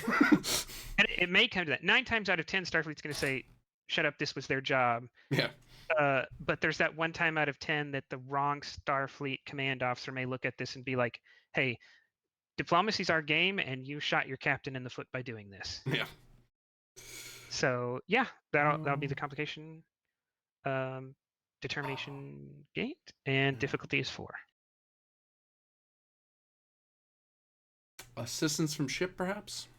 and it may come to that. 9 times out of 10, Starfleet's going to say, "Shut up, this was their job." Yeah. But there's that 1 time out of 10 that the wrong Starfleet command officer may look at this and be like, "Hey, diplomacy's our game, and you shot your captain in the foot by doing this." Yeah. So yeah, that'll be the complication determination gate, and difficulty is 4. Assistance from ship, perhaps?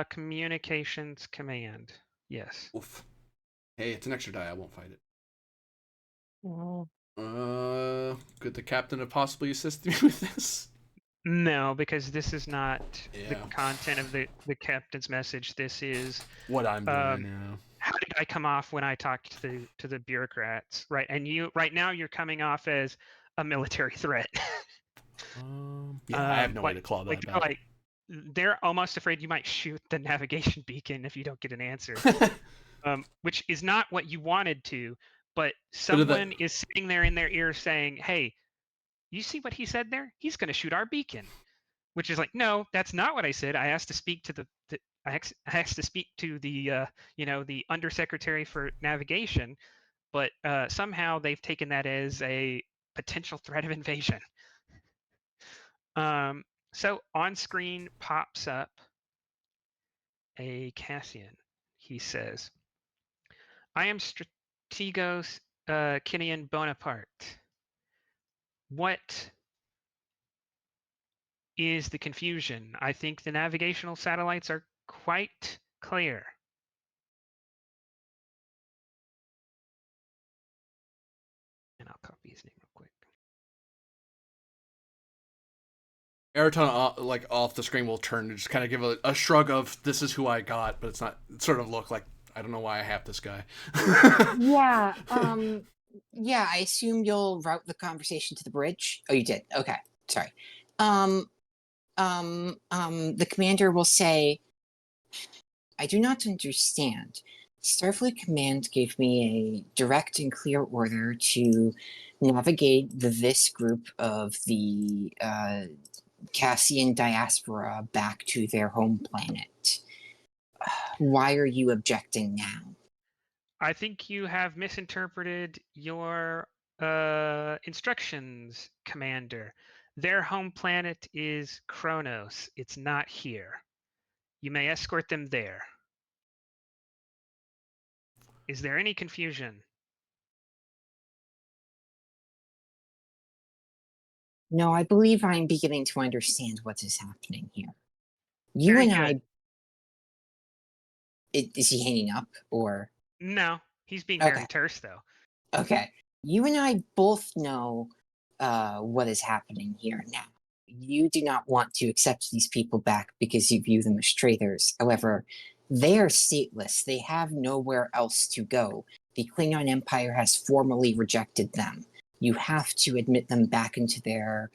Communications command. Yes. Oof. Hey, it's an extra die. I won't fight it. Well, Could the captain have possibly assisted me with this? No, because this is not the Yeah. content of the captain's message. This is What I'm doing now. how did I come off when I talked to the bureaucrats, right? And you right now you're coming off as a military threat. Yeah, I have no way to claw that back. Like they're almost afraid you might shoot the navigation beacon if you don't get an answer, which is not what you wanted to. But someone is sitting there in their ear saying, "Hey, you see what he said there? He's going to shoot our beacon," which is like, no, that's not what I said. I asked to speak to I asked to speak to the the undersecretary for navigation, but somehow they've taken that as a potential threat of invasion. So on screen pops up a Cassian. He says, "I am Strategos Kinian Bonaparte. What is the confusion? I think the navigational satellites are quite clear." And I'll copy his name real quick. Araton, like off the screen, will turn and just kind of give a shrug of "This is who I got," but it's not. It sort of look like I don't know why I have this guy. Yeah. Yeah, I assume you'll route the conversation to the bridge. Oh, you did. Okay. Sorry. The commander will say, "I do not understand. Starfleet Command gave me a direct and clear order to navigate this group of the Cassian diaspora back to their home planet. Why are you objecting now?" I think you have misinterpreted your instructions, Commander. Their home planet is Kronos. It's not here. You may escort them there. Is there any confusion? No, I believe I'm beginning to understand what is happening here. You Very and good. is he hanging up or? No, he's being Okay. very terse, though. Okay. You and I both know what is happening here now. You do not want to accept these people back because you view them as traitors. However, they are stateless. They have nowhere else to go. The Klingon Empire has formally rejected them. You have to admit them back into their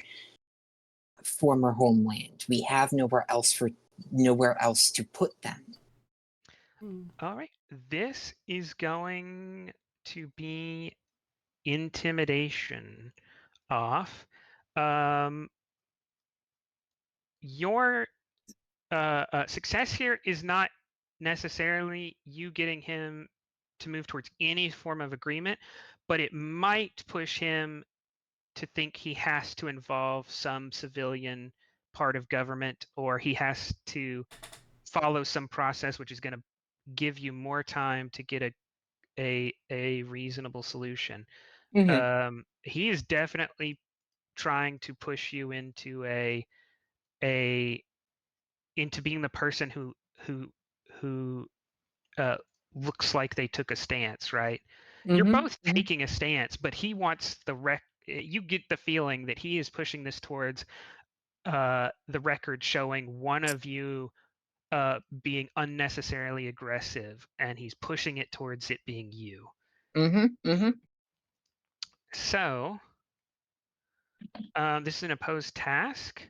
former homeland. We have nowhere else to put them. All right. This is going to be intimidation off. Your success here is not necessarily you getting him to move towards any form of agreement, but it might push him to think he has to involve some civilian part of government, or he has to follow some process which is going to give you more time to get a reasonable solution. He is definitely trying to push you into into being the person who looks like they took a stance, right? You're both taking a stance, but he wants you get the feeling that he is pushing this towards the record showing one of you being unnecessarily aggressive, and he's pushing it towards it being you. So this is an opposed task.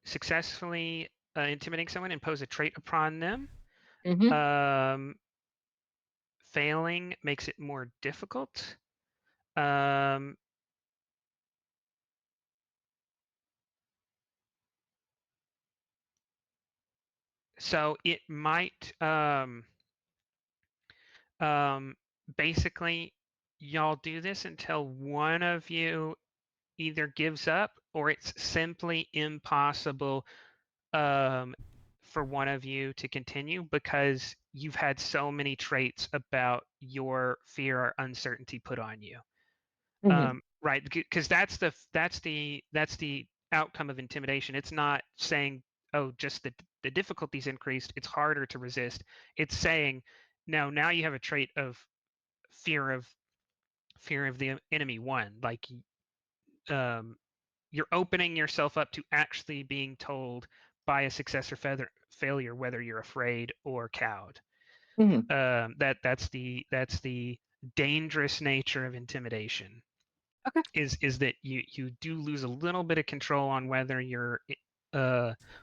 Successfully intimidating someone, impose a trait upon them. Failing makes it more difficult. So it might basically, y'all do this until one of you either gives up or it's simply impossible for one of you to continue because you've had so many traits about your fear or uncertainty put on you. Right, because that's the outcome of intimidation. It's not saying, oh, just the difficulty's increased, it's harder to resist. It's saying, no, now you have a trait of fear of the enemy one. Like you're opening yourself up to actually being told by a success or failure whether you're afraid or cowed. That's the dangerous nature of intimidation. Okay. Is that you do lose a little bit of control on whether you're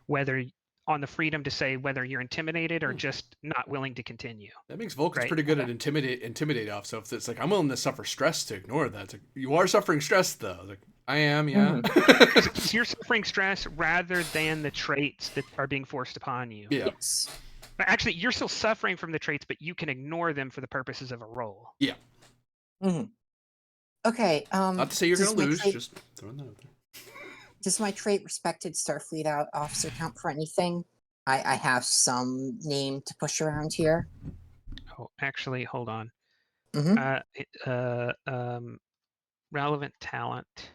whether on the freedom to say whether you're intimidated or just not willing to continue. That makes Vulcans Right. pretty good at intimidate off. So if it's like I'm willing to suffer stress to ignore that, it's like, you are suffering stress though. Like I am, yeah. So you're suffering stress rather than the traits that are being forced upon you. Yeah. Yes. But actually, you're still suffering from the traits, but you can ignore them for the purposes of a roll. Yeah. Okay. Not to say you're does gonna my lose, trait- just throwing that out there. Does my trait respected Starfleet officer count for anything? I have some name to push around here. Oh, actually, hold on. Mhm. Relevant talent.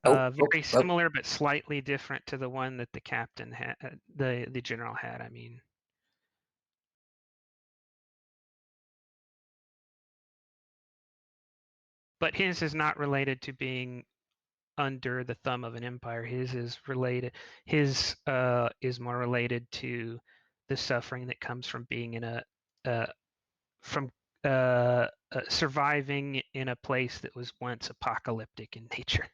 Oh, Very similar, but slightly different to the one that the captain had, the general had. I mean, but his is not related to being under the thumb of an empire. His is related. His is more related to the suffering that comes from being in surviving in a place that was once apocalyptic in nature.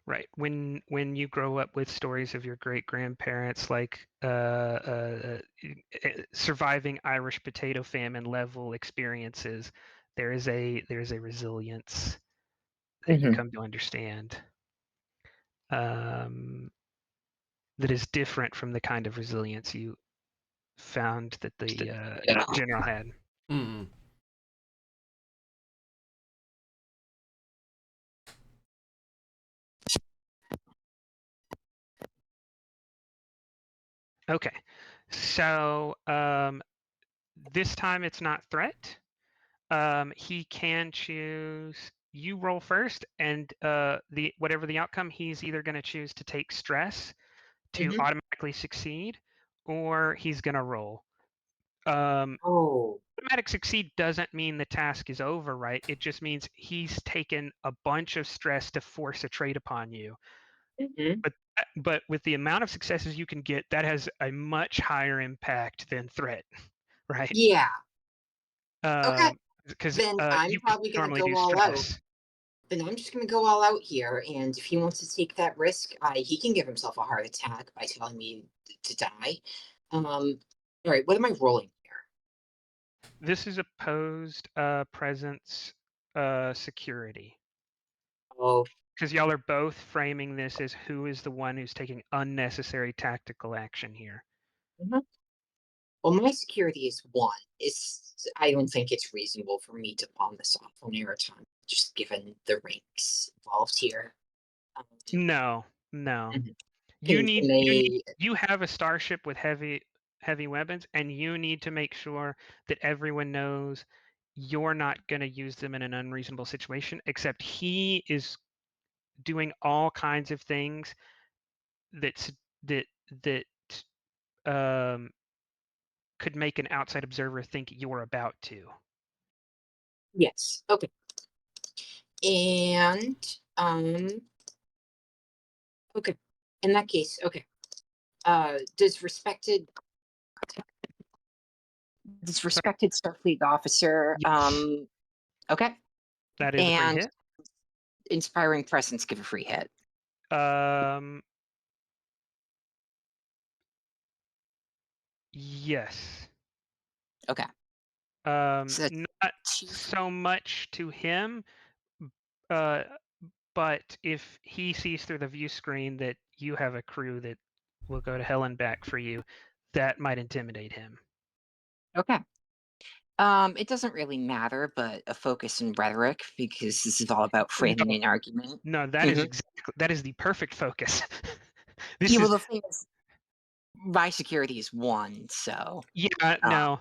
Right. When you grow up with stories of your great grandparents, like surviving Irish potato famine level experiences, there is a resilience that you come to understand that is different from the kind of resilience you found that the general had. Mm-hmm. Okay, so this time it's not threat. He can choose. You roll first, and whatever the outcome, he's either going to choose to take stress to automatically succeed, or he's going to roll. Automatic succeed doesn't mean the task is over, right? It just means he's taken a bunch of stress to force a trait upon you. But with the amount of successes you can get, that has a much higher impact than threat, right? Yeah. Okay. Because Then I'm you probably going to normally go do all out. stress. Then I'm just going to go all out here. And if he wants to take that risk, he can give himself a heart attack by telling me to die. All right. What am I rolling here? This is opposed presence security. Oh, because y'all are both framing this as who is the one who's taking unnecessary tactical action here. well, my security is 1. I don't think it's reasonable for me to pawn this off on Eraton, just given the ranks involved here. No. You have a starship with heavy weapons, and you need to make sure that everyone knows you're not going to use them in an unreasonable situation, except he is doing all kinds of things that could make an outside observer think you're about to. Yes. Okay. And okay. In that case, okay. Does respected Starfleet officer Yes. okay. That is a free And hit. inspiring presence give a free hit. Yes. Okay. So that's Not two. so much to him, but if he sees through the view screen that you have a crew that will go to hell and back for you, that might intimidate him. Okay. It doesn't really matter, but a focus in rhetoric because this is all about framing No, an argument. no, that is Mhm. exactly that is the perfect focus. This Yeah, is well, the thing is, my security is 1, so yeah, no,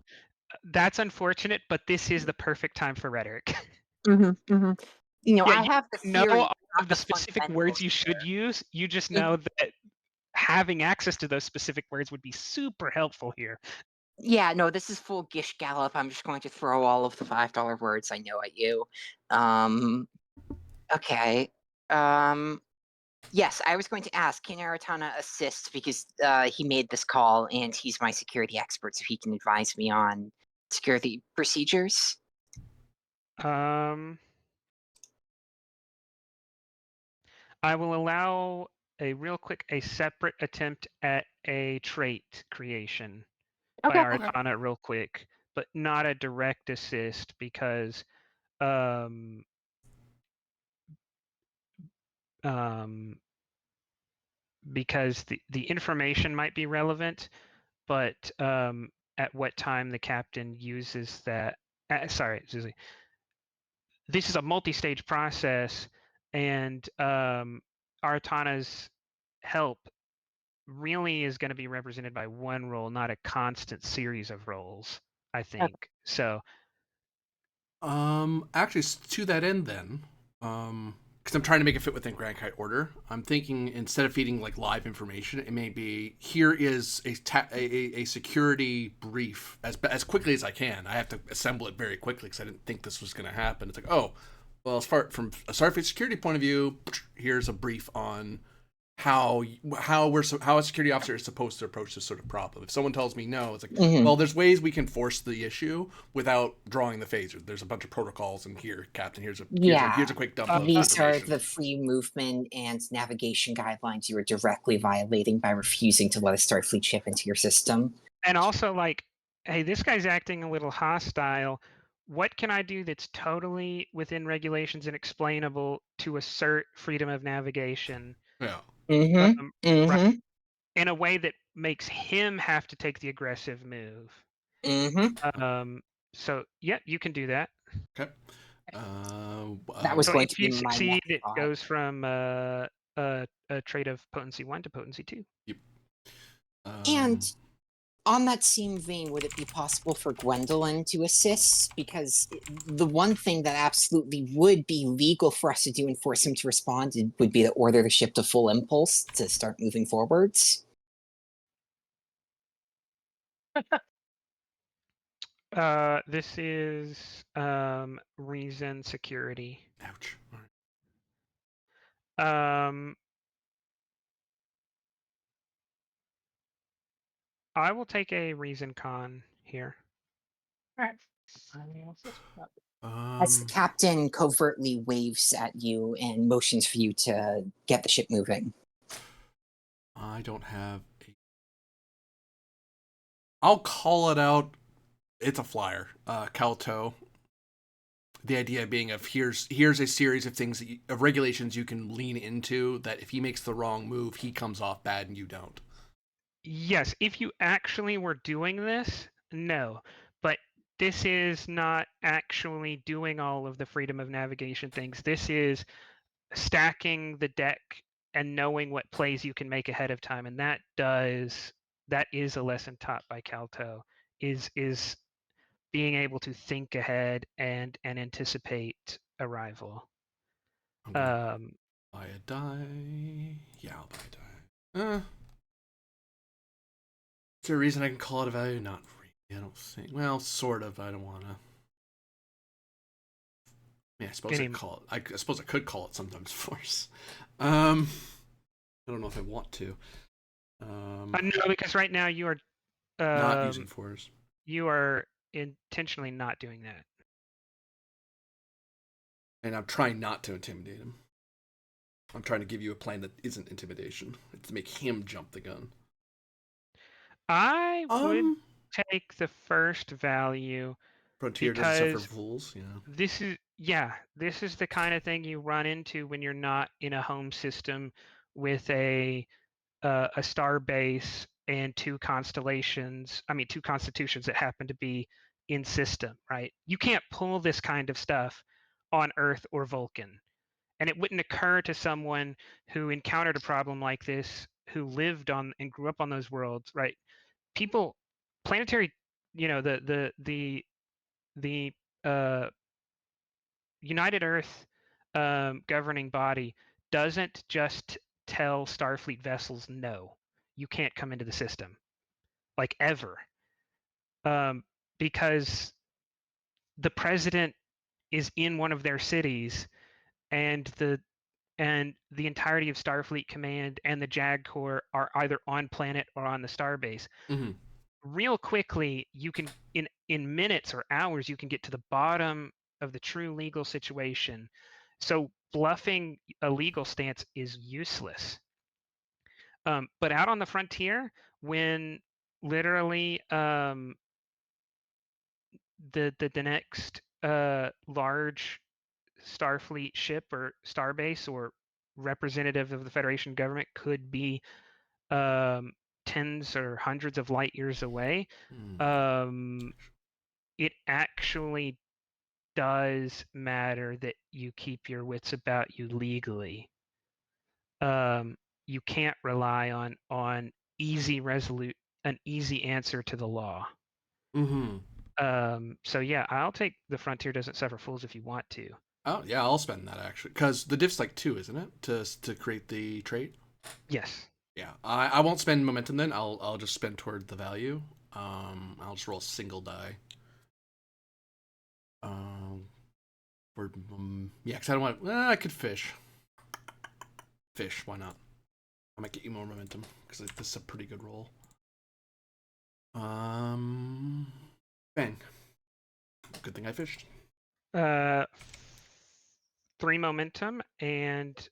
that's unfortunate, but this is the perfect time for rhetoric. mhm, mhm. Yeah, I you have the know theory, all not of the the specific fundamentals words you should here. use. You just Mhm. know that having access to those specific words would be super helpful here. Yeah, no, this is full Gish Gallop. I'm just going to throw all of the $5 words I know at you. Okay. Yes, I was going to ask, can Aratana assist because he made this call and he's my security expert, so he can advise me on security procedures? I will allow a separate attempt at a trait creation by Okay. Aratana real quick, but not a direct assist because um um because the information might be relevant, but at what time the captain uses that sorry, excuse me. This is a multi-stage process, and Aratana's help really is going to be represented by one role, not a constant series of roles, I think. So Actually, to that end, then, because I'm trying to make it fit within Grand Kite order, I'm thinking instead of feeding like live information, it may be here is a security brief as quickly as I can. I have to assemble it very quickly because I didn't think this was going to happen. It's like, oh, well, as far from a Starfleet security point of view, here's a brief on how how a security officer is supposed to approach this sort of problem. If someone tells me no, it's like, Mhm. well, there's ways we can force the issue without drawing the phaser. There's a bunch of protocols, and here, Captain, here's a quick dump of These are information. the free movement and navigation guidelines you are directly violating by refusing to let a Starfleet ship into your system. and also like, hey, this guy's acting a little hostile. What can I do that's totally within regulations and explainable to assert freedom of navigation? Yeah. Mm-hmm. Right, Mm-hmm. in a way that makes him have to take the aggressive move. Mm-hmm. So yeah, you can do that. Okay. That was So going if to you be my succeed, next it thought. goes from a trait of potency 1 to potency 2. Yep. And on that same vein, would it be possible for Gwendolyn to assist? Because the one thing that absolutely would be legal for us to do and force him to respond would be to order the ship to full impulse to start moving forwards. This is reason security. ouch. All right. I will take a reason con here. All right. I will assist with that. As the captain covertly waves at you and motions for you to get the ship moving. I don't have a. I'll call it out. It's a flyer. Calto. The idea being of here's a series of things of regulations you can lean into that if he makes the wrong move, he comes off bad and you don't. Yes, if you actually were doing this, no. But this is not actually doing all of the freedom of navigation things. This is stacking the deck and knowing what plays you can make ahead of time, and that is a lesson taught by Calto. Is being able to think ahead and anticipate arrival. I'm gonna buy a die. Yeah, I'll buy a die. Is there a reason I can call it a value? Not really. Yeah, I don't think. Well, sort of. I don't want to. Yeah, I suppose I Any- call it. I suppose I could call it sometimes force. I don't know if I want to. No, because right now you are Not using force. you are intentionally not doing that. And I'm trying not to intimidate him. I'm trying to give you a plan that isn't intimidation. It's to make him jump the gun. I would take the first value Frontier doesn't suffer because fools. Yeah. this is the kind of thing you run into when you're not in a home system with a star base and two constellations. I mean, two constitutions that happen to be in system, right? You can't pull this kind of stuff on Earth or Vulcan. And it wouldn't occur to someone who encountered a problem like this, who lived on and grew up on those worlds, right? People, planetary, the United Earth governing body doesn't just tell Starfleet vessels no, you can't come into the system, like ever, because the president is in one of their cities, and the entirety of Starfleet Command and the JAG Corps are either on planet or on the starbase. Mm-hmm. Real quickly, you can in minutes or hours, you can get to the bottom of the true legal situation. So bluffing a legal stance is useless. But out on the frontier, when literally the next large Starfleet ship or starbase or representative of the Federation government could be tens or hundreds of light years away, it actually does matter that you keep your wits about you legally. You can't rely on an easy answer to the law. Mm-hmm. So yeah, I'll take the frontier doesn't suffer fools if you want to. Oh yeah, I'll spend that actually, because the diff's like 2, isn't it? To create the trait. Yes. Yeah, I won't spend momentum then. I'll just spend toward the value. I'll just roll a single die. Yeah, because I don't want. I could fish. Fish, why not? I might get you more momentum because this is a pretty good roll. Bang. Good thing I fished. 3 momentum, and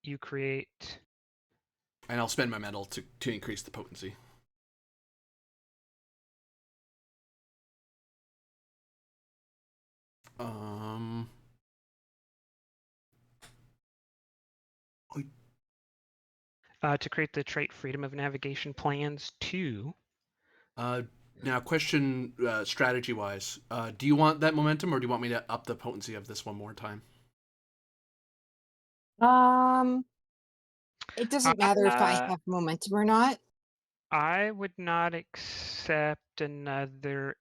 you create. And I'll spend my metal to increase the potency. To create the trait Freedom of Navigation Plans 2. Now, question strategy-wise. Do you want that momentum, or do you want me to up the potency of this one more time? It doesn't matter if I have momentum or not. I would not accept another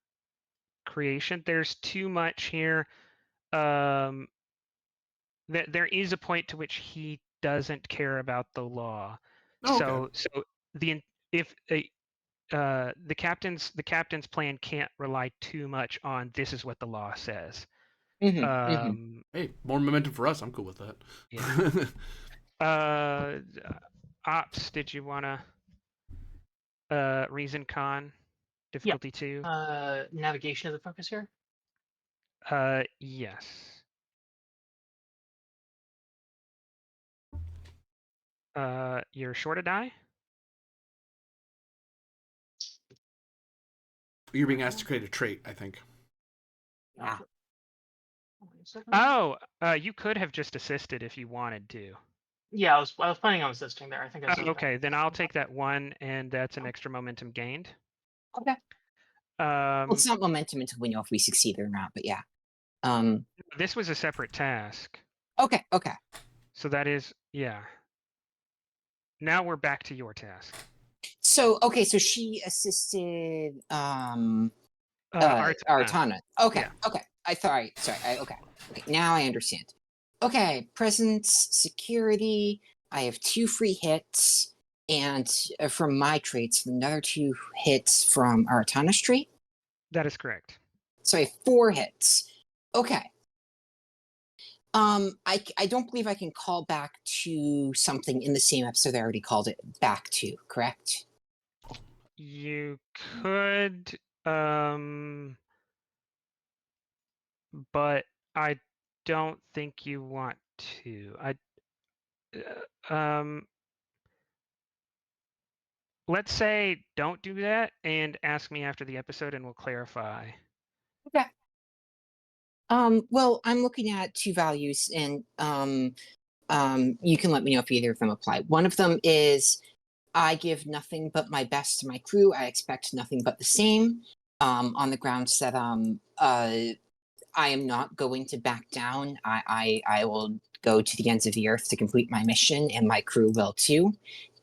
creation. There's too much here. There is a point to which he doesn't care about the law. Oh, okay. So the captain's plan can't rely too much on this is what the law says. Hey, more momentum for us. I'm cool with that. Yeah. Ops, did you want to reason con difficulty 2? Navigation is the focus here. Yes. You're short a die? You're being asked to create a trait, I think. Yeah. Oh, you could have just assisted if you wanted to. Yeah, I was planning on assisting there. I think. Okay, then I'll take that 1, and that's an extra momentum gained. Okay. Well, it's not momentum until we know if we succeed or not, but yeah. This was a separate task. Okay. So that is, yeah. Now we're back to your task. So she assisted Artana. Okay, Yeah. okay. Sorry. Okay. Now I understand. Okay, presence, security. I have 2 free hits. And from my traits, another 2 hits from Aratana's trait. That is correct. So I have 4 hits. Okay. I don't believe I can call back to something in the same episode I already called it back to, correct? You could, but I don't think you want to. Let's say don't do that and ask me after the episode and we'll clarify. Okay. Well, I'm looking at 2 values and you can let me know if either of them apply. One of them is I give nothing but my best to my crew. I expect nothing but the same. On the grounds that I am not going to back down. I will go to the ends of the earth to complete my mission, and my crew will too.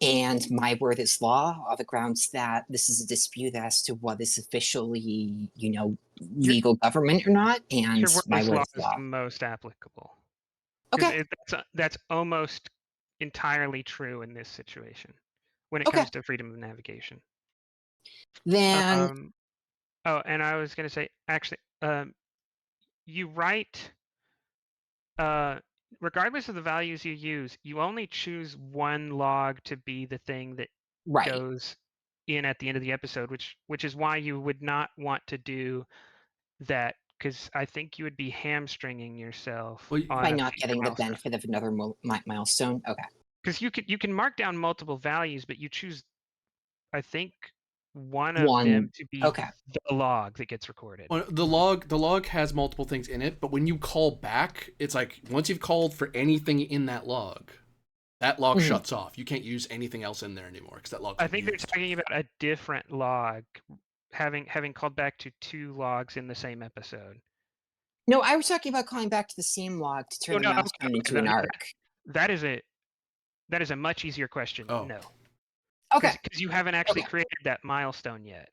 And my word is law on the grounds that this is a dispute as to what is officially, legal government or not. And Your word my is word law is is law. the most applicable. 'Cause Okay. that's almost entirely true in this situation when it Okay. comes to freedom of navigation. Then Oh, and I was going to say, actually, you write, regardless of the values you use, you only choose one log to be the thing that right. goes in at the end of the episode, which is why you would not want to do that, because I think you would be hamstringing yourself Well, on By a not future getting the milestone. benefit of another milestone. Okay. Because you can mark down multiple values, but you choose, I think, one of One. them to be Okay. the log that gets recorded. Well, the log has multiple things in it, but when you call back, it's like once you've called for anything in that log Mhm. shuts off. You can't use anything else in there anymore because that log's I been think they're used. talking about a different log, having called back to 2 logs in the same episode. No, I was talking about calling back to the same log to turn Oh, the no, okay, milestone okay, into an arc. that is a much easier question. Oh. No, Okay. because you haven't actually Okay. created that milestone yet.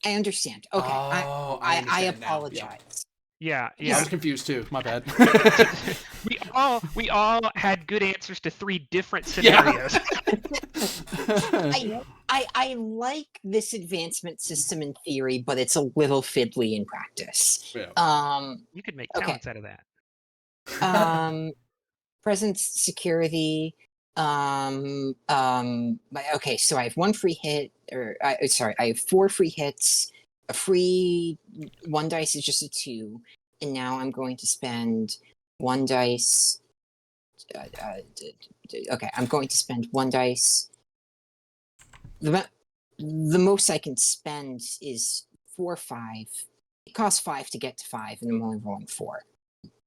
I understand. Okay. Oh, I understand now. apologize. Yeah, I yeah. was confused too. My bad. we all had good answers to 3 different scenarios. I like this advancement system in theory, but it's a little fiddly in practice. Yeah. You could make Okay. talents out of that. Presence, security. Okay, so I have 1 free hit, I have 4 free hits. A free 1 dice is just a 2, and now I'm going to spend 1 dice. Okay, I'm going to spend 1 dice. The most I can spend is 4, 5. It costs 5 to get to 5, and I'm only rolling 4.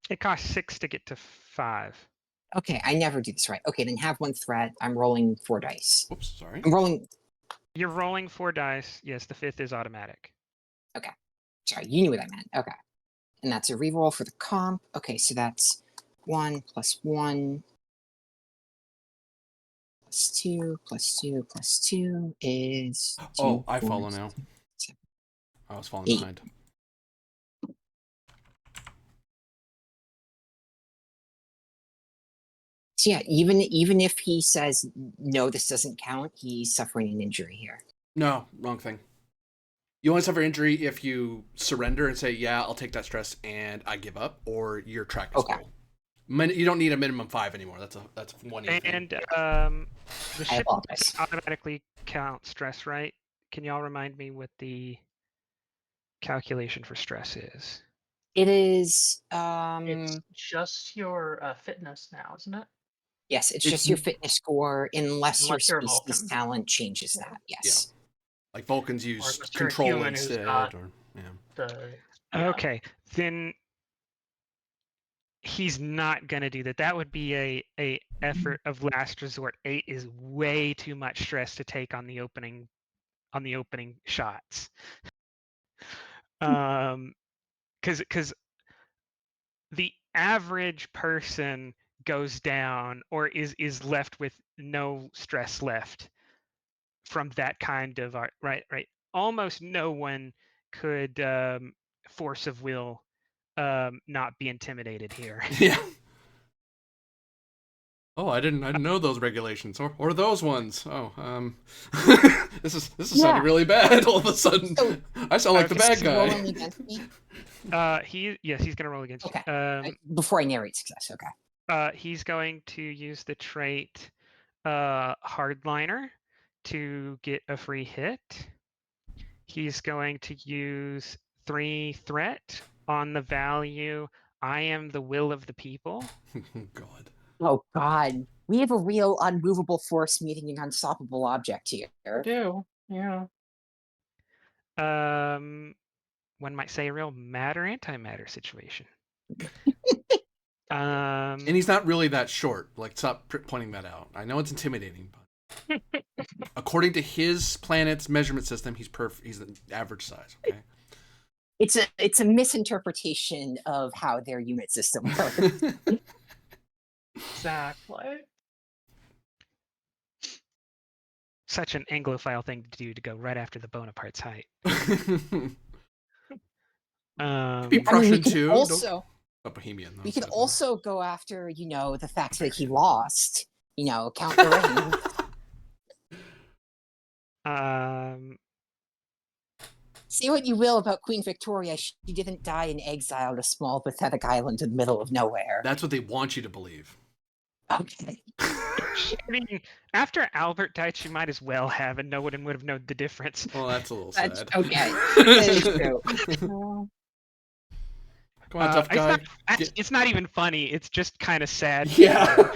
It costs 6 to get to 5. Okay, I never do this right. Okay, then have 1 threat. I'm rolling 4 dice. Whoops, sorry. I'm rolling. You're rolling 4 dice. Yes, the 5th is automatic. Sorry, you knew what I meant. Okay. And that's a reroll for the comp. Okay, so that's 1 plus 1 plus 2 plus 2 plus 2 is. 2, Oh, I 4, follow now. 7, I was falling 8. behind. So yeah, even if he says no, this doesn't count, he's suffering an injury here. No, wrong thing. You only suffer injury if you surrender and say, "Yeah, I'll take that stress and I give up," or your track is Okay. full. You don't need a minimum 5 anymore. That's 1 thing. And the I ship apologize. doesn't automatically count stress, right? Can y'all remind me what the calculation for stress is? It is. It's just your fitness now, isn't it? Yes, it's It's- just your fitness score, unless your Unless you're a species Vulcan. talent changes that. Yes. Like Vulcans use unless you're a control human who's instead, got- or yeah. Yeah. Okay, then he's not gonna do that. That would be a effort of last resort. 8 is way too much stress to take on the opening shots. Because the average person goes down or is left with no stress left from that kind of art. Right. Almost no one could force of will not be intimidated here. Yeah. Oh, I didn't know those regulations or those ones. Oh, this is Yeah. sounding really bad all of a sudden. So- I sound like the Okay. bad Is he rolling guy. against me? He's gonna roll against Okay. you. Before I narrate success, okay. He's going to use the trait Hardliner to get a free hit. He's going to use 3 threat on the value I am the will of the people. God. Oh God, we have a real unmovable force meeting an unstoppable object here. Do. Yeah. One might say a real matter antimatter situation. And he's not really that short. Like, stop pointing that out. I know it's intimidating, but according to his planet's measurement system, he's perfect. He's the average size. Okay. It's a misinterpretation of how their unit system works. Exactly. Such an Anglophile thing to do, to go right after the Bonaparte's height. Be Um, I mean, Prussian we could too. also Oh, Bohemian. we those could guys, also go after the fact that he lost. Count the ring. um, Say what you will about Queen Victoria, she didn't die in exile on a small, pathetic island in the middle of nowhere. That's what they want you to believe. Okay. I mean, after Albert died, she might as well have, and no one would have known the difference. Well, that's a little That's sad. okay. That is true. Come on, tough guy. It's not even funny. It's just kind of sad. Yeah.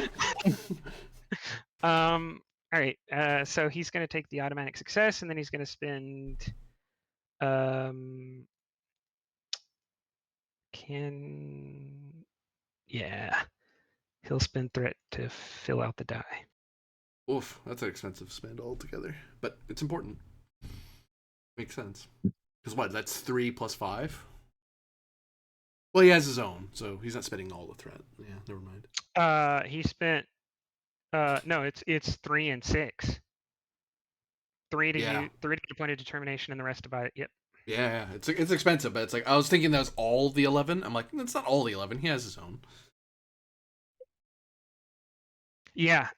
All right. So he's going to take the automatic success, and then he's going to spend. Yeah. He'll spend threat to fill out the die. Oof, that's an expensive spend altogether, but it's important. Makes sense. Because what? That's 3 plus 5. Well, he has his own, so he's not spending all the threat. Yeah, never mind. He spent. No, it's 3 and 6. 3 to Yeah. use, 3 to get a point of determination, and the rest to buy it. Yep. Yeah, it's expensive, but it's like I was thinking that was all the 11. I'm like, that's not all the 11. He has his own. Yeah.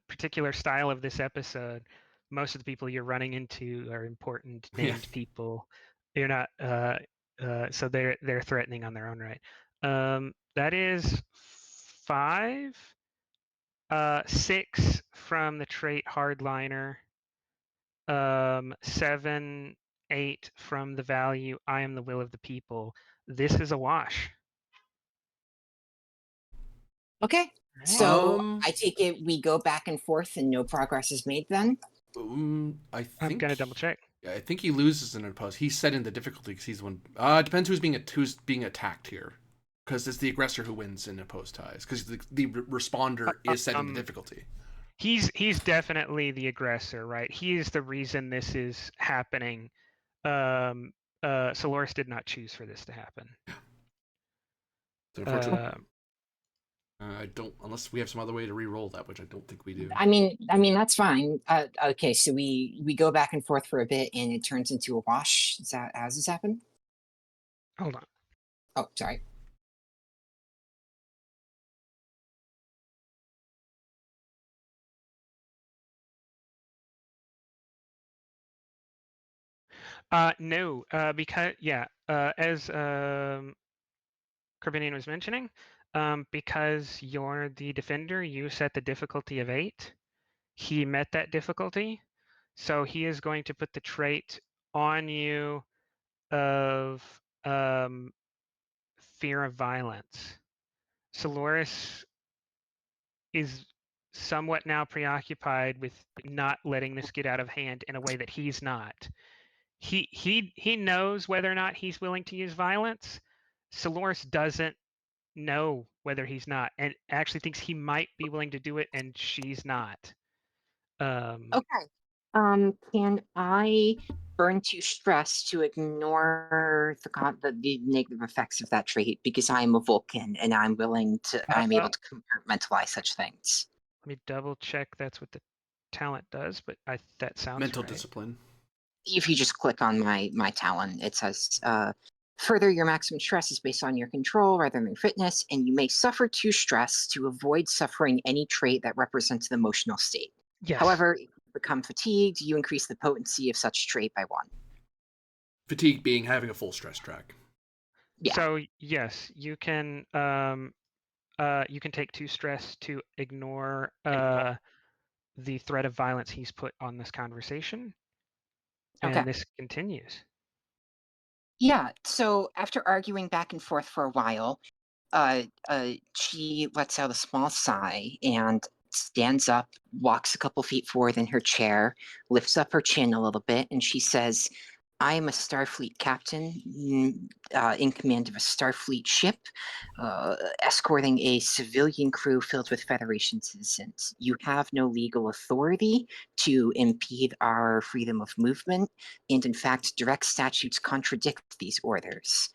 Particular style of this episode. Most of the people you're running into are important named people. You're not. So they're threatening on their own right. That is 5. 6 from the trait Hardliner. 7, 8 from the value I am the will of the people. This is a wash. Okay. Right. So I take it we go back and forth and no progress is made then? I think I'm gonna double check. I think he loses in a post. He's set in the difficulty because he's the one. It depends who's being attacked here, because it's the aggressor who wins in opposed ties. Because the responder is set in the difficulty. He's definitely the aggressor, right? He is the reason this is happening. Solaris did not choose for this to happen. So unfortunately, I don't, unless we have some other way to re-roll that, which I don't think we do. I mean that's fine. Okay, so we go back and forth for a bit and it turns into a wash. Is that has this happened? Hold on. Oh, sorry. No, because as Corbinian was mentioning, because you're the defender, you set the difficulty of 8. He met that difficulty, so he is going to put the trait on you of fear of violence. Solaris is somewhat now preoccupied with not letting this get out of hand in a way that he's not. He knows whether or not he's willing to use violence. Solaris doesn't know whether he's not, and actually thinks he might be willing to do it, and she's not. Okay. Can I burn 2 stress to ignore the negative effects of that trait because I am a Vulcan and I'm able to compartmentalize such things. Let me double check that's what the talent does, but that sounds Mental right. discipline. If you just click on my talent, it says Further, your maximum stress is based on your control rather than fitness, and you may suffer 2 stress to avoid suffering any trait that represents the emotional state. Yes. However, if you become fatigued, you increase the potency of such trait by 1. Fatigue being having a full stress track. Yeah. So yes, you can take 2 stress to ignore the threat of violence he's put on this conversation, and Okay. this continues. Yeah, so after arguing back and forth for a while, she lets out a small sigh and stands up, walks a couple feet forward in her chair, lifts up her chin a little bit, and she says, I am a Starfleet captain in command of a Starfleet ship, escorting a civilian crew filled with Federation citizens. You have no legal authority to impede our freedom of movement, and in fact, direct statutes contradict these orders.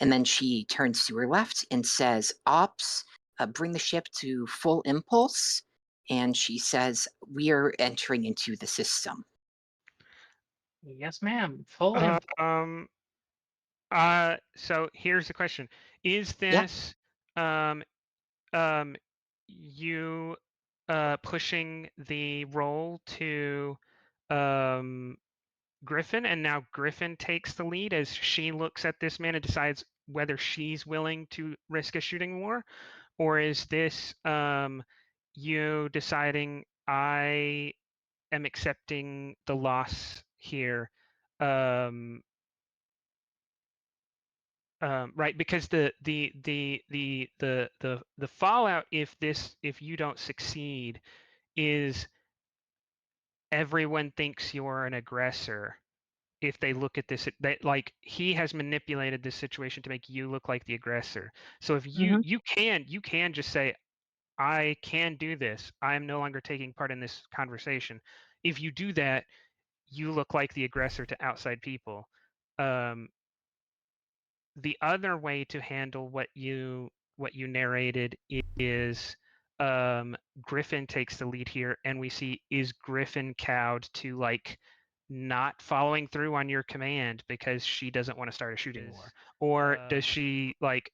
And then she turns to her left and says, Ops, bring the ship to full impulse. And she says, we are entering into the system. Yes, ma'am. Full So here's the question: is this you pushing the role to Griffin, and now Griffin takes the lead as she looks at this man and decides whether she's willing to risk a shooting war, or is this you deciding I am accepting the loss here, right? Because the fallout if you don't succeed is everyone thinks you're an aggressor. If they look at this, like he has manipulated this situation to make you look like the aggressor. So if you can just say, I can do this. I am no longer taking part in this conversation. If you do that, you look like the aggressor to outside people. The other way to handle what you narrated is Griffin takes the lead here, and we see, is Griffin cowed to like not following through on your command because she doesn't want to start a shooting war, or does she like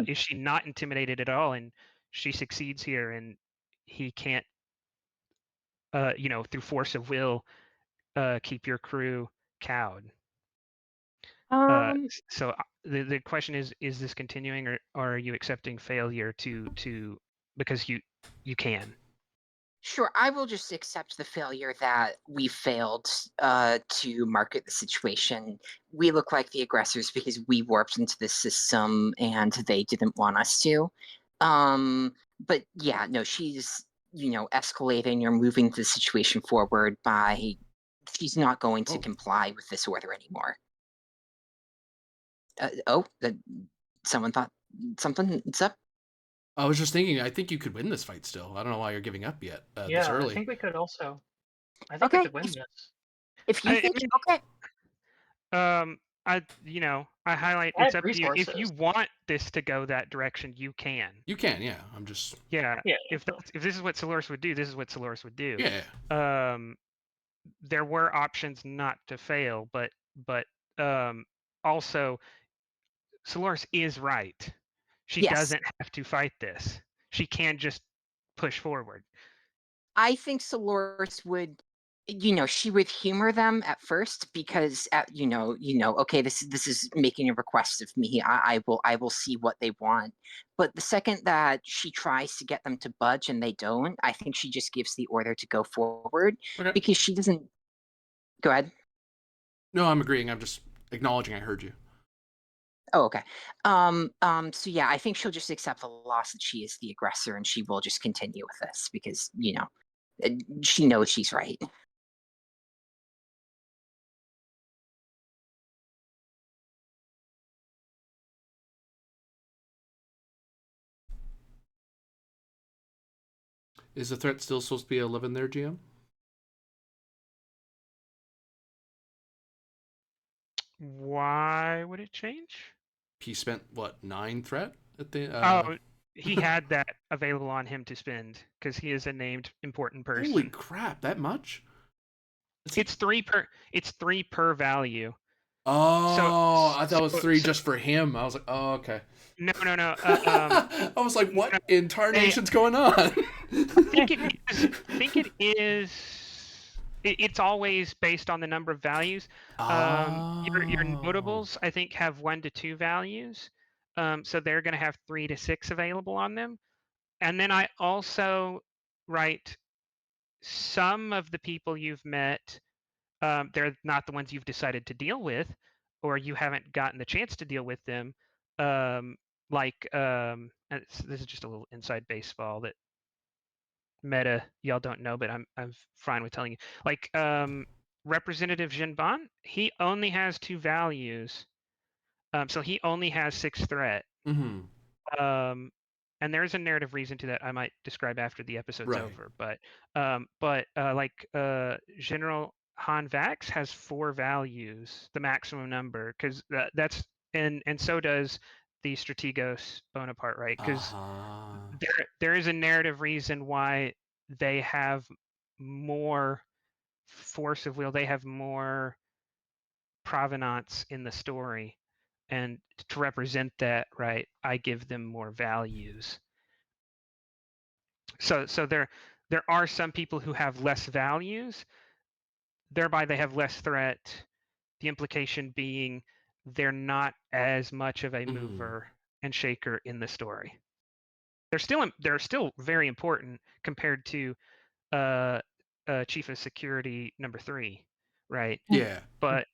is she not intimidated at all and she succeeds here and he can't through force of will keep your crew cowed? So the question is this continuing, or are you accepting failure to because you can? Sure, I will just accept the failure that we failed to market the situation. We look like the aggressors because we warped into the system and they didn't want us to. But yeah, no, she's, escalating or moving the situation forward by she's not going to comply with this order anymore. Someone thought something's up? I was just thinking, I think you could win this fight still. I don't know why you're giving up yet this early. I think we could also. I think we could win this. If you think, okay. I highlight it's up to you. If you want this to go that direction, you can. You can, yeah. I'm just If this is what Solaris would do, this is what Solaris would do. Yeah. There were options not to fail, but also Solaris is right. She doesn't have to fight this. She can just push forward. I think Solaris would, she would humor them at first because, okay, this is making a request of me. I will see what they want. But the second that she tries to get them to budge and they don't, I think she just gives the order to go forward because she doesn't. Go ahead. No, I'm agreeing. I'm just acknowledging I heard you. Oh, okay. So yeah, I think she'll just accept the loss that she is the aggressor and she will just continue with this because, she knows she's right. Is the threat still supposed to be 11 there, GM? Why would it change? He spent, 9 threat at the... He had that available on him to spend because he is a named important person. Holy crap, that much? It's 3 per value. Oh, I thought it was so- 3 so- just for him. I was like, oh, okay. No. I was like, what in tarnation's going on? I think it is. It's always based on the number of values. Your Oh. notables, I think, have 1 to 2 values, so they're going to have 3 to 6 available on them. And then I also write some of the people you've met. They're not the ones you've decided to deal with, or you haven't gotten the chance to deal with them. And this is just a little inside baseball that meta y'all don't know, but I'm fine with telling you. Like Representative Jinban, he only has 2 values, so he only has 6 threat. Mm-hmm. And there's a narrative reason to that I might describe after the episode's Right. over. But General Han Vax has 4 values, the maximum number, because that's and so does the Strategos Bonaparte, right? Because there is a narrative reason why they have more force of will, they have more provenance in the story, and to represent that, right, I give them more values. So there are some people who have less values, thereby they have less threat. The implication being they're not as much of a mover and shaker in the story. They're still very important compared to Chief of Security number 3, right? Yeah. But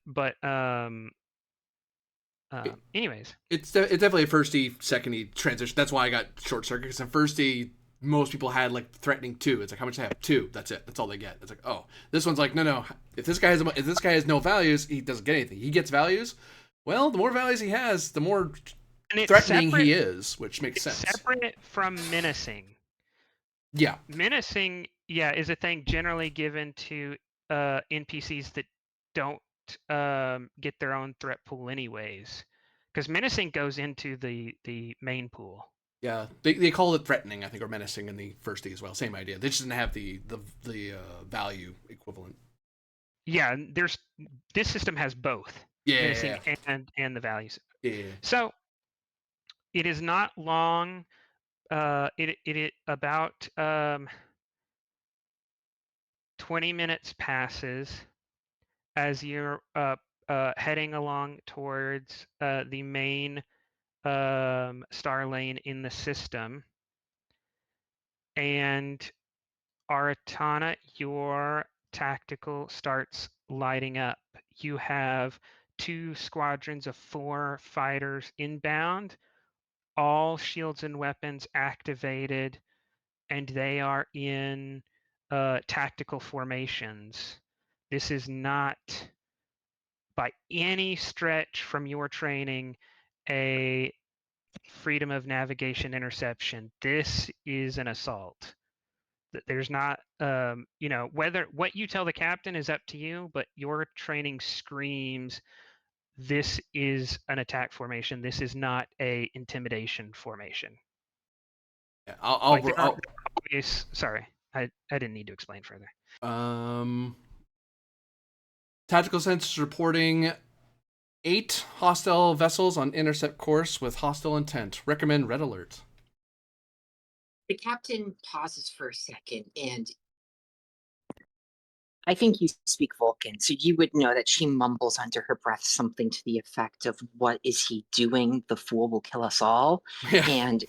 anyways, It's definitely a firsty, second transition. That's why I got short circuit, because in firsty, most people had like threatening 2. It's like, how much they have? 2. That's it. That's all they get. It's like, oh, this one's like, no. If this guy has no values, he doesn't get anything. He gets values. Well, the more values he has, the more threatening he is, which makes sense. Separate from menacing. Yeah. Menacing, is a thing generally given to NPCs that don't get their own threat pool anyways, because menacing goes into the main pool. Yeah, they call it threatening, I think, or menacing in the firsty as well. Same idea. They just didn't have the value equivalent. Yeah, this system has both menacing and the values. Yeah. So it is not long. It about 20 minutes passes as you're heading along towards the main star lane in the system. And Aratana, your tactical starts lighting up. You have 2 squadrons of 4 fighters inbound, all shields and weapons activated, and they are in tactical formations. This is not, by any stretch from your training, a freedom of navigation interception. This is an assault. There's not, whether what you tell the captain is up to you, but your training screams, this is an attack formation. This is not a intimidation formation. Yeah, sorry, I didn't need to explain further. Tactical sensors reporting 8 hostile vessels on intercept course with hostile intent. Recommend red alert. The captain pauses for a second, and I think you speak Vulcan, so you would know that she mumbles under her breath something to the effect of, "What is he doing? The fool will kill us all." Yeah. And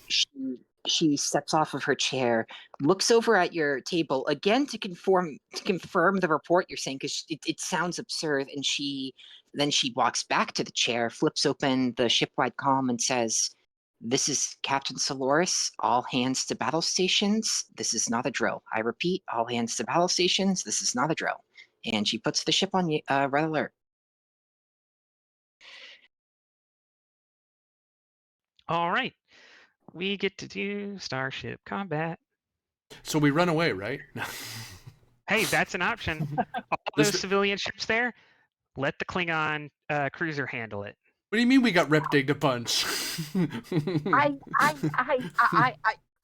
she steps off of her chair, looks over at your table again to confirm the report you're saying, because it sounds absurd. And then she walks back to the chair, flips open the shipwide comm, and says, "This is Captain Soloris. All hands to battle stations. This is not a drill. I repeat, all hands to battle stations. This is not a drill." And she puts the ship on red alert. All right. We get to do starship combat. So we run away, right? Hey, that's an option. All those civilian ships there, let the Klingon cruiser handle it. What do you mean we got rep-digged a bunch?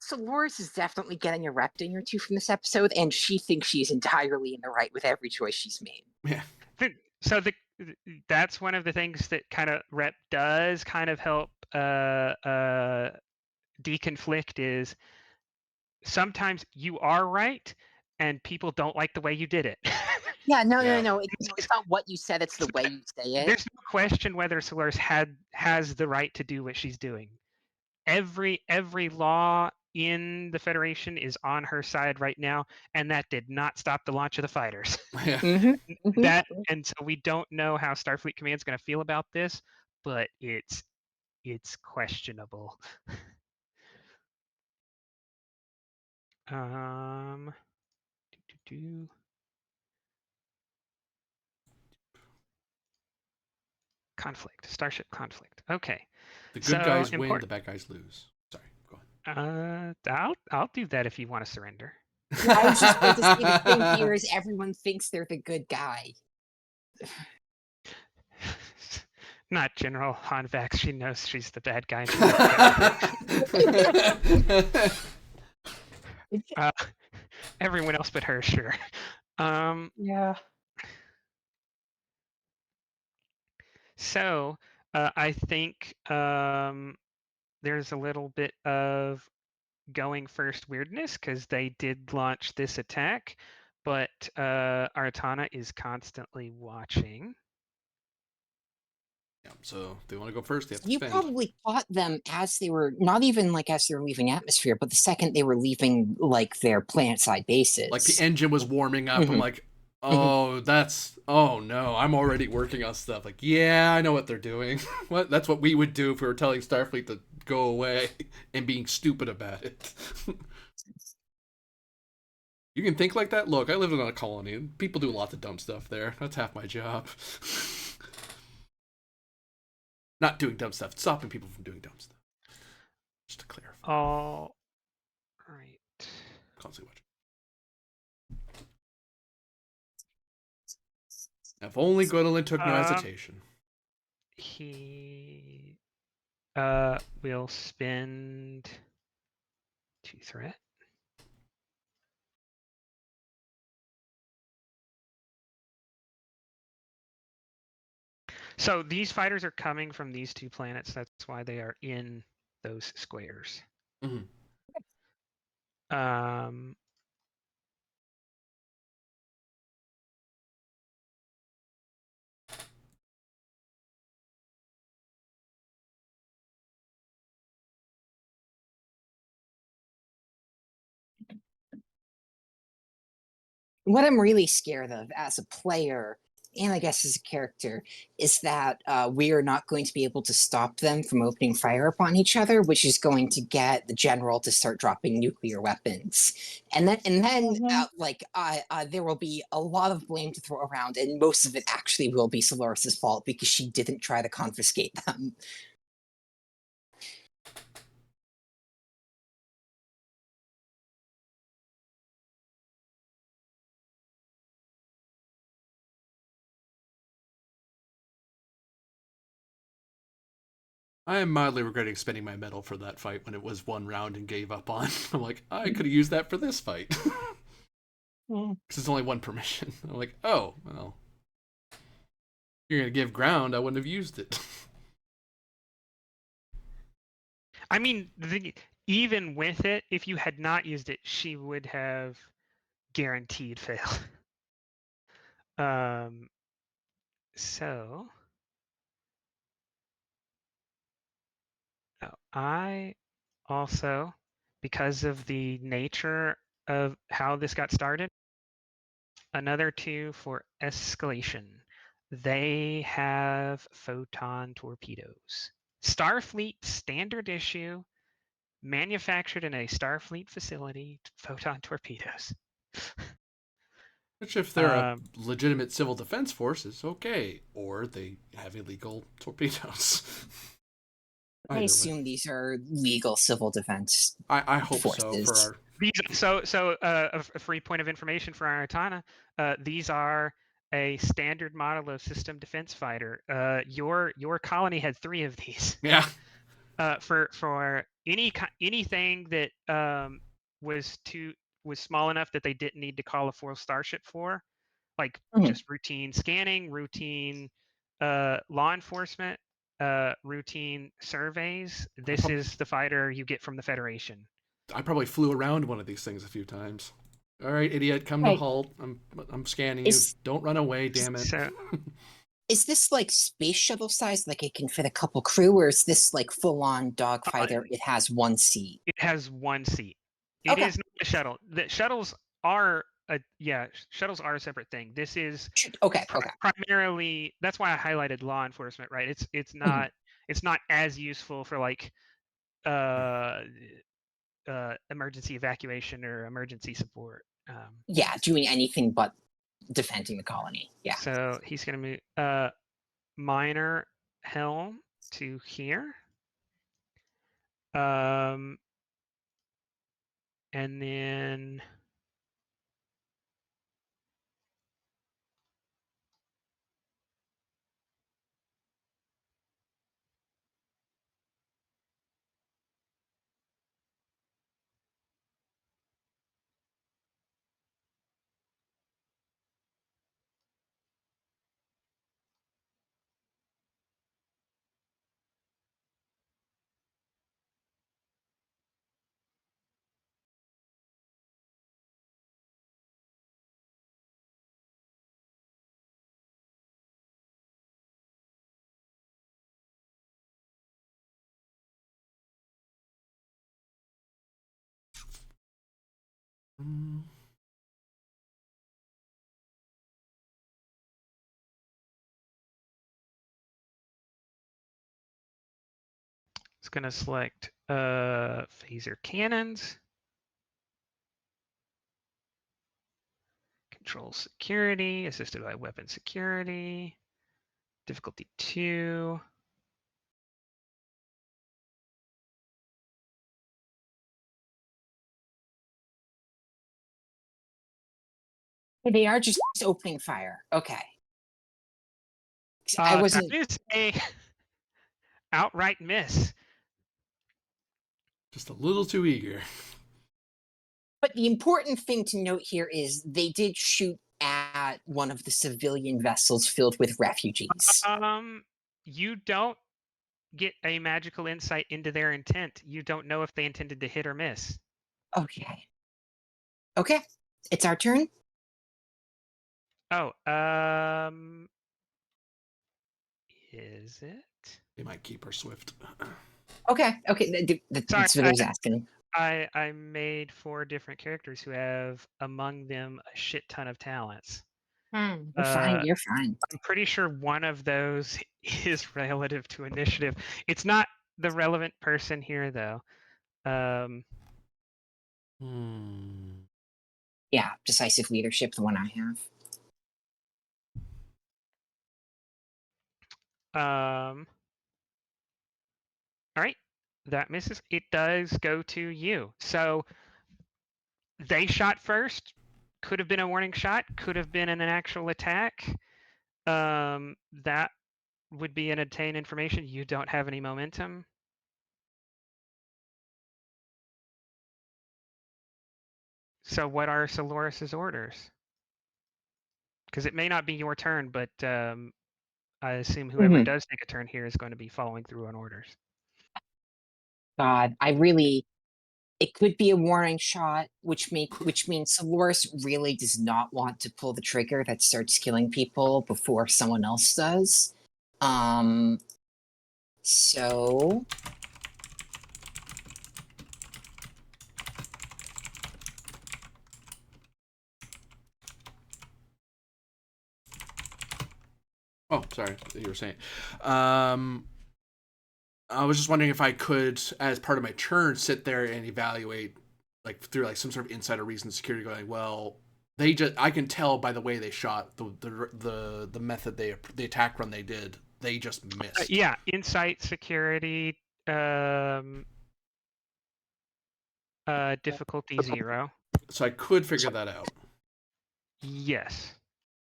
Soloris is definitely getting a rep ding or 2 from this episode, and she thinks she's entirely in the right with every choice she's made. Yeah. So that's one of the things that kind of rep does kind of help deconflict is sometimes you are right and people don't like the way you did it. Yeah, no, Yeah. no, no. It's not what you said; it's the way you say it. There's no question whether Solaris has the right to do what she's doing. Every law in the Federation is on her side right now, and that did not stop the launch of the fighters. Yeah. That, and so we don't know how Starfleet Command's going to feel about this, but it's questionable. Conflict, starship conflict. Okay. The good So, guys win, import- the bad guys lose. Sorry, go ahead. I'll do that if you want to surrender. I was just going to say the thing here is everyone thinks they're the good guy. Not General Hanvax. She knows she's the bad guy. Everyone else but her, sure. Yeah. So I think there's a little bit of going first weirdness because they did launch this attack, but Artana is constantly watching. Yeah, so they want to go first. They have to You defend. probably caught them as they were not even like as they were leaving atmosphere, but the second they were leaving like their planet side bases. Like the engine was warming up. I'm like, oh, oh no, I'm already working on stuff. Like, yeah, I know what they're doing. That's what we would do if we were telling Starfleet to go away and being stupid about it. You can think like that? Look, I live in a colony and people do lots of dumb stuff there. That's half my job. Not doing dumb stuff, stopping people from doing dumb stuff. Just to clarify. All right. Constantly watching. If only Gwendolyn took no hesitation. He will spend 2 threat. So these fighters are coming from these 2 planets. That's why they are in those squares. Mm-hmm. What I'm really scared of as a player, and I guess as a character, is that we are not going to be able to stop them from opening fire upon each other, which is going to get the general to start dropping nuclear weapons, and then there will be a lot of blame to throw around, and most of it actually will be Solaris's fault because she didn't try to confiscate them. I am mildly regretting spending my medal for that fight when it was 1 round and gave up on. I'm like, I could have used that for this fight. Because it's only 1 permission. I'm like, oh, well. You're going to give ground, I wouldn't have used it. I mean, even with it, if you had not used it, she would have guaranteed fail. So I also, because of the nature of how this got started, another 2 for escalation. They have photon torpedoes. Starfleet standard issue, manufactured in a Starfleet facility, photon torpedoes. Which, if they're a legitimate civil defense force, is okay. Or they have illegal torpedoes. I assume these are legal civil defense. I hope forces. so. For our... So a free point of information for Artana. These are a standard model of system defense fighter. Your colony had 3 of these. Yeah. For anything that was small enough that they didn't need to call a full starship for, like just routine scanning, routine law enforcement routine surveys. This is the fighter you get from the Federation. I probably flew around one of these things a few times. All right, idiot, come to Right. halt. I'm scanning Is- you. Don't run away, damn it. So Is this like space shuttle size, like it can fit a couple crew, or is this like full on dogfighter? It has one seat. it has one seat. It Okay. is not a shuttle. The shuttles are shuttles are a separate thing. This is Okay. Okay. primarily, that's why I highlighted law enforcement, right? It's not it's not as useful for like emergency evacuation or emergency support. Yeah, doing anything but defending the colony. Yeah. So he's gonna move minor helm to here. And then Mm. it's gonna select phaser cannons. Control security, assisted by weapon security. Difficulty 2. They are just opening fire. Okay. I wasn't. That is a outright miss. Just a little too eager. But the important thing to note here is they did shoot at one of the civilian vessels filled with refugees. You don't get a magical insight into their intent. You don't know if they intended to hit or miss. Okay. Okay. It's our turn. Oh, is it? They might keep her swift. Okay. Okay. That's what I was asking. I made 4 different characters who have among them a shit ton of talents. Hmm. You're fine. You're fine. I'm pretty sure one of those is relative to initiative. It's not the relevant person here, though. Yeah, decisive leadership, the one I have. All right, that misses. It does go to you. So they shot first. Could have been a warning shot. Could have been an actual attack. That would be an obtain information. You don't have any momentum. So what are Soloris's orders? Because it may not be your turn, but I assume whoever does take a turn here is going to be following through on orders. God, it could be a warning shot, which means Soloris really does not want to pull the trigger that starts killing people before someone else does. So Oh, sorry, you were saying. I was just wondering if I could, as part of my turn, sit there and evaluate, like through like some sort of insider reason, security, going, well, I can tell by the way they shot, the method the attack run they did, they just missed. Yeah, insight, security, difficulty 0. So I could figure that out. Yes.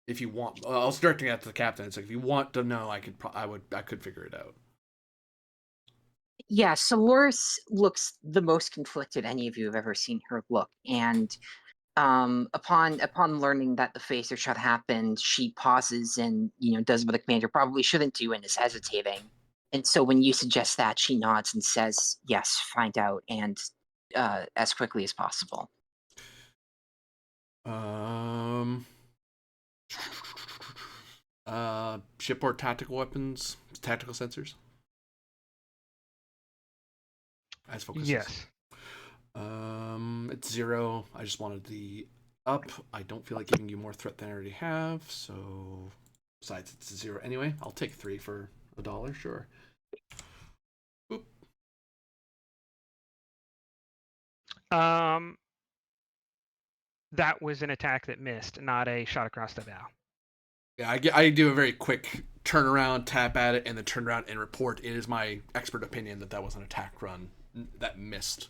If you want, I was directing that to the captain. It's like, if you want to know, I could figure it out. yeah, Soloris looks the most conflicted any of you have ever seen her look, and upon learning that the phaser shot happened, she pauses and does what the commander probably shouldn't do and is hesitating. And so when you suggest that, she nods and says, "Yes, find out, and as quickly as possible." Shipboard tactical weapons, tactical sensors. As focuses. Yes. It's 0. I just wanted the up. I don't feel like giving you more threat than I already have, so besides it's 0 anyway. I'll take 3 for $1, sure. Boop. That was an attack that missed, not a shot across the bow. Yeah, I do a very quick turnaround, tap at it, and then turn around and report. It is my expert opinion that was an attack run that missed.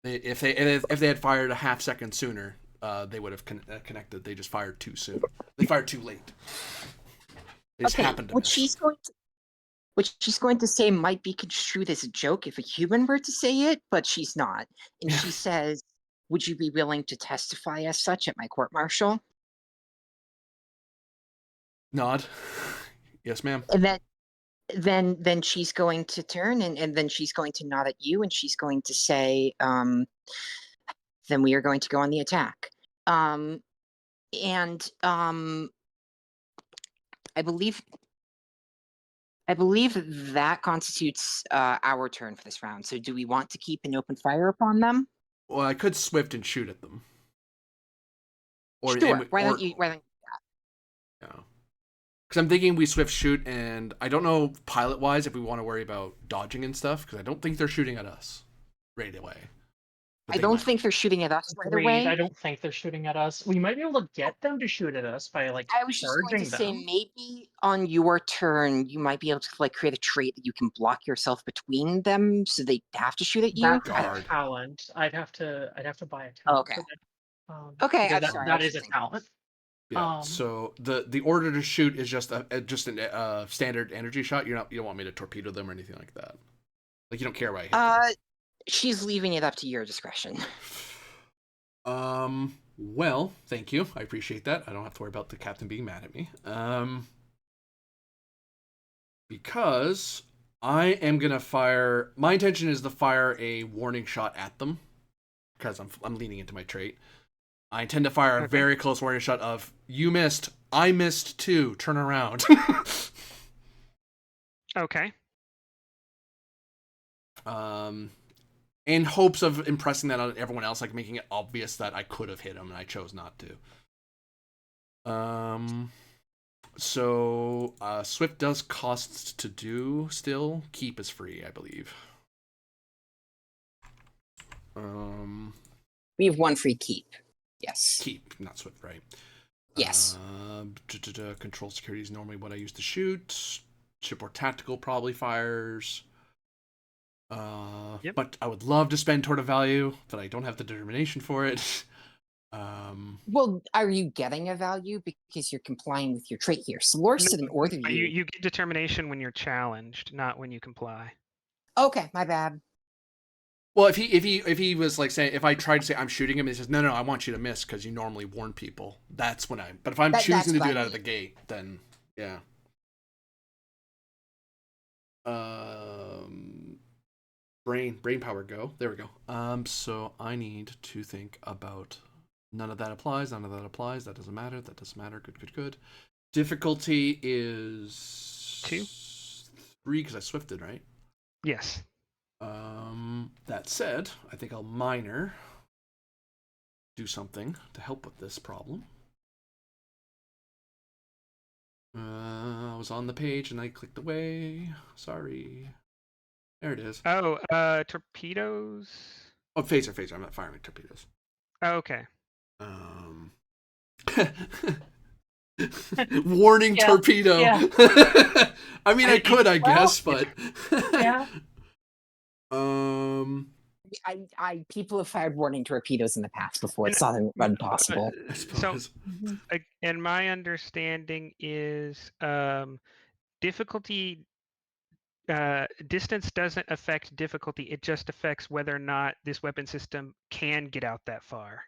If they had fired a half second sooner, they would have connected. They just fired too soon. They fired too late. It just happened to what miss. she's going to say might be construed as a joke if a human were to say it, but she's not. And she says, "Would you be willing to testify as such at my court-martial?" Nod. Yes, ma'am. And then she's going to turn and then she's going to nod at you and she's going to say, "Then we are going to go on the attack." I believe that constitutes our turn for this round. So do we want to keep an open fire upon them? Well, I could swift and shoot at them. Sure. Why don't you? Yeah. Because I'm thinking we swift shoot, and I don't know pilot wise if we want to worry about dodging and stuff. Because I don't think they're shooting at us right away. I don't think they're shooting at us right Agreed. away. I don't think they're shooting at us. We might be able to get them to shoot at us by like I was just going charging to say them. maybe on your turn you might be able to like create a trait that you can block yourself between them, so they have to shoot at you. That's Guard. a talent. I'd have to buy a talent. Okay. For that. Okay, because I'm sorry, I That was is a thinking. talent. Yeah. So the order to shoot is just a standard energy shot. You don't want me to torpedo them or anything like that. Like you don't care why I hit them. She's leaving it up to your discretion. Well, thank you. I appreciate that. I don't have to worry about the captain being mad at me. Because I am gonna fire. My intention is to fire a warning shot at them. Because I'm leaning into my trait. I intend to fire a very close warning shot of "You missed, I missed too. Turn around." Okay. In hopes of impressing that on everyone else, like making it obvious that I could have hit him and I chose not to. So Swift does cost to do still. Keep is free, I believe. We have one free keep. Yes. Keep, not Swift, right? Yes. Control security is normally what I use to shoot. Shipboard tactical probably fires. Yep. But I would love to spend toward a value, but I don't have the determination for it. Well, are you getting a value because you're complying with your trait here? So Lorce didn't order you. You get determination when you're challenged, not when you comply. Okay, my bad. Well, if he was like saying, if I tried to say I'm shooting him, and he says no, I want you to miss because you normally warn people. That's when I. But if I'm choosing to do it out of the gate, then yeah. Brain power go. There we go. So I need to think about. None of that applies. None of that applies. That doesn't matter. That doesn't matter. Good. Difficulty is 2. 3 because I swifted, right? Yes. That said, I think I'll minor do something to help with this problem. I was on the page and I clicked away. Sorry. There it is. Oh, torpedoes. Oh, phaser. I'm not firing torpedoes. Oh, okay. Warning torpedo. Yeah. I mean, I could, I guess, but Yeah. People have fired warning torpedoes in the past before. It's not impossible. I So, suppose. and my understanding is difficulty. Distance doesn't affect difficulty. It just affects whether or not this weapon system can get out that far.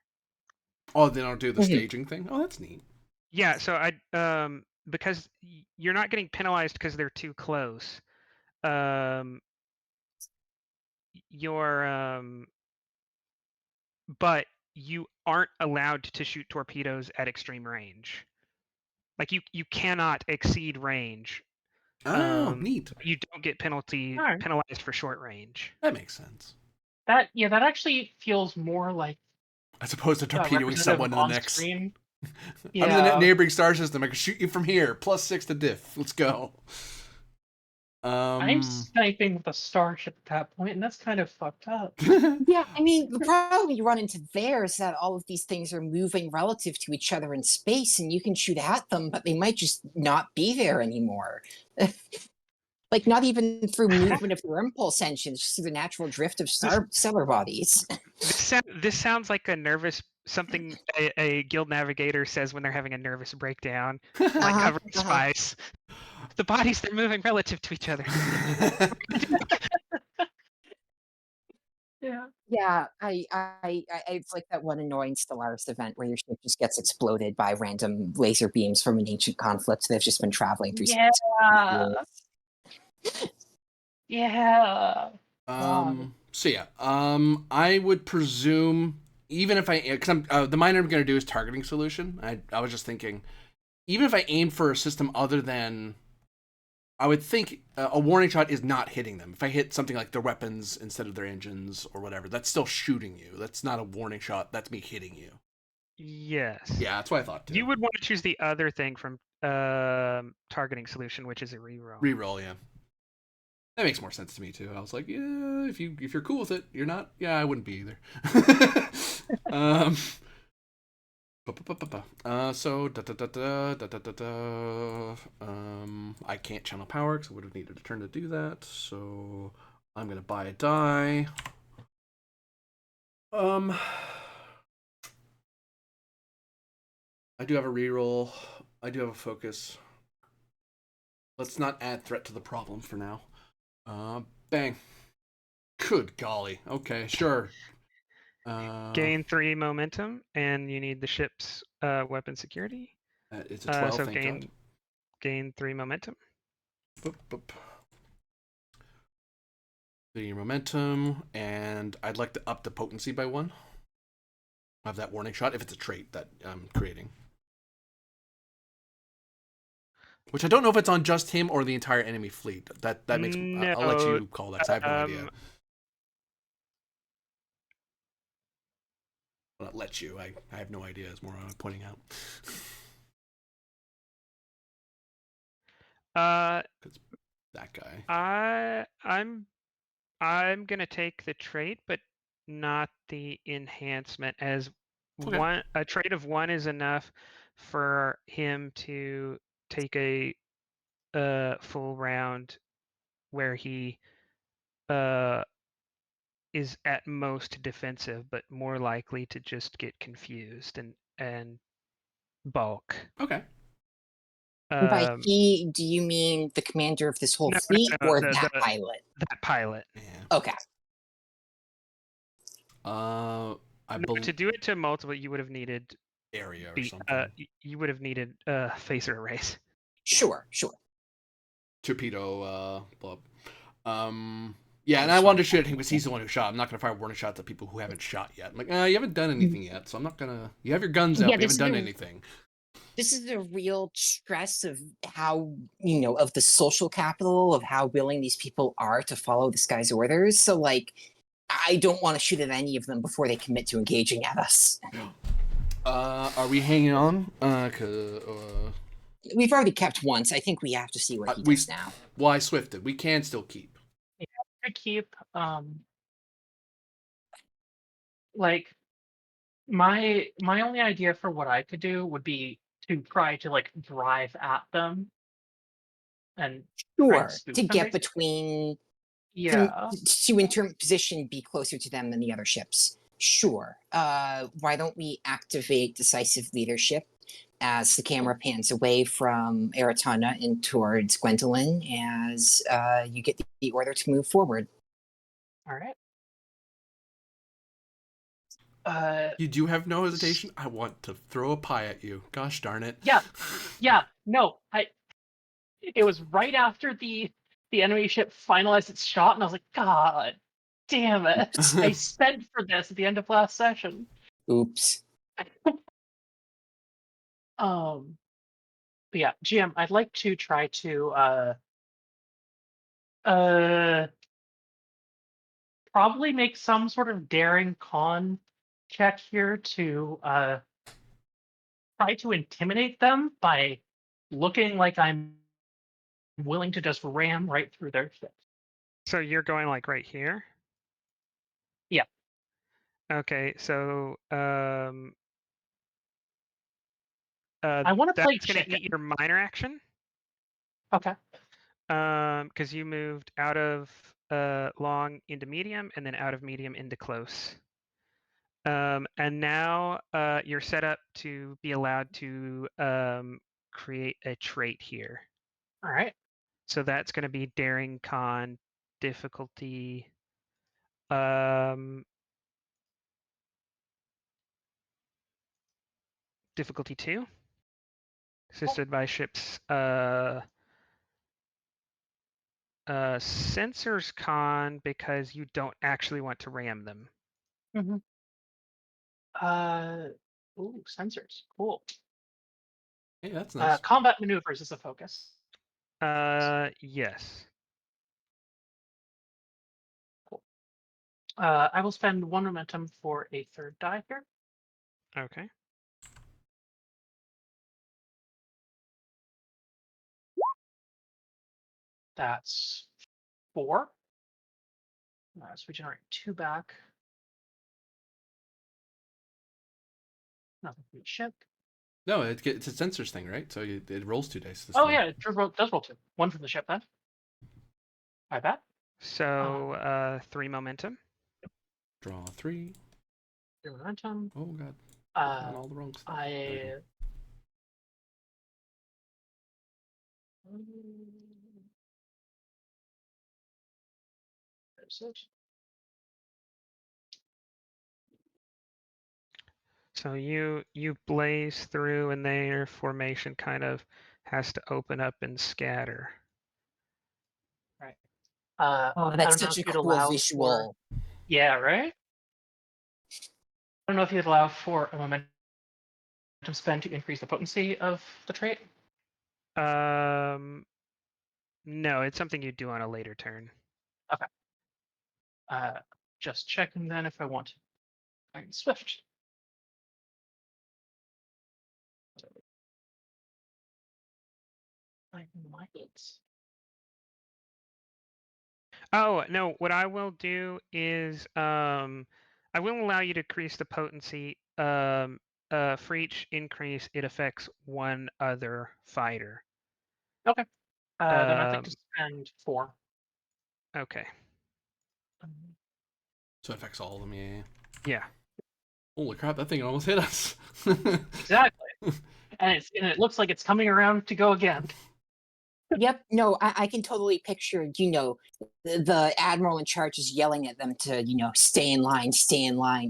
Oh, they don't do the Mhm. staging thing. Oh, that's neat. Yeah, so because you're not getting penalized because they're too close. You're but you aren't allowed to shoot torpedoes at extreme range. Like you cannot exceed range. Oh, neat. You don't get Alright. penalized for short range. That makes sense. That actually feels more like As opposed to torpedoing representative someone in the on next. screen. I'm in the Yeah. neighboring star system. I can shoot you from here. +6 to diff. Let's go. I'm sniping with a starship at that point, and that's kind of fucked up. Yeah, I mean, the problem you run into there is that all of these things are moving relative to each other in space, and you can shoot at them, but they might just not be there anymore. Like, not even through movement of their impulse engines, just through the natural drift of stellar bodies. This sounds like something a guild navigator says when they're having a nervous breakdown, like Uh-huh, covering spice. The bodies, they're moving relative to each other. Yeah. Yeah, it's like that one annoying Stellaris event where your ship just gets exploded by random laser beams from an ancient conflict they've just been traveling through. Yeah. Space. Yeah. So yeah, I would presume even if because the miner I'm going to do is targeting solution. I was just thinking, even if I aim for a system other than, I would think a warning shot is not hitting them. If I hit something like their weapons instead of their engines or whatever, that's still shooting you. That's not a warning shot. That's me hitting you. Yes. Yeah, that's what I thought too. You would want to choose the other thing from targeting solution, which is a reroll. Reroll, yeah. That makes more sense to me too. I was like, yeah, if you're cool with it, you're not. Yeah, I wouldn't be either. So I can't channel power because I would have needed a turn to do that. So I'm gonna buy a die. I do have a reroll. I do have a focus. Let's not add threat to the problem for now. Bang. Good golly. Okay, sure. Gain 3 momentum, and you need the ship's weapon security. It's a 12, so thank God. gain 3 momentum. Boop, boop. 3 momentum, and I'd like to up the potency by 1 of that warning shot if it's a trait that I'm creating. Which I don't know if it's on just him or the entire enemy fleet. That makes. No, I'll let you call that 'cause I have no idea. Well, not let you. I have no idea. Is more what I'm pointing out. That guy. I'm gonna take the trait, but not the enhancement. As Okay. a trait of 1 is enough for him to take a full round where he is at most defensive, but more likely to just get confused and bulk. Okay. And by he, do you mean the commander of this whole fleet or that pilot? That pilot. Yeah. Okay. To do it to multiple, you would have needed area or something. You would have needed phaser arrays. Sure. Torpedo blob. Yeah, and I wanted to shoot at him because he's the one who shot. I'm not going to fire warning shots at people who haven't shot yet. I'm like, you haven't done anything yet, so I'm not going to. You have your guns out, but you haven't done anything. This is the real stress of how, of the social capital of how willing these people are to follow this guy's orders. So, like, I don't want to shoot at any of them before they commit to engaging at us. Are we hanging on? We've already kept once. I think we have to see what he does now. Well, I swifted. We can still keep. Yeah, I keep. Like, my only idea for what I could do would be to try to like drive at them. And sure, to get between. Yeah. To in term position be closer to them than the other ships. Sure. Why don't we activate decisive leadership as the camera pans away from Eritana and towards Gwendolyn as you get the order to move forward. All right. You do have no hesitation? I want to throw a pie at you. Gosh darn it. Yeah, no, it was right after the enemy ship finalized its shot, and I was like, God damn it! I spent for this at the end of last session. Oops. But yeah, GM, I'd like to try to probably make some sort of daring con check here to try to intimidate them by looking like I'm willing to just ram right through their ship. So you're going like right here? Yeah. Okay, so I want to play that's gonna chicken. eat your minor action. Okay. Because you moved out of long into medium and then out of medium into close. And now you're set up to be allowed to create a trait here. All right. So that's going to be daring con difficulty. Difficulty 2. Assisted by ships. Sensors con because you don't actually want to ram them. Mm-hmm. Ooh, sensors. Cool. Hey, that's nice. Combat maneuvers is a focus. Yes. Cool. I will spend 1 momentum for a third die here. Okay. That's 4. So we generate 2 back. Nothing for the ship. No, it's a sensors thing, right? So it rolls 2 dice. This Oh thing. yeah, it does roll 2. 1 from the ship then. I bet. So 3 momentum. Draw 3. 3 momentum. Oh god. On all the wrong stuff. There's it. So you blaze through, and their formation kind of has to open up and scatter. Right. Oh, that's such a cool visual. Yeah, right? I don't know if you'd allow for a momentum spend to increase the potency of the trait. No, it's something you do on a later turn. Okay. Just checking then if I want to. Iron Swift. I might. Oh no! What I will do is I will allow you to increase the potency. For each increase, it affects one other fighter. Okay. Then I'd like to spend 4. Okay. So it affects all of them, yeah. Yeah. Holy crap, that thing almost hit us. Exactly. And it looks like it's coming around to go again. Yep. No, I can totally picture, the admiral in charge is yelling at them to, stay in line,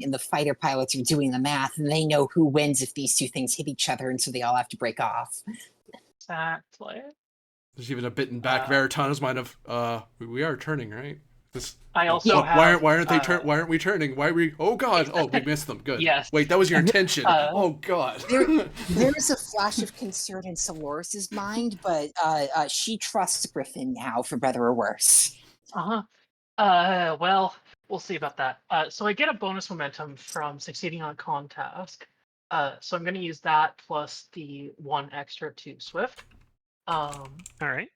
and the fighter pilots are doing the math, and they know who wins if these two things hit each other, and so they all have to break off. Exactly. There's even a bit in back Veritana's mind of, we are turning, right? I also have. Why aren't we turning? Why are we? Oh god! Oh, we missed them. Good. Yes. Wait, that was your intention. Oh god. There is a flash of concern in Soloris's mind, but she trusts Griffin now, for better or worse. Well, we'll see about that. So I get a bonus momentum from succeeding on a con task. So I'm going to use that plus the 1 extra to Swift. All right.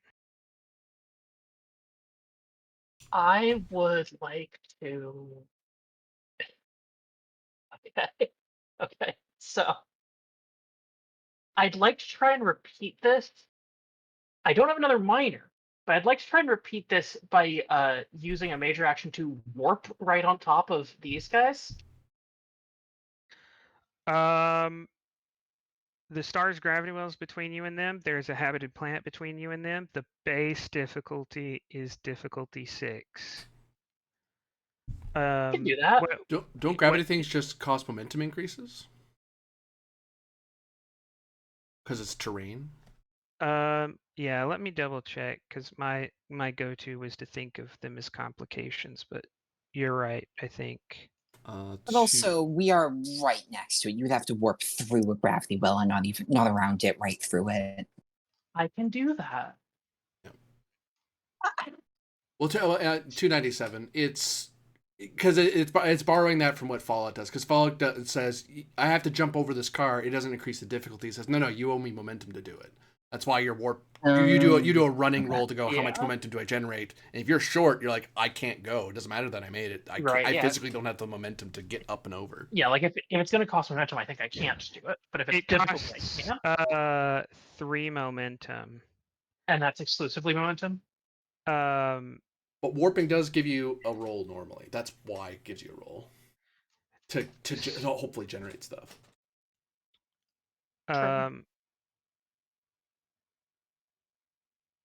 I would like to. Okay. So I'd like to try and repeat this. I don't have another minor, but I'd like to try and repeat this by using a major action to warp right on top of these guys. The star's gravity wells between you and them. There's a habited planet between you and them. The base difficulty is difficulty 6. I can do that. what- Don't gravity things just cost momentum increases? Because it's terrain. Yeah, let me double check because my go-to was to think of them as complications, but you're right, I think. But also, we are right next to it. You would have to warp through a gravity well and not around it, right through it. I can do that. Well, 297. It's because it's borrowing that from what Fallout does. Because Fallout it says I have to jump over this car. It doesn't increase the difficulty. It says no, you owe me momentum to do it. That's why you're warp. You do a running roll to go. How much Yeah. momentum do I generate? And if you're short, you're like I can't go. It doesn't matter that I made it. Right, I yeah. physically don't have the momentum to get up and over. Yeah, like if it's going to cost momentum, I think I can't do it. But if it's It difficult, I costs can. 3 momentum. And that's exclusively momentum. Um, But warping does give you a roll normally. That's why it gives you a roll to hopefully generate stuff.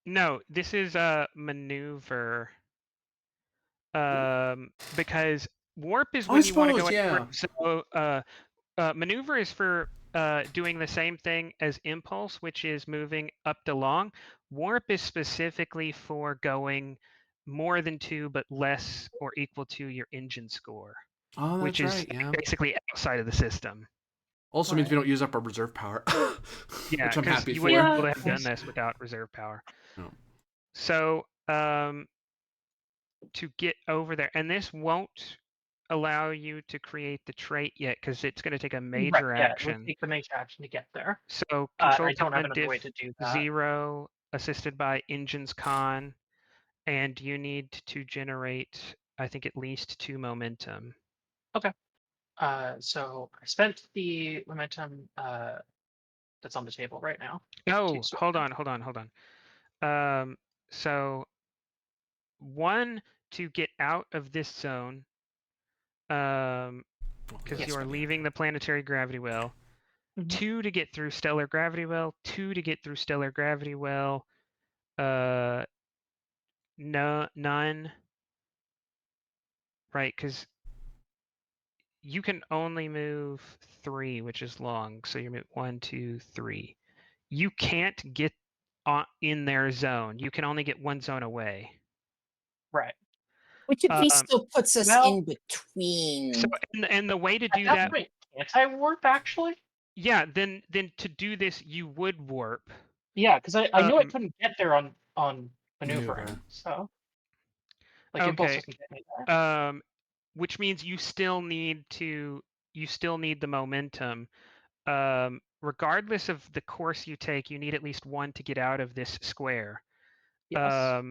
No, this is a maneuver. Because warp is Oh, when I you want to go. suppose, yeah. So maneuver is for doing the same thing as impulse, which is moving up to long. Warp is specifically for going more than 2 but less or equal to your engine score, Oh, that's which is right. Yeah. basically outside of the system. Also means we don't use up our reserve power. Yeah, which I'm because happy you for. wouldn't be Yeah. able to have done this without reserve power. No. So to get over there, and this won't allow you to create the trait yet because it's going to take a major Right, yeah, it action. would take the major action to get there. So control I don't have command another way diff to do that. 0 assisted by engines con, and you need to generate, I think, at least 2 momentum. So I spent the momentum that's on the table right now. Oh, to hold on. So 1 to get out of this zone, because Yes, you are buddy. leaving the planetary gravity well. Mhm. 2 to get through stellar gravity well. 2 to get through stellar gravity well. None. Right, because you can only move 3, which is long. So you move 1, 2, 3. You can't get in their zone. You can only get 1 zone away. Right. Which at least still puts us well- in between. So and the way to At do that that, point, can't I warp actually? yeah, then to do this you would warp. Yeah, because I knew I Um, couldn't get there on maneuvering. Maneuver. So like impulse Okay. doesn't get me there. Which means you still need the momentum. Regardless of the course you take, you need at least 1 to get out of this square. Yes.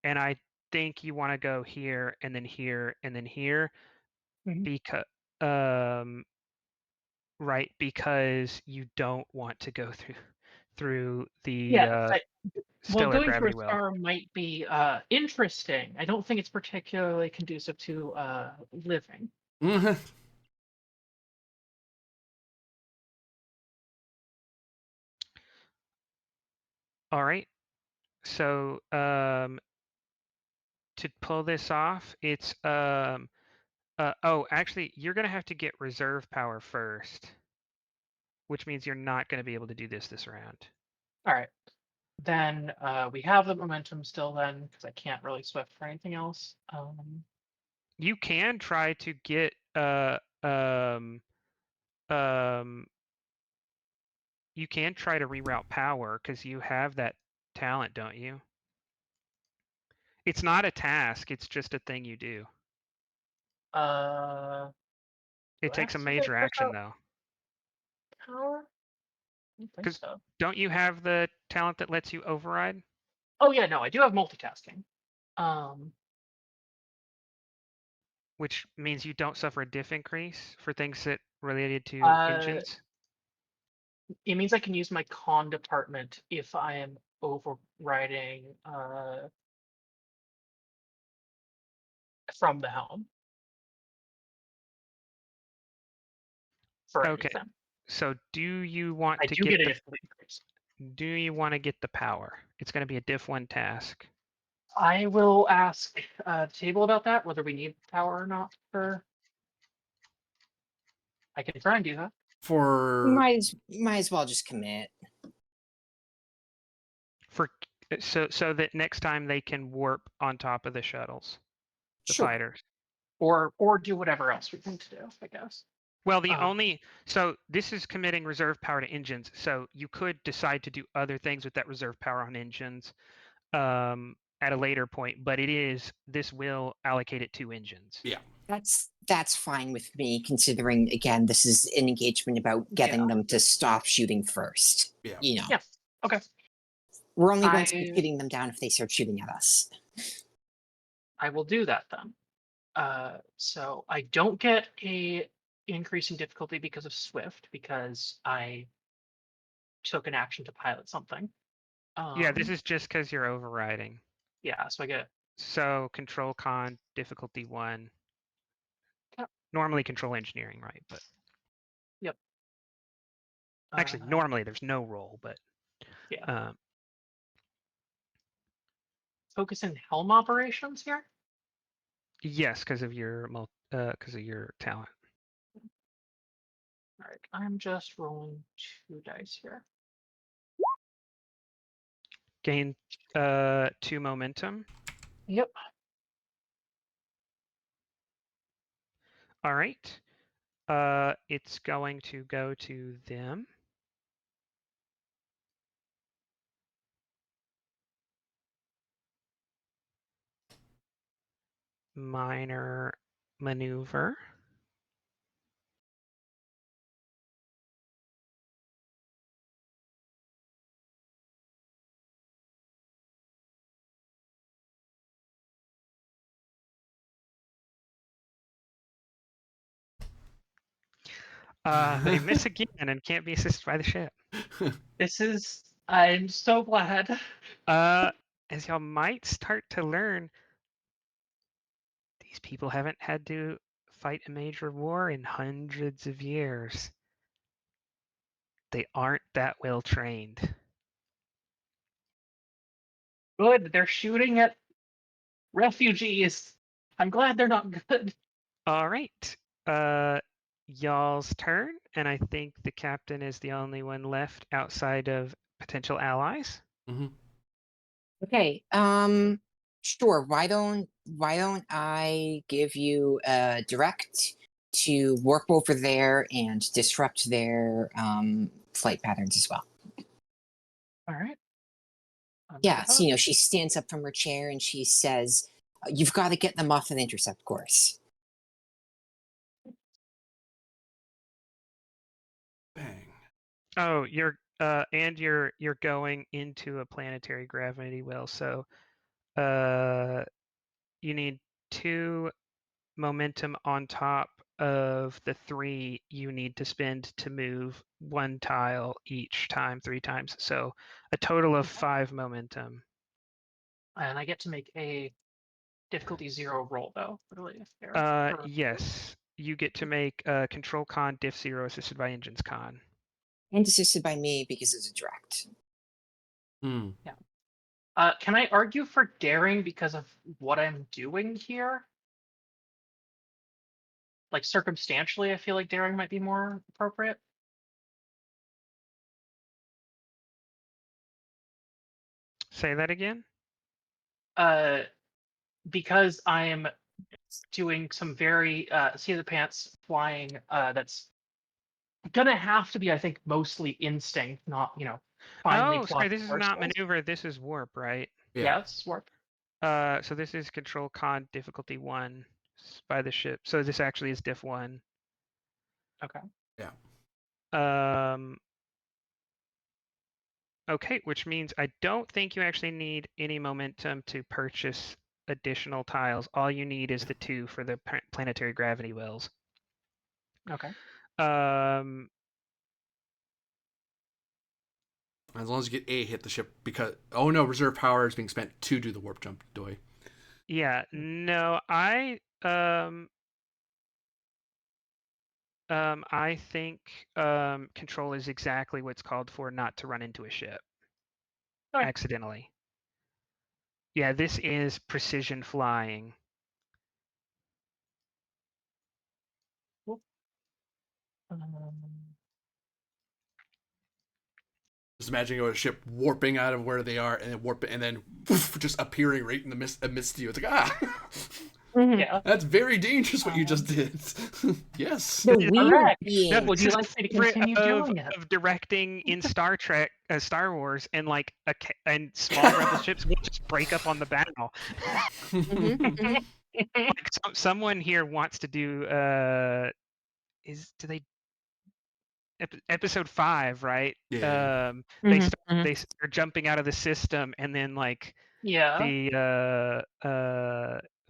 And I think you want to go here and then here and then here, Mhm. because right, because you don't want to go through the Yeah. stellar Going through a gravity well. star might be interesting. I don't think it's particularly conducive to living. All right. So to pull this off, it's oh, actually, you're gonna have to get reserve power first, which means you're not gonna be able to do this round. All right. Then we have the momentum still then, because I can't really swift for anything else. You can try to get you can try to reroute power because you have that talent, don't you? It's not a task, it's just a thing you do. do It I takes a have to major reroute action though. Power? I don't think 'Cause- so. Don't you have the talent that lets you override? Oh yeah, no, I do have multitasking. Which means you don't suffer a diff increase for things that related to engines? It means I can use my con department if I am overriding from the helm. For Okay. anything. So do you want I to do get get a the difficulty increase. do you want to get the power? It's going to be a diff 1 task. I will ask the table about that, whether we need power or not. I can try and do that. For Might as well just commit. For so that next time they can warp on top of the shuttles, the Sure. fighters. Or do whatever else we need to do, I guess. Well, Um, so this is committing reserve power to engines. So you could decide to do other things with that reserve power on engines at a later point, but this will allocate it to engines. yeah. That's fine with me, considering again this is an engagement about getting Yeah. them to stop shooting first. Yeah. You know, Yeah. Okay. we're only going to be I- shooting them down if they start shooting at us. I will do that then. So I don't get a increase in difficulty because of Swift because I took an action to pilot something. Yeah, this is just because you're overriding. Yeah, so I get So control con difficulty 1. Yep. Normally control engineering, right? But actually, uh, normally there's no roll, but yeah. Focus in helm operations here. yes, because of your talent. All right, I'm just rolling 2 dice here. Gain 2 momentum. Yep. All right. It's going to go to them. Minor maneuver. They miss again and can't be assisted by the ship. I'm so glad. As y'all might start to learn, these people haven't had to fight a major war in hundreds of years. They aren't that well trained. Good, they're shooting at refugees. I'm glad they're not good. All right. Y'all's turn, and I think the captain is the only one left outside of potential allies. Mm-hmm. Okay. Sure. Why don't I give you a direct to warp over there and disrupt their flight patterns as well. All right. Yeah. So she stands up from her chair and she says, "You've got to get them off an intercept course." Bang. Oh, you're going into a planetary gravity well, so you need 2 momentum on top of the 3 you need to spend to move 1 tile each time 3 times. So a total of 5 momentum. And I get to make a difficulty 0 roll though. Really, Yes, you get to make control con diff 0 assisted by engines con. And assisted by me because it's a direct. Hmm. Yeah. Can I argue for daring because of what I'm doing here? Like circumstantially, I feel like daring might be more appropriate. Say that again? Because I am doing some very seat of the pants flying that's gonna have to be, I think, mostly instinct, not finely Oh, sorry, plotted this is force not rolls. maneuver, this is warp, right? Yeah, it's warp. So this is control con difficulty 1 by the ship. So this actually is diff 1. Okay. Yeah. Okay, which means I don't think you actually need any momentum to purchase additional tiles. All you need is the 2 for the planetary gravity wells. Okay. As long as you get A hit the ship, because reserve power is being spent to do the warp jump, Doi. Yeah, no, I think control is exactly what's called for, not to run into a ship Okay. accidentally. Yeah, this is precision flying. Just imagine a ship warping out of where they are and then warping and then poof, just appearing right in the amidst you. It's like Yeah. that's very dangerous what you just did. Yes. The weird Correct. being. Would This you is like my me to favorite continue doing it? of directing in Star Trek, Star Wars, and like and small rebel ships will just break up on the bow. Mhm, mhm. Like someone here wants to do episode 5, right? Yeah. They Mhm, start, mhm. they are jumping out of the system, and then like Yeah. the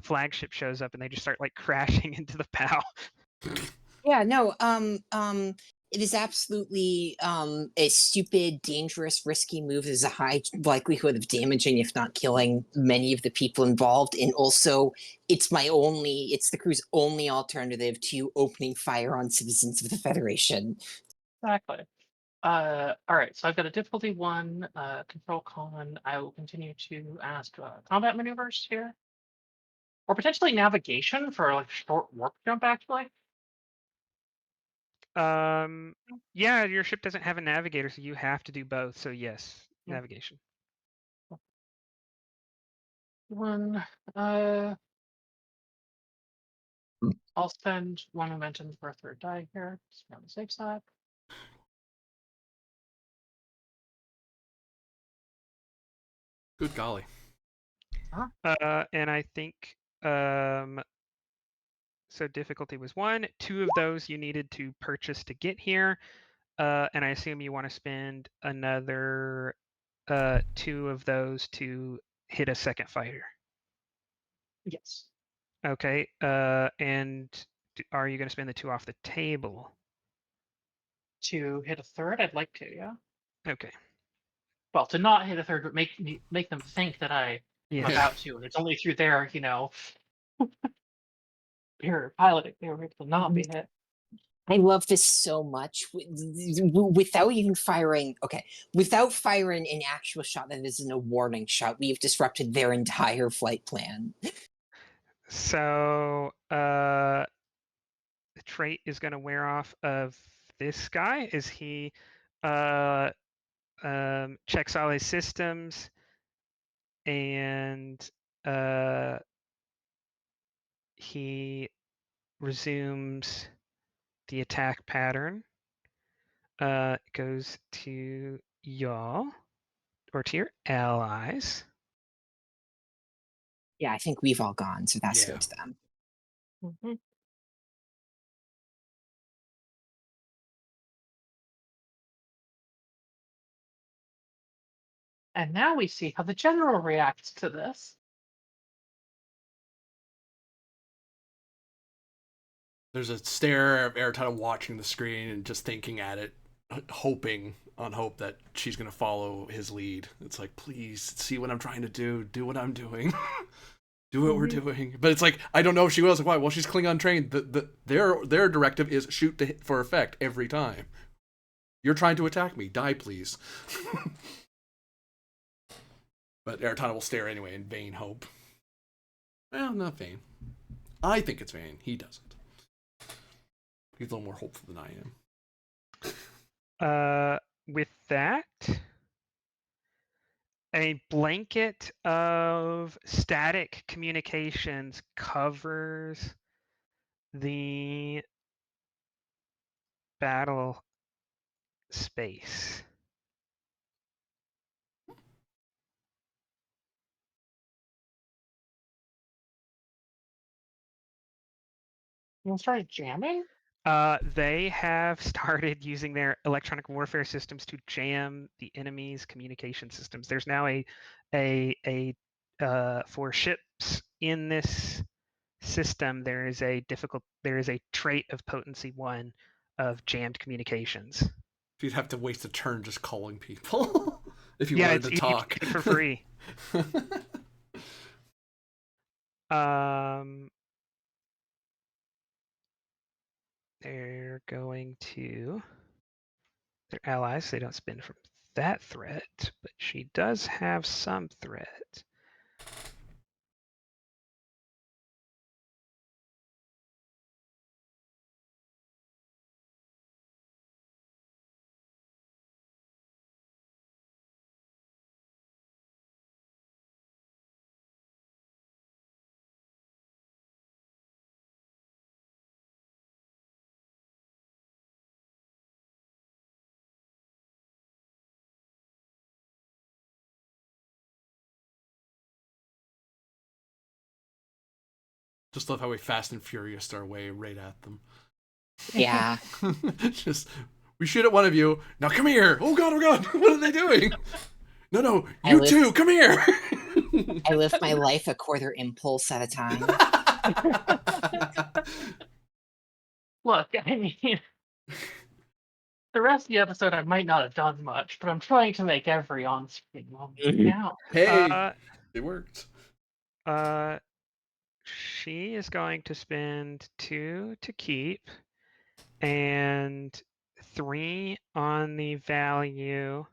flagship shows up, and they just start like crashing into the bow. Yeah, no, it is absolutely a stupid, dangerous, risky move. There's a high likelihood of damaging, if not killing, many of the people involved. And also, it's the crew's only alternative to opening fire on citizens of the Federation. Exactly. All right, so I've got a difficulty 1, control con. I will continue to ask combat maneuvers here, or potentially navigation for like short warp jump. Actually, Yeah, your ship doesn't have a navigator, so you have to do both. So yes, Yeah. navigation. 1. I'll spend 1 momentum for a 3rd die here, just on the safe side. Good golly. And I think so difficulty was 1. 2 of those you needed to purchase to get here. And I assume you want to spend another 2 of those to hit a second fighter. Yes. Okay. And are you going to spend the 2 off the table? To hit a 3rd, I'd like to. Yeah. Okay. Well, to not hit a 3rd, but make them think that I'm Yeah. about to, and it's only through their, your piloting they were able to not be hit. I love this so much. Without even firing, without firing an actual shot that isn't a warning shot, we've disrupted their entire flight plan. So the trait is going to wear off of this guy. Is he checks all his systems and he resumes the attack pattern. Goes to y'all or to your allies. Yeah, I think we've all gone, so that's Yeah. good to them. Mhm. And now we see how the general reacts to this. There's a stare of Airtana watching the screen and just thinking at it, hoping on hope that she's going to follow his lead. It's like, please see what I'm trying to do what I'm doing. Do what we're doing. But it's like, I don't know if she will. It's like, why? Well, she's Klingon trained. Their directive is shoot for effect every time. You're trying to attack me. Die, please. But Airtana will stare anyway in vain hope. Well, not vain. I think it's vain. He doesn't. He's a little more hopeful than I am. With that, a blanket of static communications covers the battle space. You started jamming? They have started using their electronic warfare systems to jam the enemy's communication systems. There's now a for ships in this system, there is a trait of potency 1 of jammed communications. You'd have to waste a turn just calling people if you Yeah, wanted to you talk get it for free. They're going to their allies. They don't spend from that threat, but she does have some threat. Just love how we fast and furious our way right at them. Yeah. Just we shoot at one of you. Now come here. Oh god, what are they doing? No, I you live- too, come here. I live my life a quarter impulse at a time. Look, I mean, the rest of the episode I might not have done much, but I'm trying to make every on-screen moment Mhm. count. Hey, Uh, it worked. she is going to spend 2 to keep and 3 on the value.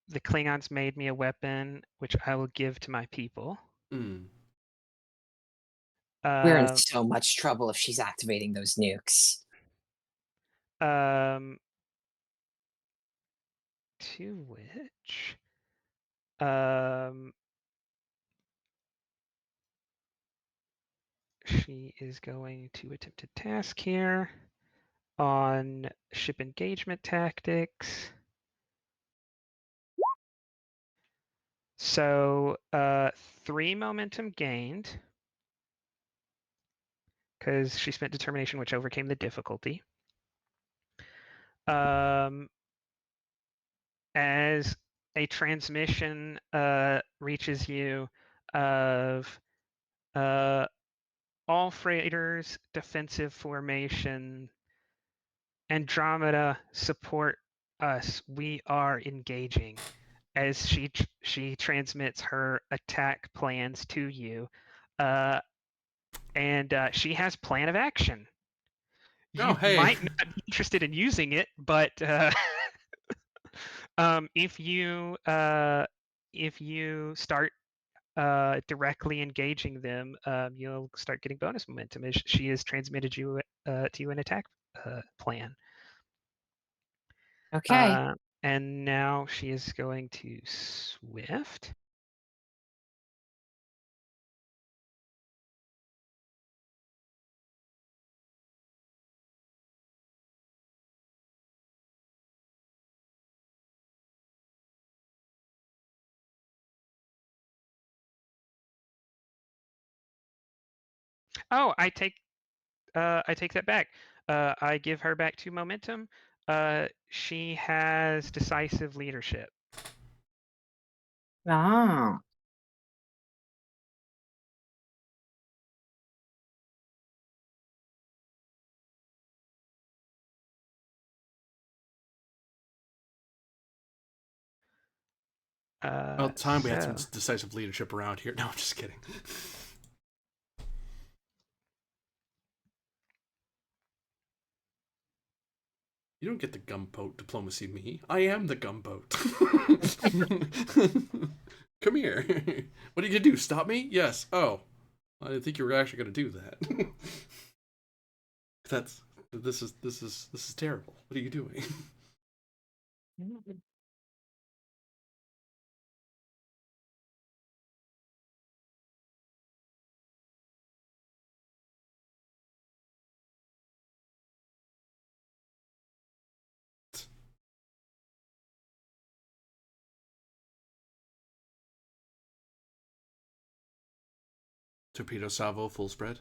The Klingons made me a weapon, which I will give to my people. Mm. We're in Uh, so much trouble if she's activating those nukes. to which, she is going to attempt a task here on ship engagement tactics. So 3 momentum gained because she spent determination, which overcame the difficulty. As a transmission reaches you of all freighters, defensive formation, Andromeda, support us. We are engaging. As she transmits her attack plans to you, and she has plan of action. Oh, You hey. might not be interested in using it, but if you start directly engaging them, you'll start getting bonus momentum. As she has transmitted you to you an attack plan. Okay. And now she is going to swift. Oh, I take that back. I give her back 2 momentum. She has decisive leadership. Ah. About time we had some So- decisive leadership around here. No, I'm just kidding. You don't get the gunboat diplomacy me. I am the gunboat. Come here. What are you gonna do? Stop me? Yes. Oh, I didn't think you were actually gonna do that. This is terrible. What are you doing? Torpedo salvo full spread.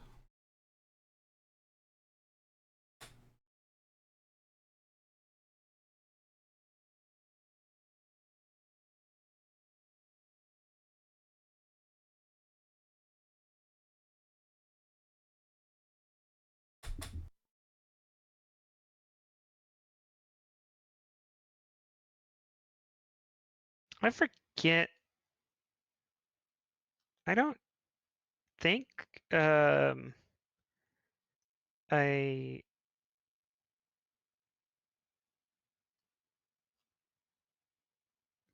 I forget. I don't think I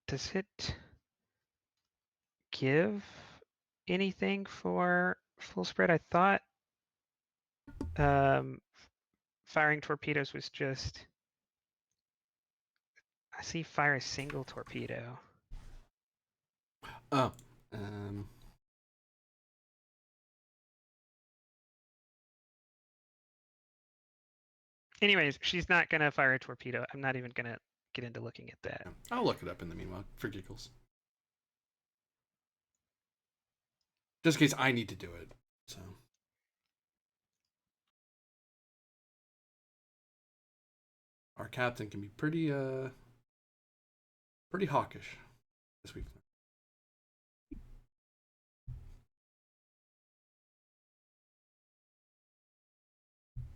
does it give anything for full spread? I thought firing torpedoes was just. I see fire a single torpedo. Oh. Anyways, she's not gonna fire a torpedo. I'm not even gonna get into looking at that. I'll look it up in the meanwhile for giggles. just in case I need to do it. So our captain can be pretty hawkish this week.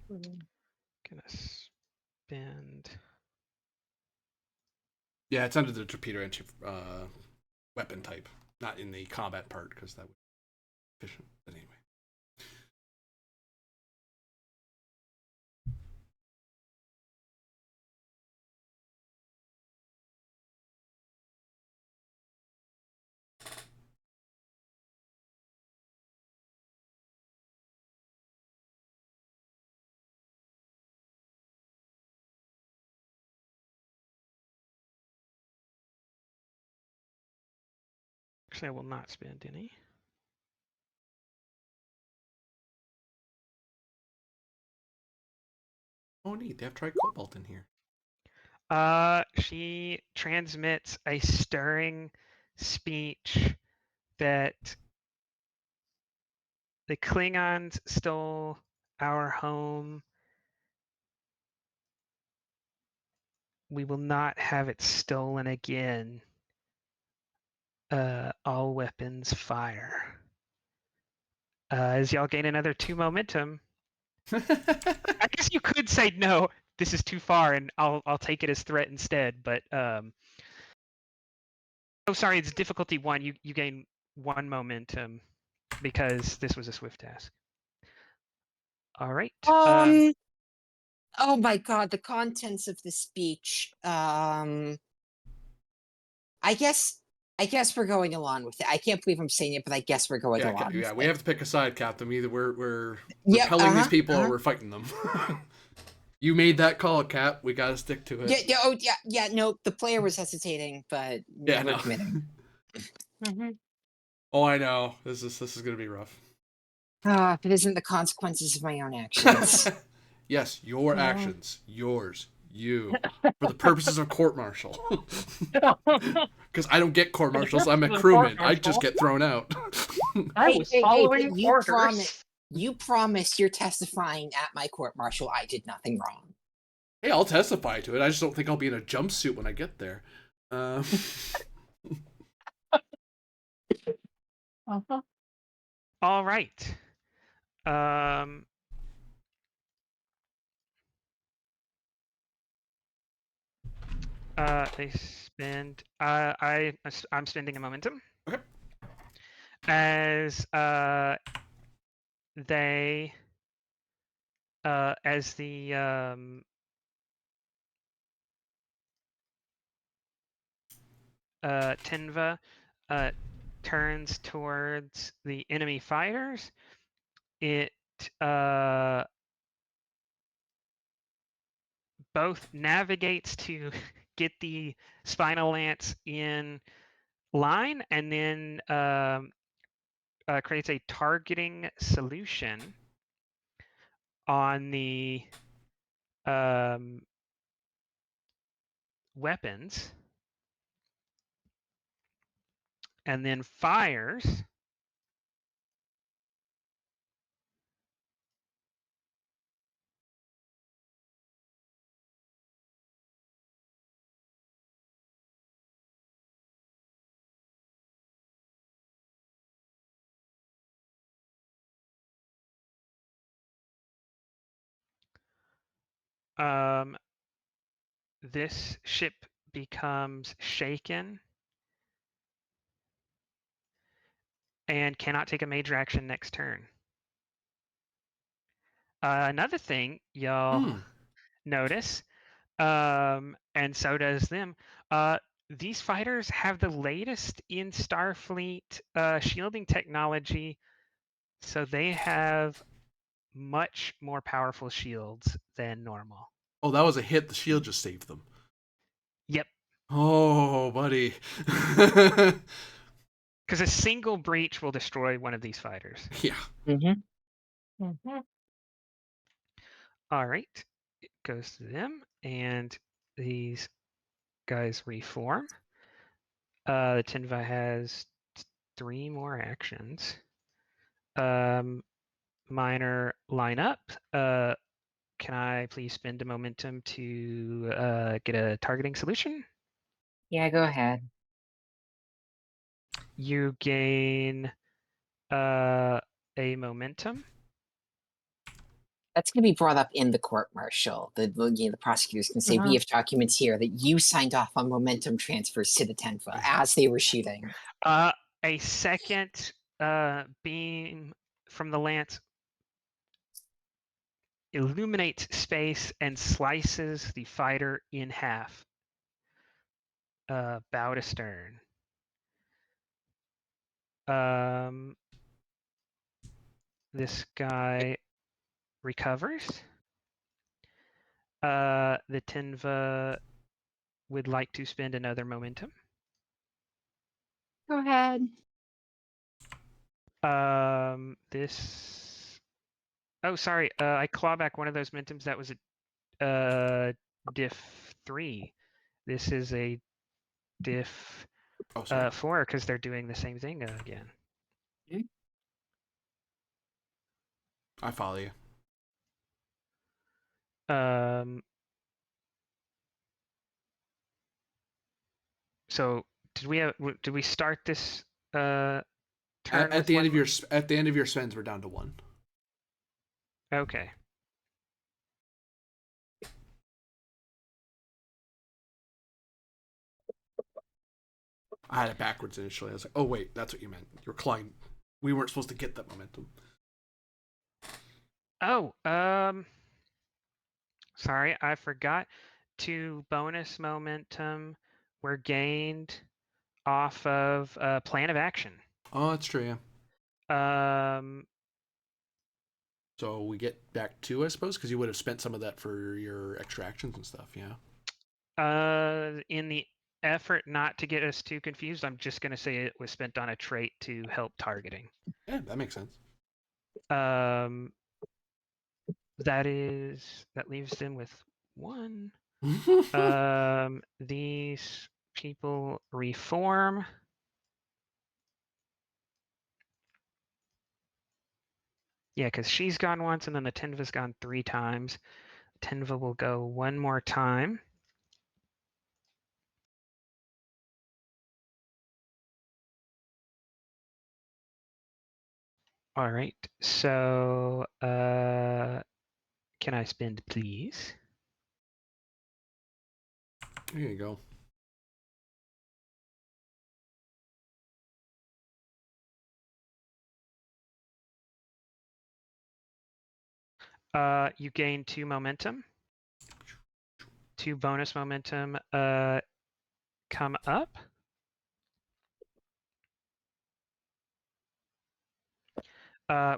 Gonna spend. Yeah, it's under the torpedo entry weapon type, not in the combat part because that would be efficient. But anyway. Actually, I will not spend any. Oh, neat. They have Tricobalt in here. She transmits a stirring speech that the Klingons stole our home. We will not have it stolen again. All weapons fire. As y'all gain another 2 momentum, I guess you could say no. This is too far, and I'll take it as threat instead. But oh, sorry, it's difficulty 1. You gain 1 momentum because this was a swift task. All right. Oh my god, the contents of the speech. I guess we're going along with it. I can't believe I'm saying it, but I guess we're going along. Yeah, with we it. have to pick a side, Captain. Either we're Yep, repelling these people or we're fighting them. You made that call, Cap. We got to stick to it. Yeah. No, the player was hesitating, but Yeah, never no. committing. Oh, I know. This is gonna be rough. If it isn't the consequences of my own actions. Yes, your actions, yours, you, for the purposes of court-martial. Because I don't get court-martials. I'm a The crewman. I court-martial. just get thrown out. I was following but you orders. promise you're testifying at my court martial. I did nothing wrong. Hey, I'll testify to it. I just don't think I'll be in a jumpsuit when I get there. All right. They spend. I'm spending a momentum. Okay. As they. As the Tenva turns towards the enemy fighters, it both navigates to get the spinal lance in line and then creates a targeting solution on the weapons and then fires. This ship becomes shaken and cannot take a major action next turn. Another thing y'all notice, and so does them, these fighters have the latest in Starfleet shielding technology, so they have much more powerful shields than normal. Oh, that was a hit. The shield just saved them. Yep. Oh, buddy. Because a single breach will destroy one of these fighters. Yeah. All right. It goes to them, and these guys reform. The Tenva has 3 more actions. Minor line up. Can I please spend a momentum to get a targeting solution? Yeah, go ahead. You gain a momentum. That's going to be brought up in the court martial. The prosecutors can say, we have documents here that you signed off on momentum transfers to the Tenva as they were shooting. A second beam from the lance illuminates space and slices the fighter in half. Bow to stern. This guy recovers. The Tenva would like to spend another momentum. Go ahead. This. Oh, sorry. I claw back one of those momentums. That was a diff 3. This is a diff 4 because they're doing the same thing again. I follow you. So did we start this turn At the end of your spends, we're down to 1. Okay. I had it backwards initially. I was like, oh wait, that's what you meant. You're clawing. We weren't supposed to get that momentum. Oh, sorry, I forgot. 2 bonus momentum were gained off of plan of action. Oh, that's true, yeah. So we get back 2, I suppose, because you would have spent some of that for your extra actions and stuff, yeah. In the effort not to get us too confused, I'm just going to say it was spent on a trait to help targeting. Yeah, that makes sense. That leaves them with 1. These people reform. Yeah, because she's gone once, and then the Tenva's gone 3 times. Tenva will go 1 more time. All right, so can I spend, please? There you go. You gain 2 momentum. 2 bonus momentum come up.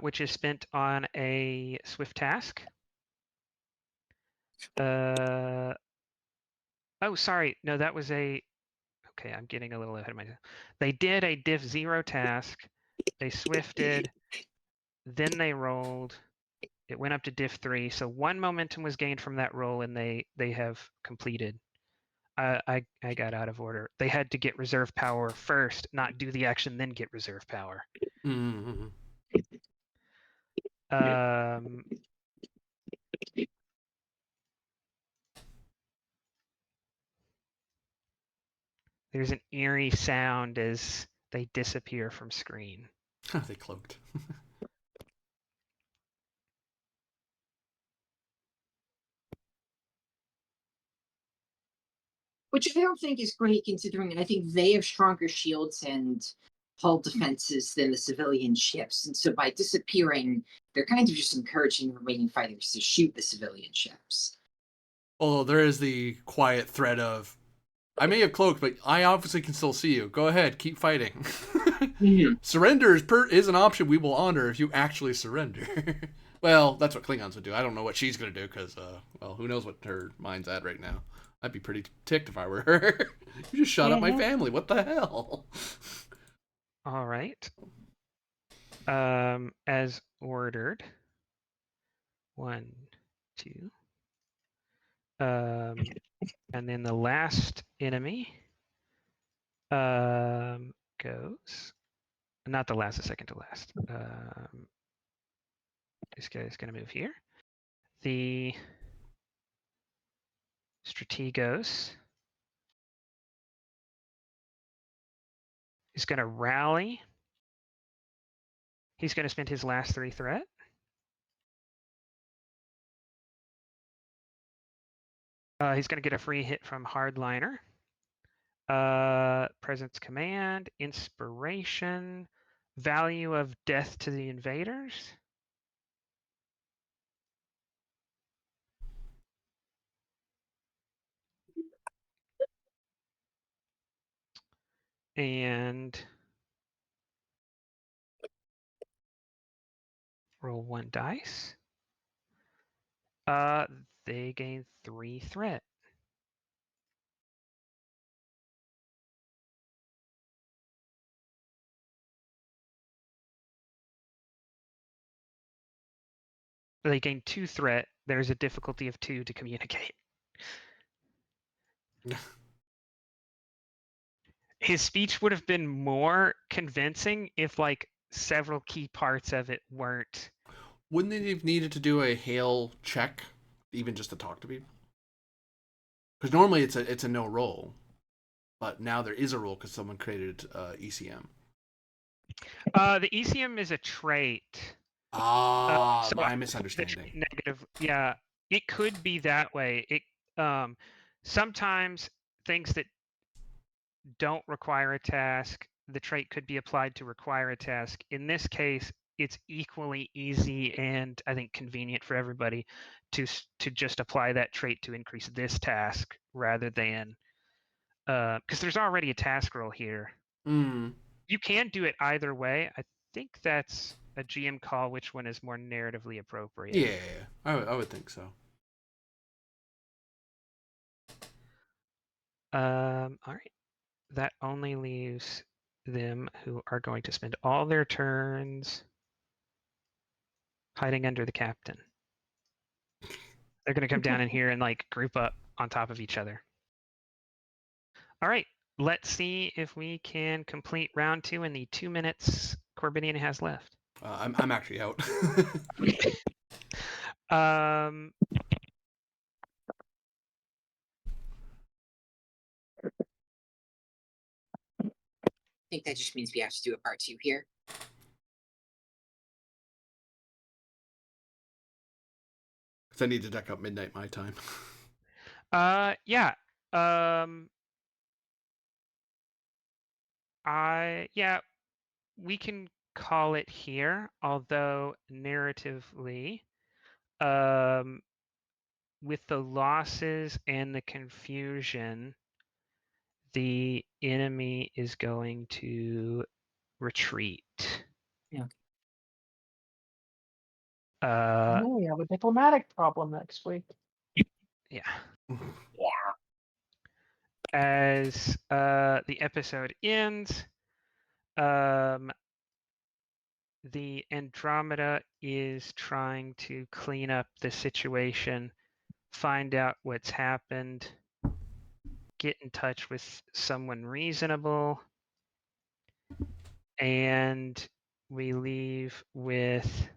Which is spent on a swift task. Oh, sorry. No, that was a... Okay, I'm getting a little ahead of myself. They did a diff 0 task. They swifted. Then they rolled. It went up to diff 3. So 1 momentum was gained from that roll, and they have completed. I got out of order. They had to get reserve power first, not do the action, then get reserve power. Mm-hmm. There's an eerie sound as they disappear from screen. They cloaked. Which I don't think is great considering I think they have stronger shields and hull defenses than the civilian ships. And so by disappearing, they're kind of just encouraging remaining fighters to shoot the civilian ships. Although there is the quiet threat of, I may have cloaked, but I obviously can still see you. Go ahead, keep fighting. Surrender is an option we will honor if you actually surrender. Well, that's what Klingons would do. I don't know what she's going to do because, well, who knows what her mind's at right now. I'd be pretty ticked if I were her. You just shot up my family. What the hell? All right. As ordered. 1, 2. And then the last enemy goes not the last, the second to last. This guy's going to move here. The Strategos is going to rally. He's going to spend his last 3 threat. He's going to get a free hit from Hardliner. Presence Command, Inspiration, Value of Death to the Invaders. And roll 1 dice. They gain 3 threat. They gain 2 threat. There's a difficulty of 2 to communicate. His speech would have been more convincing if like several key parts of it weren't. Wouldn't they have needed to do a hail check, even just to talk to people? Because normally it's a no roll, but now there is a roll because someone created ECM. The ECM is a trait. Ah, So my the misunderstanding. trait negative. Yeah, it could be that way. It sometimes things that don't require a task, the trait could be applied to require a task. In this case, it's equally easy and I think convenient for everybody to just apply that trait to increase this task rather than because there's already a task roll here. Mm. You can do it either way. I think that's a GM call. Which one is more narratively appropriate? Yeah, I would think so. All right. That only leaves them who are going to spend all their turns hiding under the captain. They're going to come down in here and like group up on top of each other. All right, let's see if we can complete round 2 in the 2 minutes Corbinian has left. I'm actually out. I think that just means we have to do a part 2 here. Because I need to deck up midnight my time. Yeah. We can call it here, although narratively, with the losses and the confusion, the enemy is going to retreat. Yeah. We have a diplomatic problem next week. Yeah. Yeah. As the episode ends, the Andromeda is trying to clean up the situation, find out what's happened, get in touch with someone reasonable, and we leave with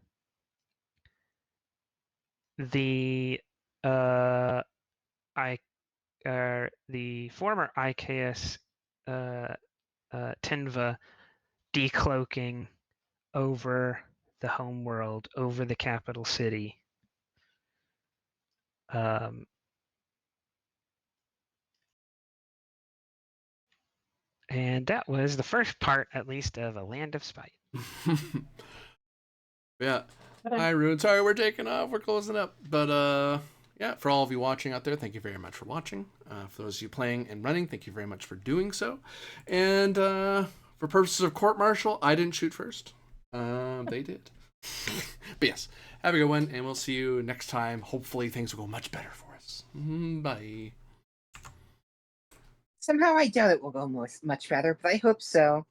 the the former IKS Tenva decloaking over the homeworld, over the capital city. And that was the first part, at least, of A Land of Spite. Yeah. Hi, Rune. Sorry, we're taking off. We're closing up. But, yeah, for all of you watching out there, thank you very much for watching. For those of you playing and running, thank you very much for doing so. And for purposes of court-martial, I didn't shoot first. They did. But yes, have a good one, and we'll see you next time. Hopefully things will go much better for us. Bye. Somehow I doubt it will go much better, but I hope so.